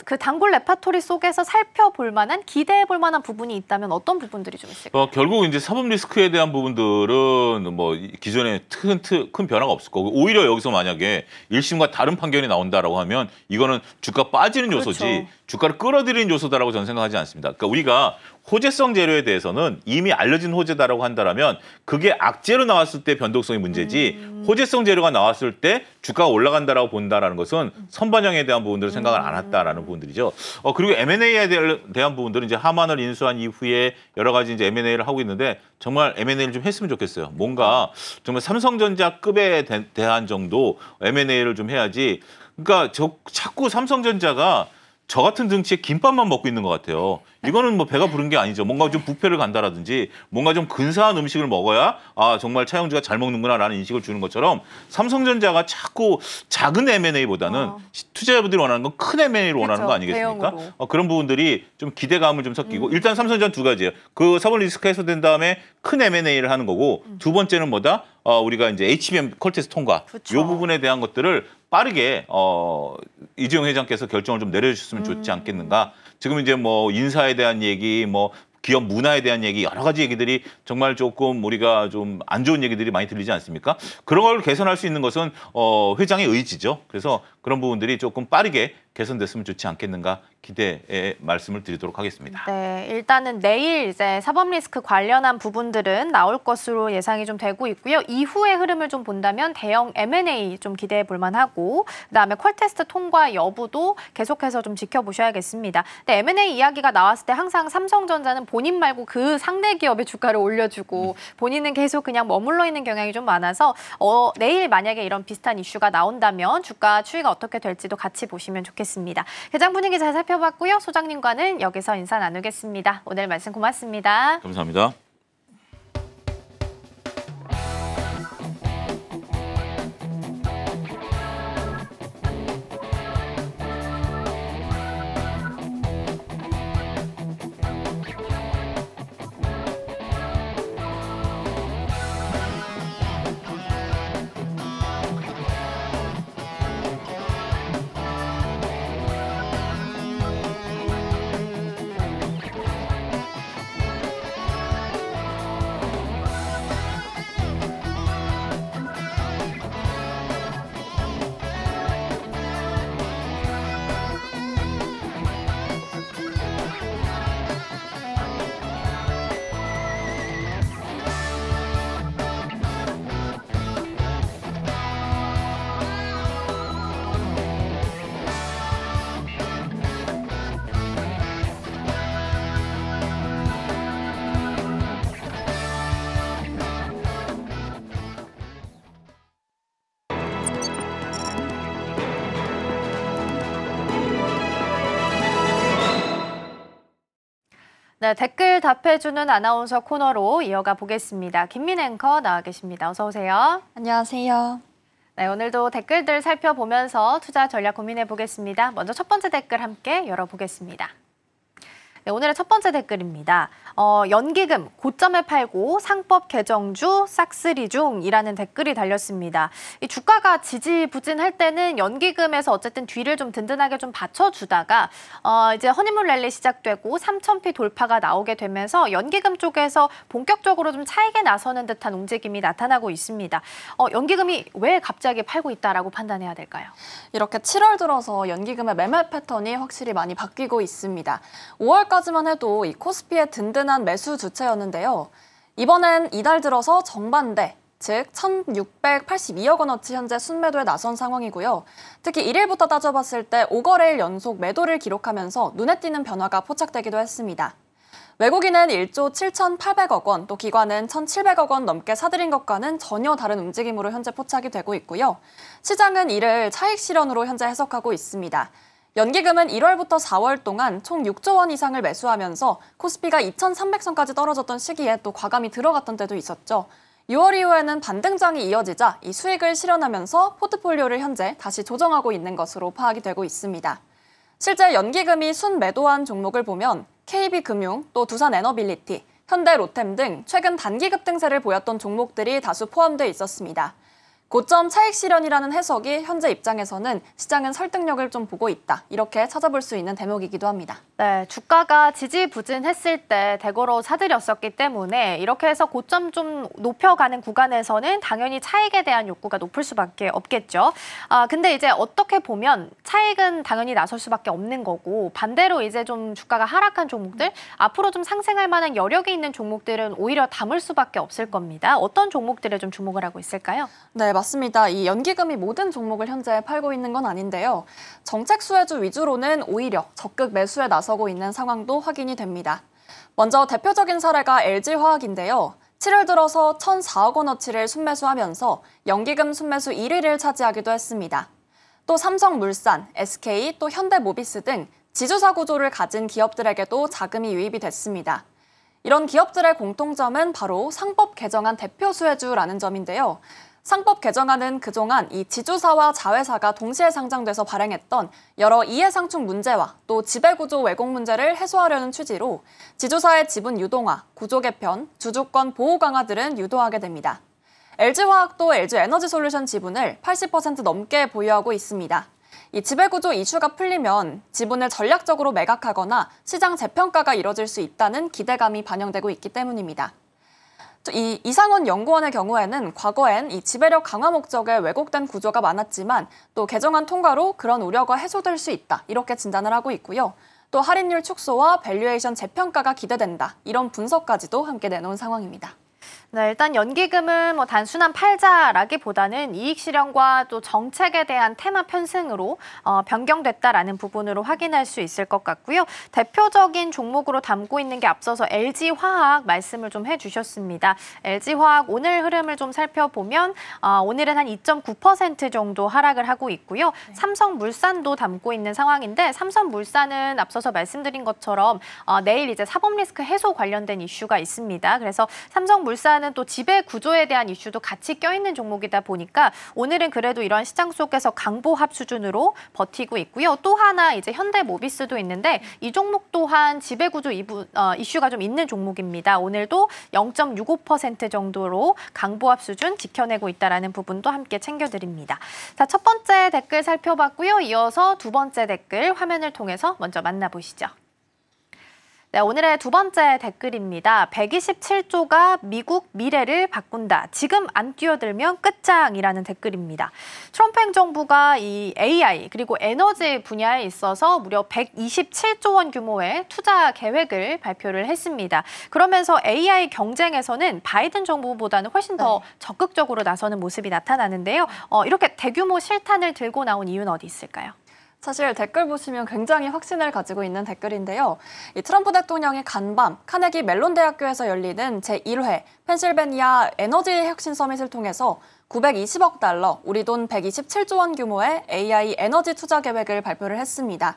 그 단골 레파토리 속에서 살펴볼 만한 기대해볼 만한 부분이 있다면 어떤 부분들이 좀 있을까요? 결국 이제 사법 리스크에 대한 부분들은 뭐 기존에 큰 변화가 없을 거고 오히려 여기서 만약에 1심과 다른 판결이 나온다라고 하면 이거는 주가 빠지는 요소지 주가를 끌어들이는 요소다라고 저는 생각하지 않습니다. 그러니까 우리가 호재성 재료에 대해서는 이미 알려진 호재다라고 한다면 그게 악재로 나왔을 때 변동성이 문제지 호재성 재료가 나왔을 때 주가가 올라간다라고 본다라는 것은 선반영에 대한 부분들을 생각을 안 했다라는 부분들이죠. 그리고 M&A에 대한 부분들은 이제 하만을 인수한 이후에 여러 가지 이제 M&A를 하고 있는데 정말 M&A를 좀 했으면 좋겠어요. 뭔가 정말 삼성전자급에 대한 정도 M&A를 좀 해야지. 그러니까 자꾸 삼성전자가 저 같은 등치에 김밥만 먹고 있는 것 같아요. 이거는 뭐 배가 부른 게 아니죠. 뭔가 좀 뷔페를 간다라든지 뭔가 좀 근사한 음식을 먹어야 정말 차영주가 잘 먹는구나라는 인식을 주는 것처럼 삼성전자가 자꾸 작은 M&A보다는 투자자분들이 원하는 건 큰 M&A를 원하는 그렇죠. 거 아니겠습니까? 대형으로. 그런 부분들이 좀 기대감을 좀 섞이고 일단 삼성전자는 두 가지예요. 그 사본 리스크가 해소된 다음에 큰 M&A를 하는 거고 두 번째는 뭐다? 우리가 이제 HBM 퀄테스트 통과 그렇죠. 이 부분에 대한 것들을 빠르게 이재용 회장께서 결정을 좀 내려주셨으면 좋지 않겠는가. 지금 이제 뭐 인사에 대한 얘기, 뭐 기업 문화에 대한 얘기 여러 가지 얘기들이 정말 조금 우리가 좀 안 좋은 얘기들이 많이 들리지 않습니까? 그런 걸 개선할 수 있는 것은 회장의 의지죠. 그래서 그런 부분들이 조금 빠르게 개선됐으면 좋지 않겠는가 기대의 말씀을 드리도록 하겠습니다. 네, 일단은 내일 이제 사법 리스크 관련한 부분들은 나올 것으로 예상이 좀 되고 있고요. 이후의 흐름을 좀 본다면 대형 M&A 좀 기대해 볼 만하고 그다음에 퀄테스트 통과 여부도 계속해서 좀 지켜보셔야겠습니다. 근데 M&A 이야기가 나왔을 때 항상 삼성전자는 본인 말고 그 상대 기업의 주가를 올려주고 본인은 계속 그냥 머물러 있는 경향이 좀 많아서 내일 만약에 이런 비슷한 이슈가 나온다면 주가 추이가 어떻게 될지도 같이 보시면 좋겠습니다. 개장 분위기 잘 살펴봤고요. 소장님과는 여기서 인사 나누겠습니다. 오늘 말씀 고맙습니다. 감사합니다. 네, 댓글 답해주는 아나운서 코너로 이어가 보겠습니다. 김민 앵커 나와 계십니다. 어서 오세요. 안녕하세요. 네, 오늘도 댓글들 살펴보면서 투자 전략 고민해 보겠습니다. 먼저 첫 번째 댓글 함께 열어보겠습니다. 네, 오늘의 첫 번째 댓글입니다. 연기금 고점에 팔고 상법 개정주 싹쓸이 중이라는 댓글이 달렸습니다. 이 주가가 지지부진할 때는 연기금에서 어쨌든 뒤를 좀 든든하게 좀 받쳐주다가 이제 허니문 랠리 시작되고 3,000피 돌파가 나오게 되면서 연기금 쪽에서 본격적으로 좀 차익에 나서는 듯한 움직임이 나타나고 있습니다. 연기금이 왜 갑자기 팔고 있다라고 판단해야 될까요? 이렇게 7월 들어서 연기금의 매매 패턴이 확실히 많이 바뀌고 있습니다. 5월까지만 해도 이 코스피의 든든한 매수 주체였는데요. 이번엔 이달 들어서 정반대, 즉 1,682억 원어치 현재 순매도에 나선 상황이고요. 특히 1일부터 따져봤을 때 5거래일 연속 매도를 기록하면서 눈에 띄는 변화가 포착되기도 했습니다. 외국인은 1조 7,800억 원, 또 기관은 1,700억 원 넘게 사들인 것과는 전혀 다른 움직임으로 현재 포착이 되고 있고요. 시장은 이를 차익 실현으로 현재 해석하고 있습니다. 연기금은 1월부터 4월 동안 총 6조 원 이상을 매수하면서 코스피가 2,300선까지 떨어졌던 시기에 또 과감히 들어갔던 때도 있었죠. 6월 이후에는 반등장이 이어지자 이 수익을 실현하면서 포트폴리오를 현재 다시 조정하고 있는 것으로 파악이 되고 있습니다. 실제 연기금이 순매도한 종목을 보면 KB금융, 또 두산에너빌리티, 현대 로템 등 최근 단기 급등세를 보였던 종목들이 다수 포함되어 있었습니다. 고점 차익 실현이라는 해석이 현재 입장에서는 시장은 설득력을 좀 보고 있다. 이렇게 찾아볼 수 있는 대목이기도 합니다. 네, 주가가 지지부진했을 때 대거로 사들였었기 때문에 이렇게 해서 고점 좀 높여가는 구간에서는 당연히 차익에 대한 욕구가 높을 수밖에 없겠죠. 근데 이제 어떻게 보면 차익은 당연히 나설 수밖에 없는 거고 반대로 이제 좀 주가가 하락한 종목들, 앞으로 좀 상승할 만한 여력이 있는 종목들은 오히려 담을 수밖에 없을 겁니다. 어떤 종목들에 좀 주목을 하고 있을까요? 네, 맞습니다. 이 연기금이 모든 종목을 현재 팔고 있는 건 아닌데요. 정책 수혜주 위주로는 오히려 적극 매수에 나서고 있는 상황도 확인이 됩니다. 먼저 대표적인 사례가 LG화학인데요. 7월 들어서 1,004억 원어치를 순매수하면서 연기금 순매수 1위를 차지하기도 했습니다. 또 삼성물산, SK, 또 현대모비스 등 지주사 구조를 가진 기업들에게도 자금이 유입이 됐습니다. 이런 기업들의 공통점은 바로 상법 개정안 대표 수혜주라는 점인데요. 상법 개정안은 그동안 이 지주사와 자회사가 동시에 상장돼서 발행했던 여러 이해상충 문제와 또 지배구조 왜곡 문제를 해소하려는 취지로 지주사의 지분 유동화, 구조 개편, 주주권 보호 강화 들은 유도하게 됩니다. LG화학도 LG에너지솔루션 지분을 80% 넘게 보유하고 있습니다. 이 지배구조 이슈가 풀리면 지분을 전략적으로 매각하거나 시장 재평가가 이뤄질 수 있다는 기대감이 반영되고 있기 때문입니다. 이 이상원 연구원의 경우에는 과거엔 이 지배력 강화 목적의 왜곡된 구조가 많았지만 또 개정안 통과로 그런 우려가 해소될 수 있다. 이렇게 진단을 하고 있고요. 또 할인율 축소와 밸류에이션 재평가가 기대된다. 이런 분석까지도 함께 내놓은 상황입니다. 네, 일단 연기금은 뭐 단순한 팔자라기보다는 이익 실현과 또 정책에 대한 테마 편승으로 변경됐다라는 부분으로 확인할 수 있을 것 같고요. 대표적인 종목으로 담고 있는 게 앞서서 LG화학 말씀을 좀 해주셨습니다. LG화학 오늘 흐름을 좀 살펴보면 오늘은 한 2.9% 정도 하락을 하고 있고요. 삼성물산도 담고 있는 상황인데 삼성물산은 앞서서 말씀드린 것처럼 내일 이제 사법 리스크 해소 관련된 이슈가 있습니다. 그래서 삼성물산은 또 지배 구조에 대한 이슈도 같이 껴있는 종목이다 보니까 오늘은 그래도 이런 시장 속에서 강보합 수준으로 버티고 있고요. 또 하나 이제 현대모비스도 있는데 이 종목 또한 지배 구조 이슈가 좀 있는 종목입니다. 오늘도 0.65% 정도로 강보합 수준 지켜내고 있다라는 부분도 함께 챙겨드립니다. 자, 첫 번째 댓글 살펴봤고요. 이어서 두 번째 댓글 화면을 통해서 먼저 만나보시죠. 네, 오늘의 두 번째 댓글입니다. 127조가 미국 미래를 바꾼다. 지금 안 뛰어들면 끝장이라는 댓글입니다. 트럼프 행정부가 이 AI 그리고 에너지 분야에 있어서 무려 127조 원 규모의 투자 계획을 발표를 했습니다. 그러면서 AI 경쟁에서는 바이든 정부보다는 훨씬 더 적극적으로 나서는 모습이 나타나는데요. 이렇게 대규모 실탄을 들고 나온 이유는 어디 있을까요? 사실 댓글 보시면 굉장히 확신을 가지고 있는 댓글인데요. 이 트럼프 대통령이 간밤 카네기 멜론 대학교에서 열리는 제1회 펜실베니아 에너지 혁신 서밋을 통해서 920억 달러, 우리 돈 127조 원 규모의 AI 에너지 투자 계획을 발표를 했습니다.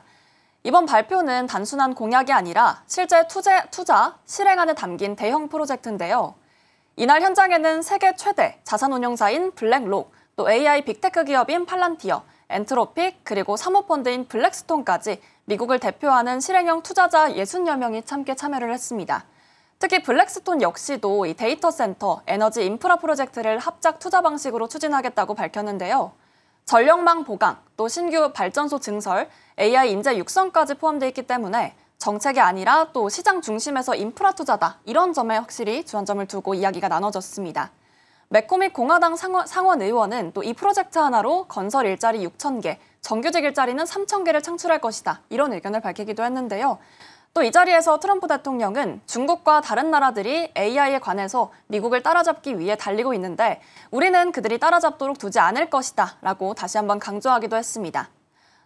이번 발표는 단순한 공약이 아니라 실제 투자 실행안에 담긴 대형 프로젝트인데요. 이날 현장에는 세계 최대 자산운용사인 블랙록, 또 AI 빅테크 기업인 팔란티어, 엔트로픽, 그리고 사모펀드인 블랙스톤까지 미국을 대표하는 실행형 투자자 60여 명이 함께 참여를 했습니다. 특히 블랙스톤 역시도 이 데이터 센터, 에너지 인프라 프로젝트를 합작 투자 방식으로 추진하겠다고 밝혔는데요. 전력망 보강, 또 신규 발전소 증설, AI 인재 육성까지 포함되어 있기 때문에 정책이 아니라 또 시장 중심에서 인프라 투자다. 이런 점에 확실히 주안점을 두고 이야기가 나눠졌습니다. 맥코믹 공화당 상원 의원은 또 이 프로젝트 하나로 건설 일자리 6,000개, 정규직 일자리는 3,000개를 창출할 것이다. 이런 의견을 밝히기도 했는데요. 또 이 자리에서 트럼프 대통령은 중국과 다른 나라들이 AI에 관해서 미국을 따라잡기 위해 달리고 있는데 우리는 그들이 따라잡도록 두지 않을 것이다. 라고 다시 한번 강조하기도 했습니다.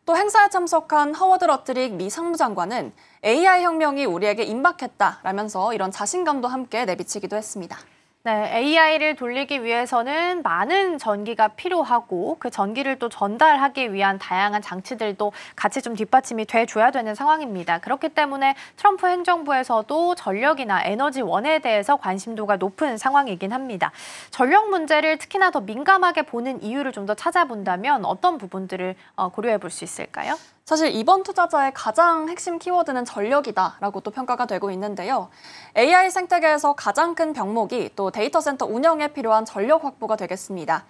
또 행사에 참석한 허워드 러트릭 미 상무장관은 AI 혁명이 우리에게 임박했다라면서 이런 자신감도 함께 내비치기도 했습니다. 네, AI를 돌리기 위해서는 많은 전기가 필요하고 그 전기를 또 전달하기 위한 다양한 장치들도 같이 좀 뒷받침이 돼줘야 되는 상황입니다. 그렇기 때문에 트럼프 행정부에서도 전력이나 에너지원에 대해서 관심도가 높은 상황이긴 합니다. 전력 문제를 특히나 더 민감하게 보는 이유를 좀 더 찾아본다면 어떤 부분들을 고려해 볼 수 있을까요? 사실 이번 투자자의 가장 핵심 키워드는 전력이다라고 또 평가가 되고 있는데요. AI 생태계에서 가장 큰 병목이 또 데이터 센터 운영에 필요한 전력 확보가 되겠습니다.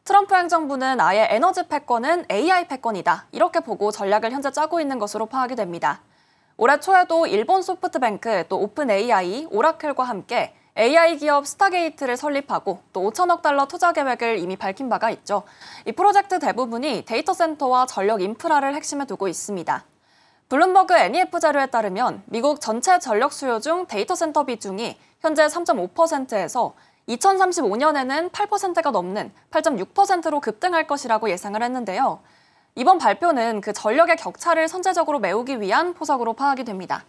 트럼프 행정부는 아예 에너지 패권은 AI 패권이다. 이렇게 보고 전략을 현재 짜고 있는 것으로 파악이 됩니다. 올해 초에도 일본 소프트뱅크, 또 오픈 AI, 오라클과 함께 AI 기업 스타게이트를 설립하고 또 5천억 달러 투자 계획을 이미 밝힌 바가 있죠. 이 프로젝트 대부분이 데이터 센터와 전력 인프라를 핵심에 두고 있습니다. 블룸버그 NEF 자료에 따르면 미국 전체 전력 수요 중 데이터 센터 비중이 현재 3.5%에서 2035년에는 8%가 넘는 8.6%로 급등할 것이라고 예상을 했는데요. 이번 발표는 그 전력의 격차를 선제적으로 메우기 위한 포석으로 파악이 됩니다.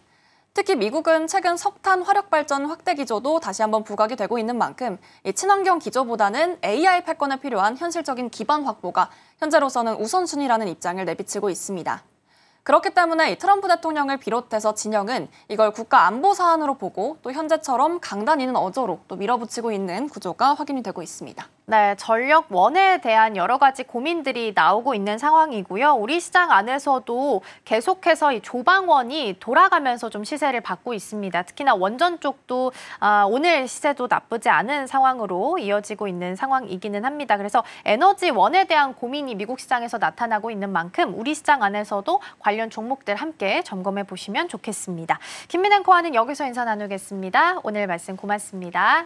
특히 미국은 최근 석탄 화력 발전 확대 기조도 다시 한번 부각이 되고 있는 만큼 이 친환경 기조보다는 AI 패권에 필요한 현실적인 기반 확보가 현재로서는 우선순위라는 입장을 내비치고 있습니다. 그렇기 때문에 이 트럼프 대통령을 비롯해서 진영은 이걸 국가 안보 사안으로 보고 또 현재처럼 강단있는 어조로 또 밀어붙이고 있는 구조가 확인이 되고 있습니다. 네, 전력원에 대한 여러 가지 고민들이 나오고 있는 상황이고요. 우리 시장 안에서도 계속해서 이 조방원이 돌아가면서 좀 시세를 받고 있습니다. 특히나 원전 쪽도 오늘 시세도 나쁘지 않은 상황으로 이어지고 있는 상황이기는 합니다. 그래서 에너지원에 대한 고민이 미국 시장에서 나타나고 있는 만큼 우리 시장 안에서도 관련 종목들 함께 점검해 보시면 좋겠습니다. 김민 앵커와는 여기서 인사 나누겠습니다. 오늘 말씀 고맙습니다.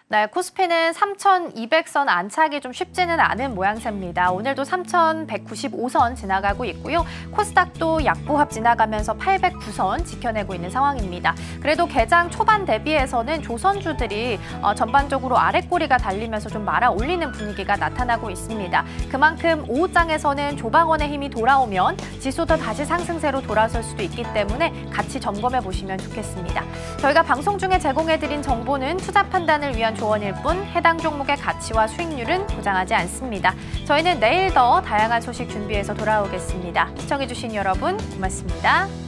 네, 코스피는 3,200선 안착이 좀 쉽지는 않은 모양새입니다. 오늘도 3,195선 지나가고 있고요. 코스닥도 약보합 지나가면서 809선 지켜내고 있는 상황입니다. 그래도 개장 초반 대비해서는 조선주들이 전반적으로 아랫꼬리가 달리면서 좀 말아 올리는 분위기가 나타나고 있습니다. 그만큼 오후장에서는 조방원의 힘이 돌아오면 지수도 다시 상승세로 돌아설 수도 있기 때문에 같이 점검해 보시면 좋겠습니다. 저희가 방송 중에 제공해드린 정보는 투자 판단을 위한 조언일 뿐 해당 종목의 가치와 수익률은 보장하지 않습니다. 저희는 내일 더 다양한 소식 준비해서 돌아오겠습니다. 시청해주신 여러분 고맙습니다.